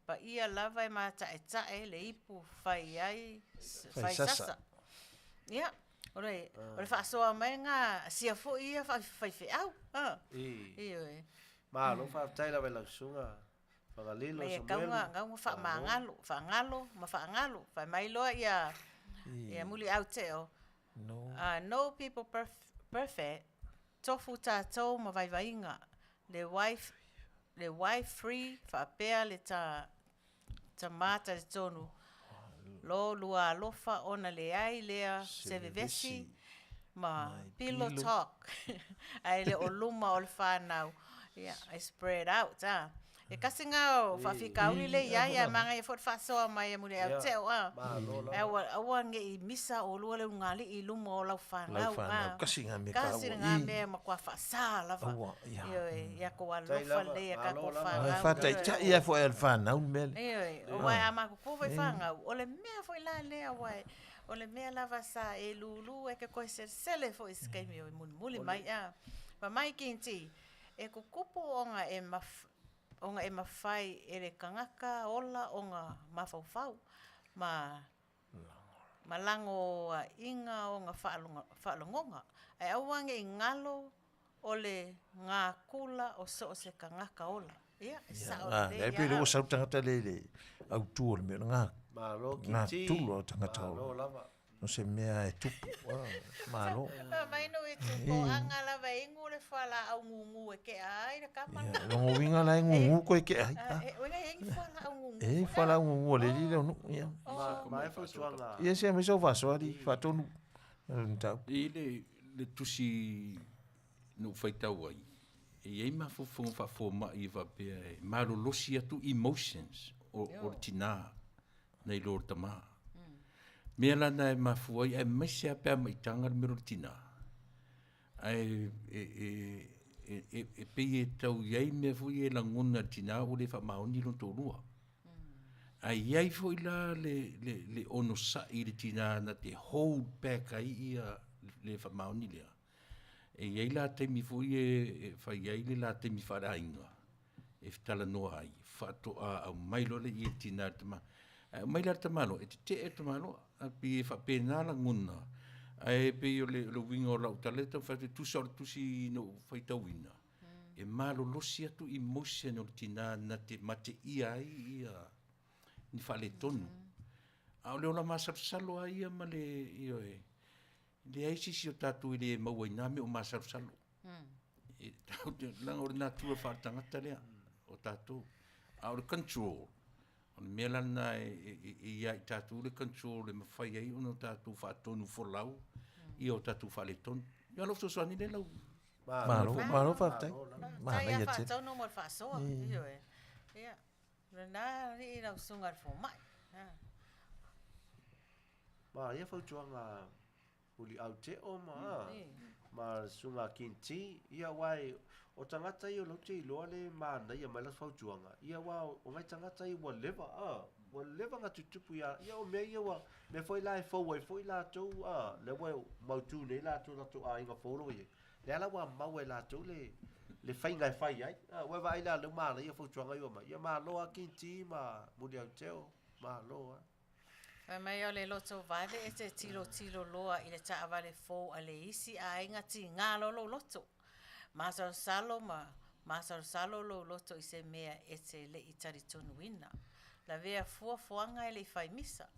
pa ia lava e mata eta le ipu fai ai fai sasa ia ore fa so menga sia fo ia fai fe au ma lo fa tai la vela sunga fa lilo so ngau fa ngalo fa ngalo fa mai lo ia muli au teo no people perfect tofu tatou ma vaivainga le wife free fa pea le ta mata le tonu lo lua lofa ona le ai lea se vevesi ma pillow talk ai le oluma o le whanau I spread out e kasinga fa fika uli le ia manga e fot fa so mai mule au teo awa nge I misa o lua le ngali I lumo o lau whanau kasinga me ma kwa fa sa lava ia ko alofa le ka ko whanau fa tai cha ia fo el whanau mele o wai ama ko foi whanau o le mea foi la le wai o le mea lava sa e lulu e ke ko sele fo iskaimi o muli mai pa mai kinti e ko kupu onga e mawhai e re kangaka ola onga mawhauwhau ma lango inga onga whaalongonga e awange I ngalo o le ngā kula o se kangaka ola ia sa o le e pere o sau tangata le au tu o le mea ngā tulu o tangata ola no se mea e tupu malo mai no e tupu anga lava ingu le whala au ngungu e ke ai le kamana longo winga la ngungu ko e ke ai wenga hengi whala au ngungu whala au ngungu le li no ia mai fa tuanga ia se me so fa so ali fa tonu ntau le tusi no faitau ai e ma fo ma I va pe malo losi atu emotions o tina nei lor tama mea lana e mafuai e maise a pia maitanga le mero tina. Ai e pei e tau iai mea fui e langona tina o le whamaoni lon tōrua. Ai iai fui la le ono sa I le tina na te hold back ai ia le whamaoni lea. iai la taimi foi e fai ai le la taimi wharainga. E whtala noa ai. Whatoa au mailo le i e tina tama. Maila tamalo, e te e tamalo, a pi e whapena la nguna. Ai pe o le winga o lau taleta, whate tusa o tusi no whaitawina. E malo losi atu i motion o tina na te mate ia ai ia ni whale tonu. A o leo la masarusalo a ia ma le io e. Le aisi si o tatu i le maua iname o masarusalo. E tau te langa o le natua whaatangata lea o tatu. A o le control. O le mea lana ia i tatu le control le mawhai ai ono tatu whaatonu folau. Ia o tatu whale tonu. Ia lo soani le lau. Malo whaatai. Tai a whaatau no mo le whaasoa. Io e. Ia. Rana ri rau sungar fo mai. Ia whautuanga uli Aote'o ma sunga kinti. Ia wai o tangata i o lauti i loa le mana ia mai la whautuanga. Ia wa o ngai tangata i wa leva. Wa leva ngā tutupu ia. Ia o mea ia wa me foi la e fau ai foi la tau. Le wai mautu nei la tau ratu a inga folo ia. Le ala wa mau e la tau le whainga e whai ai. Wai wa ai la le mana ia whautuanga i o mai. Ia ma loa kinti ma muri Aote'o. Ma loa. Mai o le loto vale e te tilo loa i le taa vale fō a le isi a inga ti ngā lolo loto. Masar salo lo loto i se mea e te le i tari tonu ina. La vea fuanga e le whai misa.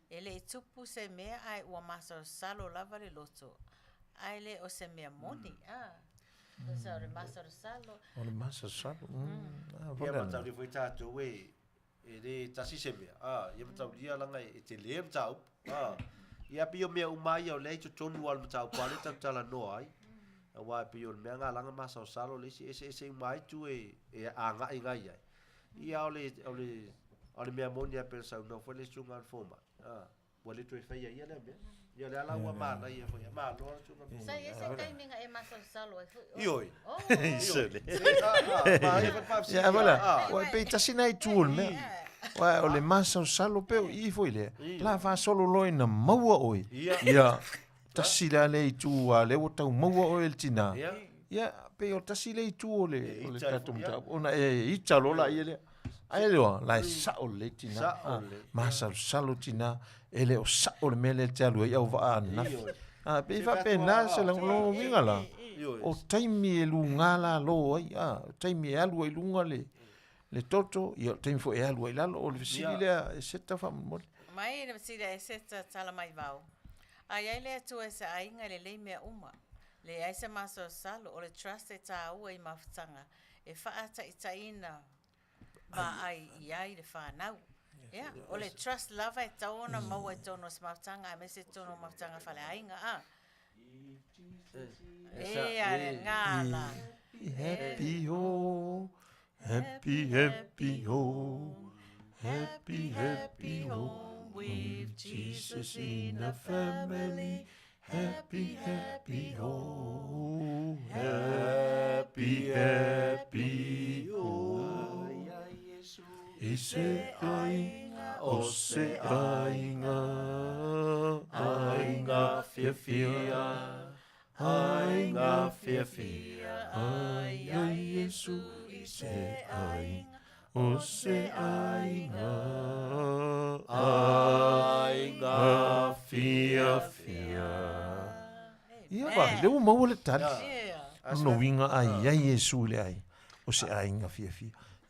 E le i tupu se mea ai ua masar salo lava le loto. Ai le o se mea moni. O le masar salo. O le masar salo. Ia matau li fwoi tātou e le tasi se mea. Ia matau lia langa e te lea matau. Ia pio mea umai au lei to tonu al matau pale tau tala noa ai. Wa pio mea ngā langa masar salo le si ese umai tu e a ngai ngai ai. Ia o le mea moni a pera sau no fwoi le sunga al foma. Wa le toi whaia ia le mea. Ia le ala ua mana ia fwoi. Ma loa sunga al foma. Sai ese taiminga e masar salo e fwoi. Ioi. Isole. Ia wala. Wa pe tasina i tuol mea. Wa o le masar salo pe i fwoi le. La fa solo loi na maua oi. Ia. Tasila le i tu a le o tau maua oi el tina. Ia pe o tasila i tu o le tatu mta. Ona e i talo la ia le. Ai leo la sa o le tina. Masar salo tina. Ele o sa o le mele te alu ia Auvaa na. Pe fa pena se la lo winga la. O taimi e lu ngala lo ai. Taimi e alu ai lunga le toto ia taimi fo e alu ai lalo o le visili le e seta fa mo. Mai le visili e seta tala mai vau. Ai le tu e se ainga le mea uma. Le ai se masar salo o le trust e ta ua i mafutanga. E faata i taina va ai iai le whanau. Yeah, o le trust lava e taona maua e tono se mafutanga, a me se tono mafutanga whale ainga, le ngala. Happy ho, happy ho, happy ho, with Jesus in the family. Happy ho, happy ho. Ise ainga, o se ainga, ainga fia, ainga fia, ai Yesu, ise ainga, o se ainga, ainga fia. Ia ba, leu mau le tali. No winga ai Yesu le ai, o se ainga fia.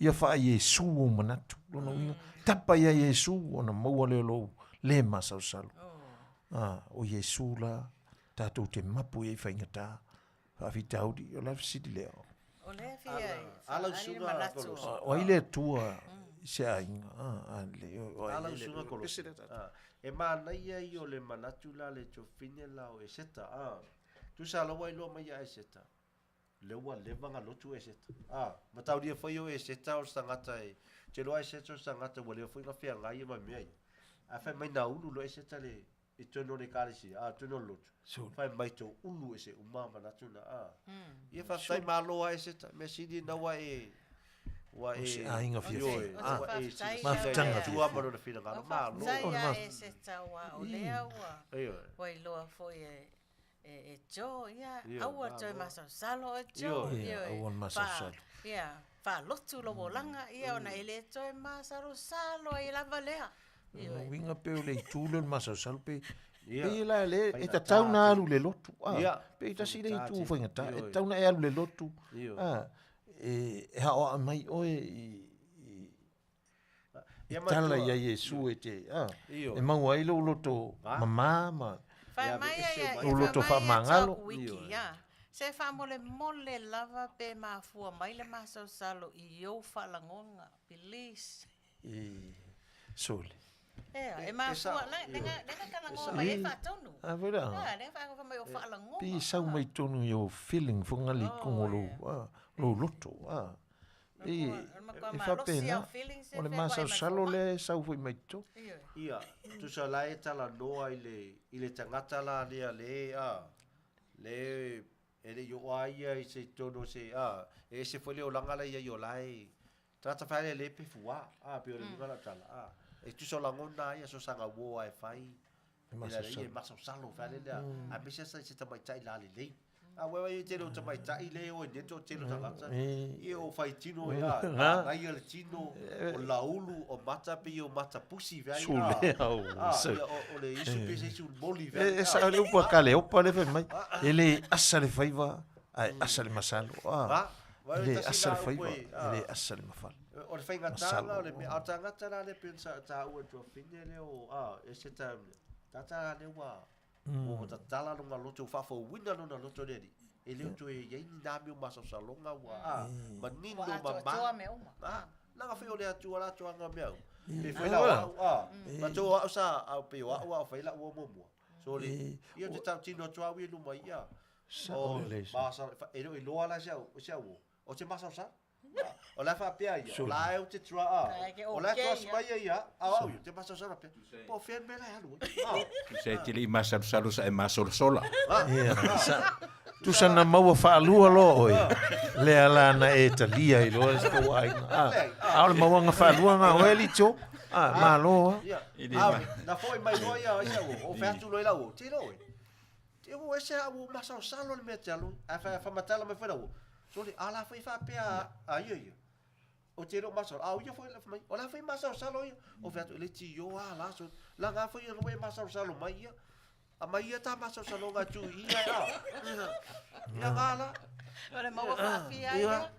Ia wha Yesu o manatu. Lona winga. Tapa ia Yesu o na maua leo lo le masau salo. O Yesu la tātou te mapu e whaingata. Whawhitauri o la fisiti leo. O le fia Alau sunga Kolose. O ile tua se ainga. Alau sunga Kolose. E mana ia i o le manatu la le tofine la o e seta. Tu sa lawa i loa mai a e seta. Lewa levanga lotu e seta. Matau dia foi o e seta o sangata e. Te loa e seta o sangata wa leo foi na fea ngai e mai mea. A fai mai na ulu lo e seta le e tono le kalisi. Tono lotu. Fai mai to ulu e se umama na tuna. Ia fa fai maloa e seta. Me sidi na wa e. Wa e. Se ainga fia. Mafutanga. Tua maro na fina ngana. Malo. Sai a e seta wa o lea wa. Wa i loa foi e e jo ia Ia, aua toi masasalo e jo Ia, aua masasalo. ia fa lotu lo volanga ia ona ele toi masasalo i lava lea Winga pe o le tūle masasalo pe. Ia. Pe la le Pai e na ta tauna tāte. alu le lotu. Ia. Pe ta si le Tāte. tu whainga ta. E Ioi. tauna e alu le lotu. Ioi. E hao a mai oe Ia tala matua. ia Yesu e te. Ioi. E mau ai lo loto mama ma. fa mai ia o loto whamangalo. wiki ia se fa mole lava pe mafua mai le masasalo i o falangonga please Sole. e mafua lenga kalangonga mai e fa tonu Vera. lenga fa mai o falangonga Pi sau mai tonu yo feeling funga li kongolo. Lo loto. E fa pena. O le masa salo le sau foi mai to. Ia, tu sa lai tala noa i le tangata la lea le ele yo aia i se tono se e se foi le o langa la ia yo lai trata fai le pe fua pe o le ngala tala e tu sa la ngona ia so sanga wo ai fai Masa e masa salo fai le a me se ta mai tai la le wewe te lo mai tai le o dentro te lo tangata e o fai tino ai le tino o laulu o mata pe o mata pusi vai o le isu pe se sul boli vai E sa le upa kale opa le mai. Ele asa le faiva. Ai asa le masalo. Ele asa le faiva. Ele asa le mafal. o le whainga tanga o le me a tangata la le pensa ta ua tua whine le o e se ta tata le wa o ta tala lunga loto whafo wina luna loto neri e leo tu e yei nami o masa salonga wa manino ma langa whi o le atua la tua nga meau pe whaila wa ma tō au sa au pe wa au whaila ua momua so le ia te tau tino tua ui luma ia o masa e loa la siau o te masa sa o la fa pia ia o la eu te tua o la tua spaia ia au te masa sa pe po fen me la alu Se te li masa salu sa e masa sola. Tu sana maua whaalua lo oi. Lea la na e talia i loa e ko ai. Aole maua nga whaalua nga oe li tō. Ma loa. Na foi mai loa ia o featu loa lau. Te loa. Te o ese au masa salo le mea te alu. A fa matala me whera o. So le ala foi fa pea a ia. O te ro masa au ia foi mai. O la foi masa salo ia. O featu le ti yo ala so. La nga foi lo masa salo mai ia. A mai ia ta masa salo nga tu ia ia. Ia ngala. Ole mau fafia ia.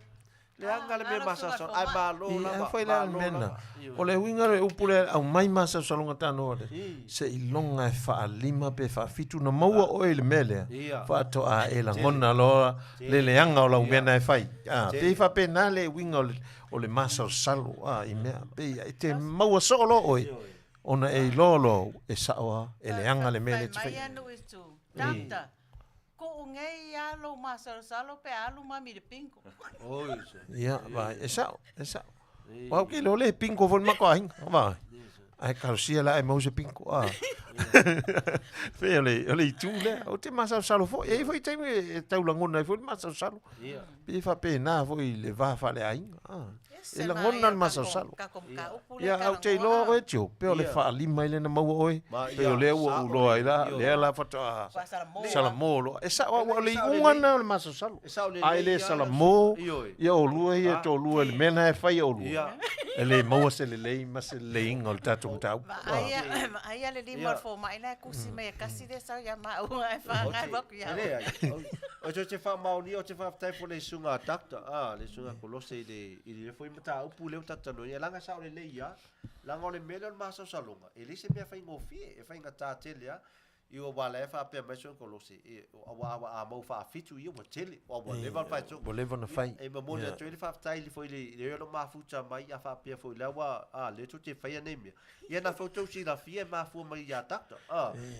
Le anga le me masa salo. Ai malo la. Foi la mena. O le winga le upule au mai masa salo nga tano ore. Se ilonga e wha lima pe wha fitu na maua oe le mele. Wha to a e la ngona loa. Le leanga o la umena e whai. Pe wha pe na le winga o le masa salo. I mea. Pe te maua solo oe. Ona e lolo e saoa e leanga le mele te whai. Mai anu istu. Tata. Ko ngei alo masalo pe alu mami de pinko. Oi. Ia, vai. E sao. E sao. Wau ke lo le pinko fol mako ai. Vai. Ai karosia la e mause pinko. Fe ole tu le. O te masa salo fo. E foi te me tau langona foi masa salo. Ia. Pe fa pe na foi le va fa le ai. E la ngona masa salo. Ia au te lo o tio. Pe ole fa lima ile na mau oi. Pe ole o lo ai la. Le la fa ta. Salamolo. E sa wa le unga na le masa salo. Ai le salamo. Ia o lua ia to lua le mena e fai o lua. Ele mau se le mas le inga o tatu tau. Ai le lima fo mai na kusi me kasi de sa ya ma o ai fa ngai ba ku ya. O te fa mauni o te fa tai fo le sunga takta le sunga kolose ile foi mata upu le tata no ia langa sa le ia langa o le mele masa salonga ele se me fa ingofie e fa ingata tele I o wale fa pe mai so kolose e a mau fa fitu I o tele o wa level fa so Bo level na fai. e mo le tele fa tai li foi le no ma futa mai a fa pe foi la wa le tu te fa ne me ia na foto si la fie ma fu mai ya takta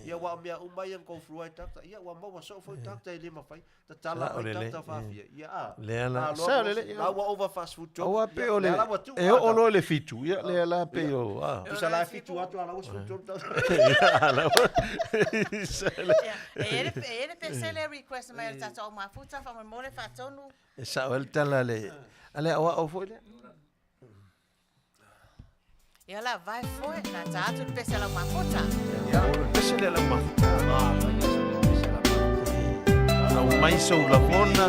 ia wa me o mai en ko fruai takta ia wa mo so foi takta le ma fai ta tala mai takta fa fie ia Le la sa le la wa over fast food job o pe o le e o lo le fitu ia le la pe o tu sa la fitu atu ala was food job Ele pensei le request mai tata o mafuta fa mo le fatonu. E sa o tala le ale o foi le E ela vai foi na tata pensei la mafuta. ia o pese le la ma na umai sau la mona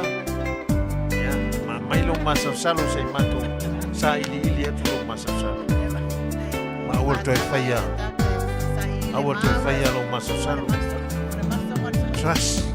ya ma mai lo masasalo se mato sa ili atu lo masasalo ma volto e faia lo masasalo trust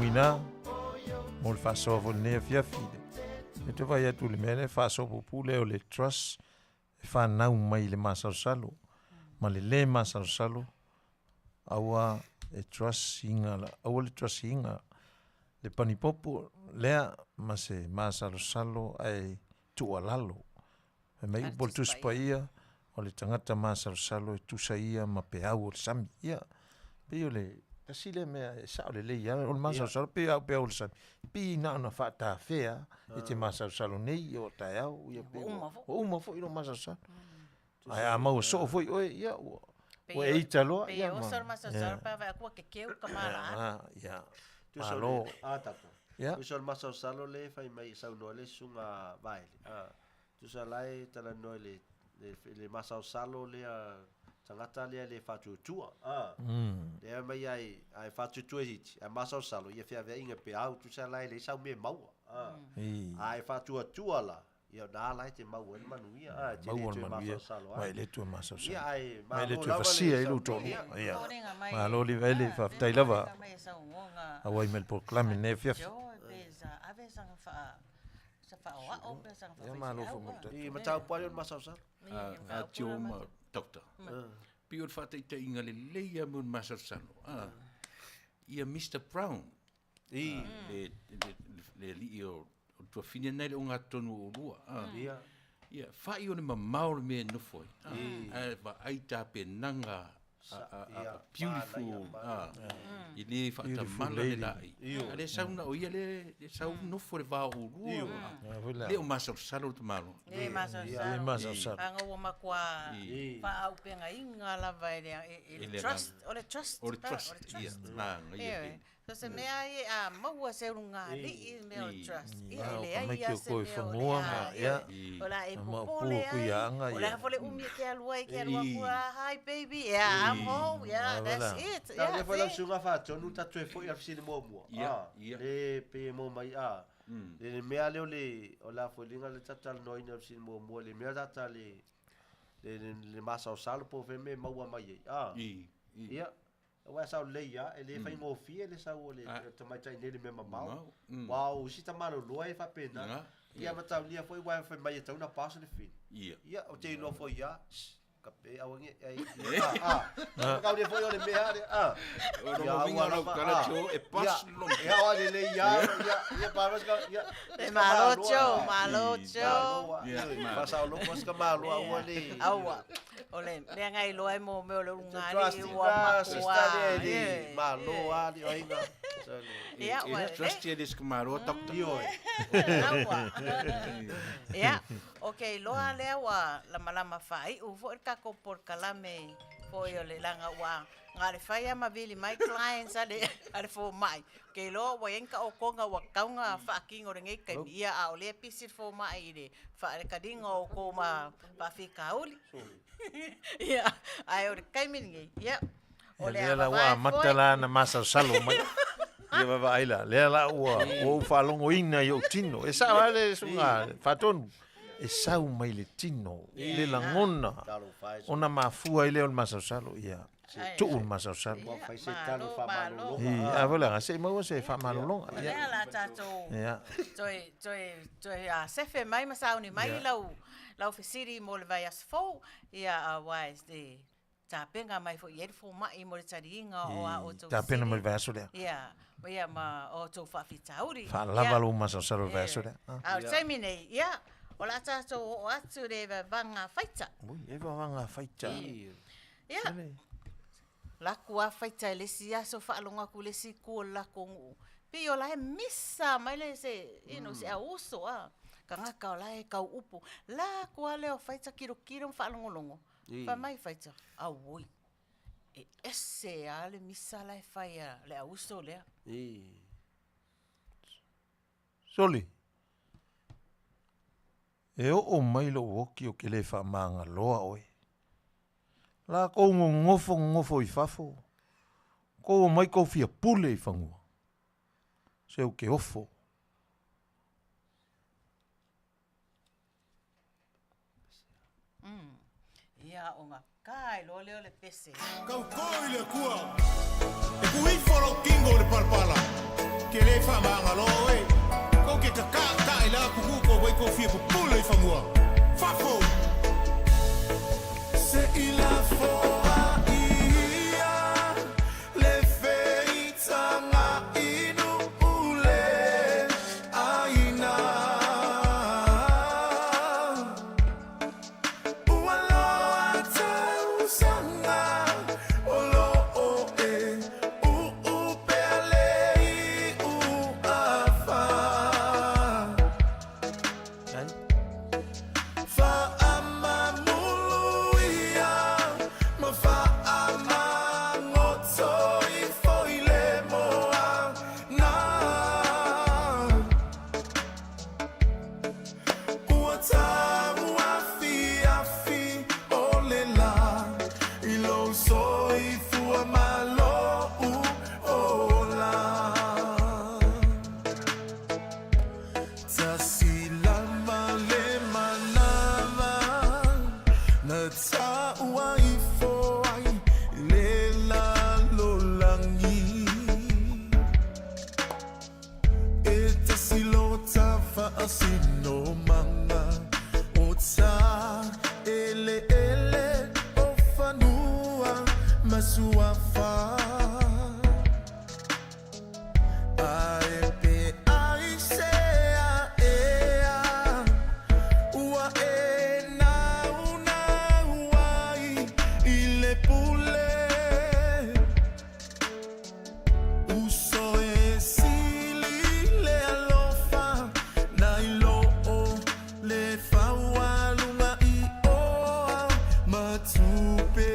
muina mo le whaasofo ne fiafi. E te vai atu le mele whaasofo pule o le trust e whanau mai le masalo ma le masalo aua e trust inga la aua le trust inga le panipopo lea ma se masalo ai tualalo e mai upol tuspaia o le tangata masalo e tusaia ma peau o le sami ia pe o le tasile mea e sao le leia o le masalo peau o le sami pi na ona whata fea e te masalo nei o tai au ia pe o uma fo ilo masalo ai a mau so foi o ia o e italo ia o sar masalo pa va ko ke keu kamala ia Alo. Tu sol masau salo le fai mai sau no le sunga vai. Tu sa lai tala no le masau salo le tangata le fatu tua. Le mai ai fatu tua hit. A masau salo ia fia inga pe au tu sa lai le sau me mau. Ai fatu tua la. Ia da lai te mau en Manuia. Mau en Manuia. Vai le tu masau salo. Ia ai mai le tu fasia i luto. Ia. Ma lo li vele fa tai lava. Awai mel proclame ne fiaf. Ia malo fo mo. I matau pa yo masau salo. A tio ma doctor. Pior fa te inga le leia mun masau salo. Ia Mr. Brown. Le lio tu fine nei unga tonu o lua. Ia fai o le mamau me no foi. Va aita pe nanga beautiful. Ili fa ta mala le dai. Ale sauna o ia le sau no foi va o lua. Le o masau salo tu malo. Le masau salo. Anga o makwa fa au penga inga la vai le trust. O le trust. O le trust. Ia. So se mea e a maua se runga li i mea trust. Ia le ai ia se mea ia. O la e popole ai. O la hafole umi ke alua i ke alua kua. Hi baby. Yeah, I'm home. Yeah, that's it. Yeah, le foi la sunga fa tonu tatu e foi afsini mo mo. Le pe mo mai a. Le mea le o la foi linga le tatal no ina afsini mo mo le mea tata le masa o salo po fe me maua mai. Ia. Wa sa leia ele fai mo fi ele sa o le tomai tai nele me mamau. Wow, si ta malo loe fa pena. Ia mata lia foi wa foi mai tau na passo de fin. Ia o te no foi ya. Kape awangi ai. Ka le foi o le mea. O no vinga no cara cho e pas lo. Ia o le leia ia para ska ia. E malocho. Pasa lo pos ka malo o le. Aua. Ole, le ngai loe mo me ole unga ni wa makua. Malo ali o inga. Ia, wa. Trust ye dis kamaro tok dio. Aua. Ia. Okay, loa le wa la malama fai u fo ka ko por kalame fo yo le langa wa. Ngare fai ama vili my clients ale fo mai. Ke lo wa enka o konga wa kaunga fa kingo ngai kai ia a ole pisi fo mai le. Fa le kadinga o ko ma pa fika uli. Ia, ai ora kai mingi. Ia. Ole la wa matala na masa salo mai. Ia va aila. Le la o fa longo ina yo tino. Esa vale sunga faton. E sau mai le tino. Le langona. Ona mafua ile o masa salo ia. Tu un masa salo. Fai se talo fa malolo. Ia vola se mo se fa malolo. Ia la tato. Ia. Toi a sefe mai masau ni mai lau fesiri mo le vai as fo ia a wise de ta penga mai fo yet fo mai mo le taringa o a o to ta pena mo le vai aso le ia ma o to fa fitauri fa lava lo masa salo vai aso le a terminate ia o la tato o atu de vanga faita e vanga faita ia la kua faita le sia so fa longa ku le si ku la kongu pi o la missa mai le se se a uso kanga ka la e ka upu la kwa le o faita kiro fa longo fa mai faita a woi e esse ale missa la faia le a uso le soli e o mai lo woki o ke le fa manga loa oi la ko ngofo i fafo ko mai ko fia pule i fangu se o ke ofo ia o ngā kai lo leo le pese. Kau koi le kua. E kui whalo kingo le parpala. ke le fa mangalo e ko ke ka i la ku ko wai ko fia ko pulo i fa mua fafo se ila foa ia le feitanga inu ule aina ualoa tausanga olo o e upealei uafa Fa'amamuluia, ma fa'amangotoi foile moa na. Ua tamu afi o le la, I lo soi fua malou o la. Tasila male manama na taua I foai le la lolangi e tasilo tafa asino manga o ta ele o fanua masuafa Ai pe ai sea ea ua e na una uai I le pule uso e sili le alofa na I loo le faualunga I oa matupe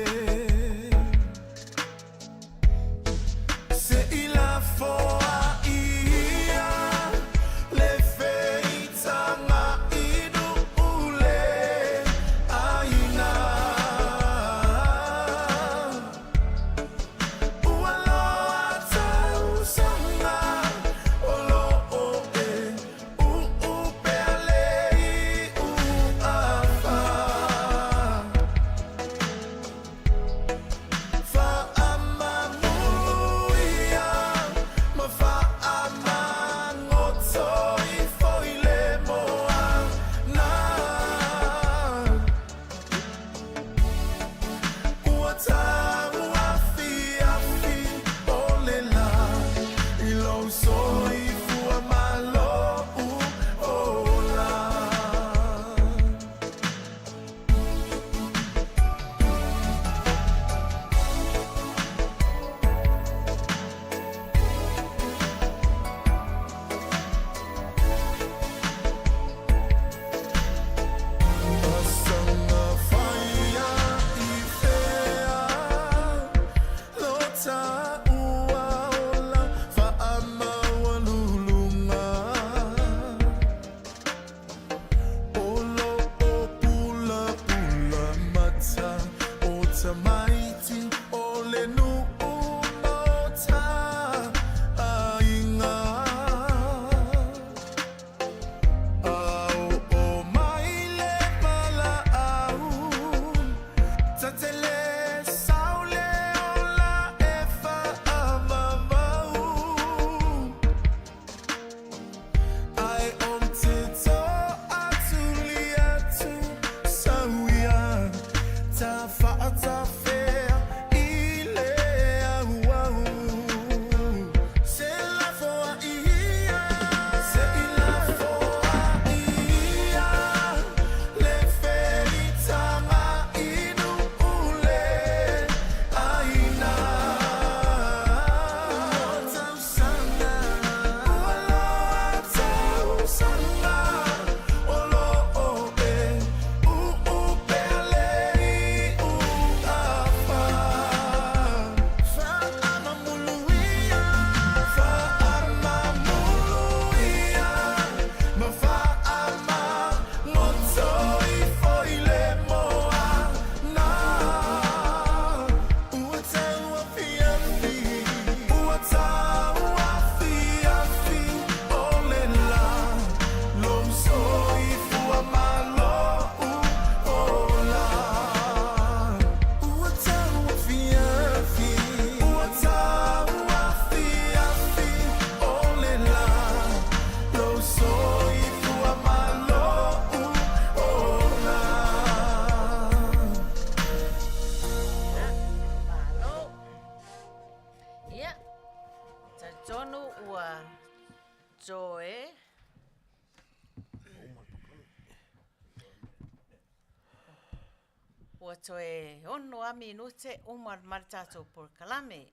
Ua toe ono a minute uma maritato por kalame.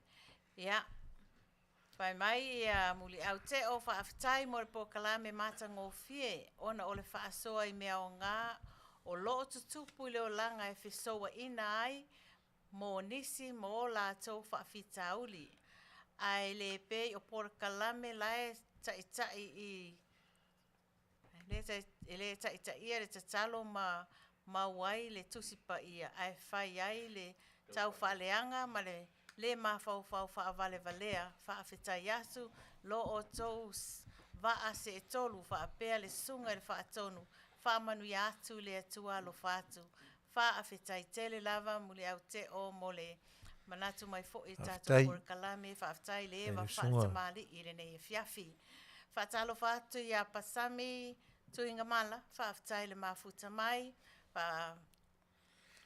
Ia. Pai mai ia muli au te o whaafitai mo le por kalame mata ngofie. Ona o le whaasoa I mea o ngā. O loo tutupu I leo langa e whisoa ina ai. Mo nisi mo la tau whaafitauli. Ai le pe o por kalame lae tai I le tai ia le tatalo ma wai le tusipa ia ai fai ai le tau whaaleanga ma le mawhau whaavale valea whaafetai asu lo o tou vaa se e tolu whaapea le sunga le whaatonu whaamanuia atu le atua lo whaatu whaafetai tele lava muli au te o mole manatu mai fo I tātou por kalame whaafetai le ewa whaatamali'i le nei e fiafi whaatalo whaatu ia pasami tuinga mala, whaafetai le mafuta mai,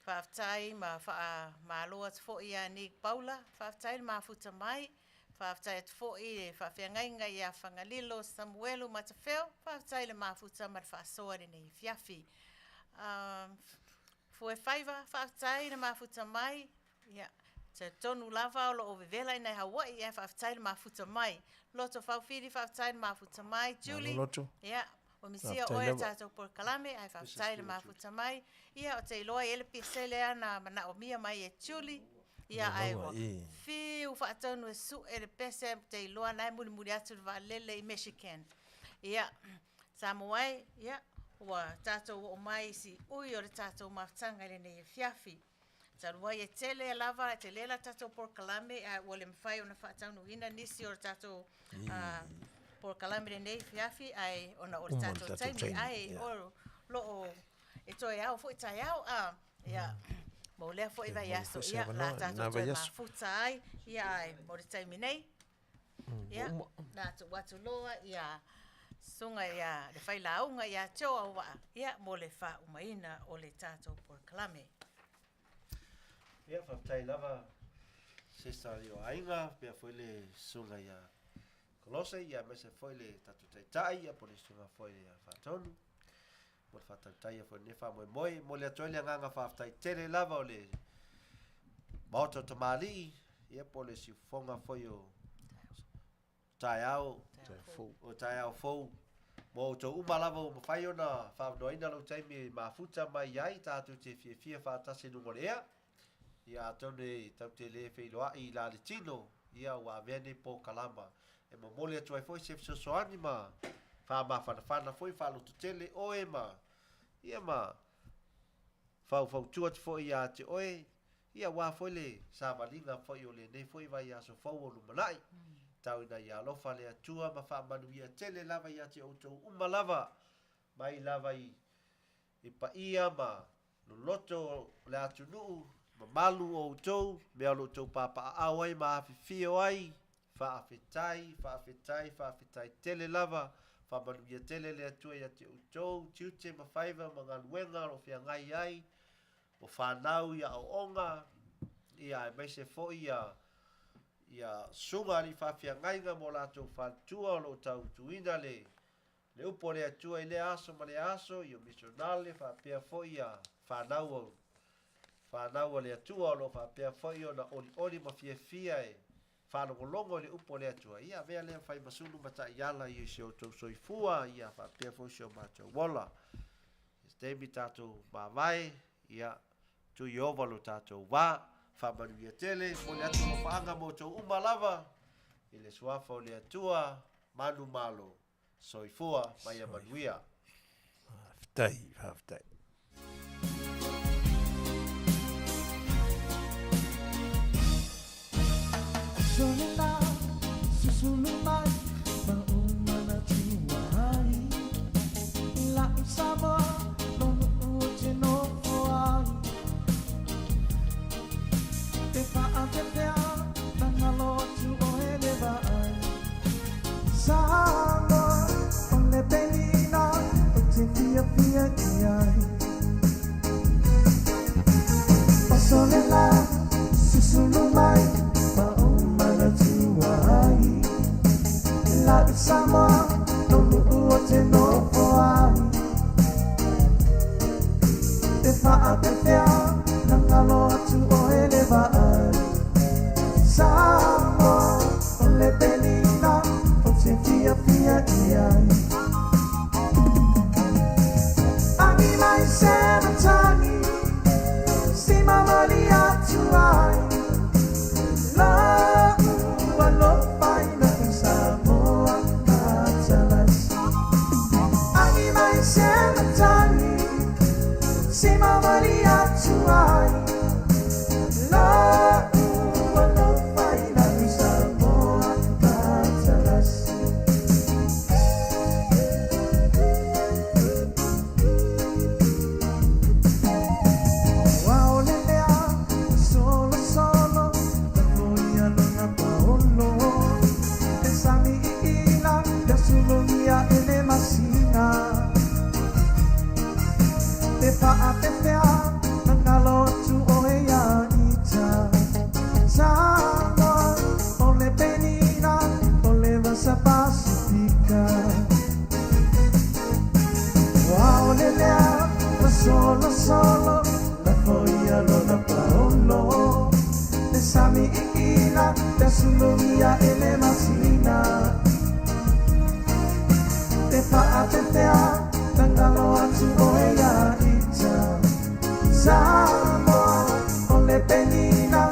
whaafetai ma loa te fo ia Nick Paula, whaafetai le mafuta mai, whaafetai te fo I whaafeangainga ia whangalilo Samuelu matawheo, whaafetai le mafuta ma le whaasoa le nei fiafi. Fue whaiva, whaafetai le mafuta mai, ia, te tonu lava o lo o vevela I nei Hawaii, ia whaafetai le mafuta mai. Loto whaufiri whaafetai le mafuta mai, Julie, ia, o misia o e tātou por kalame, ai whaafitai le mafuta mai. Ia o te iloa ele pisele ana mana o mia mai e tuli. Ia ai wa. Whiu whaatonu e su ele pese te iloa nai muri atu le waalele I Michigan. Ia, Samoan, ia, ua tātou o mai si ui o le tātou mafutanga le nei e fiafi. Tarua e tele e lava, te lela tātou por kalame, ua le mwhai o na whaatanu ina nisi o le tātou por kalame nei fiafi ai ona o tātou taimi ai o lo e toi au foi tai au ia mo le foi vai aso ia la tātou toi mafuta ai ia ai mo le taimi nei ia na tu watu loa ia sunga ia le fai launga ia teo Auvaa ia mo le fa umaina o le tātou por kalame ia whaftai lava Sister Aliioaiga pea foi le sunga ia Kolose ia mese foi le tatu tai ia po le sunga foi le whaatonu. Mo le whaatautai ia foi ne wha mo le atoile nganga whaafitai tere lava o le Maota O Tamali'i ia po le sifonga foi o Paia'aua o Paia'aua fou. Mo o tau uma lava o mawhai ona whaamnoina lau taimi mafuta mai ai tātou te fia whaatase nungo le ea. Ia atone tau te le whailoa I la le tino ia wa vene po kalama. E ma mole atu ai foi se soani ma fa whana foi fa lutu tele o e ma ia ma fau tuat foi ia te oe ia wa foi le sa valinga foi o le nei foi vai aso fau o lumanai tau ina ia lofa le atua ma fa manuia tele lava ia te auto uma lava mai lava I paia ma loto le atu nuu ma malu o tau mea lo tau Paia'aua ai ma fio ai whaafetai tele lava whamanuia tele le atua ia te utou tiute ma whaiva ma ngā luenga o whia ngai ai o whanau ia o onga ia e meise fo ia sunga ni whawhia ngai ngā mo lato whantua lo tau tuina le upo le atua I le aso ma le aso i o misionale whapea fo ia whanau le atua lo whapea fo ia na oli ma fia e whanongolongo le upo le atua. Ia vea lea whai masunu mata iala I se o tau soifua, ia whapea fo se o mātou wala. Stemi tātou mawai, ia tu I ovalo tātou wā, whamanuia tele, mo le atua lo whaanga mo tau umalava, I le suafa o le atua, manu malo, soifua, mai a manuia. Haftai. Sonela, susulumai, maumana tiwai. La usama, nono uche no foai. Te whaatepea, tangalo tu o elevai. Sama, ole pelina, o te fia iai. O sonela, susulumai, la Samoan, no te no foai. Te whaatepea, Sima Maria Tuai La Uwalo Faina Samoa Katarasi Waolelea solo solo Nakoia lona paolo Pesami ila Dasulomia ele masina Te pa'a te pea, nangalo tu oea ita Sama, ole penina, ole masa pasifika Wa ole lea, la solo solo, la foia lona paolo Te sami ina, te sulumia ele masina Te pa'a te pea, nangalo tu oea Samoa, ole penina,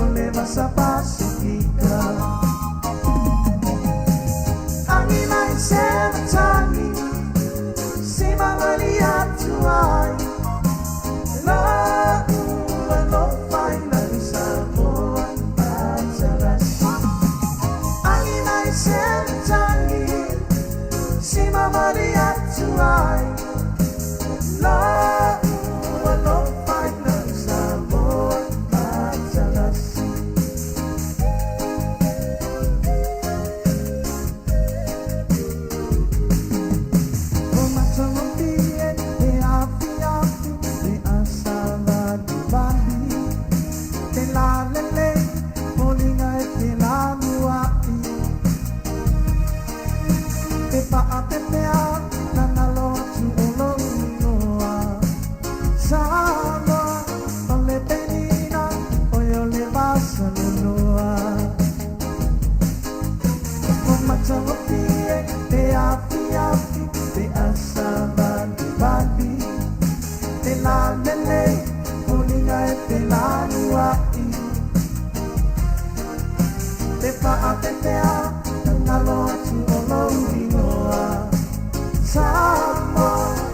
ole masa pasifika Angi mai sema tangi, sima Maria tuai La ua no faina ni Samoa Katarasi Angi mai sema tangi, sima Maria tuai La Samoa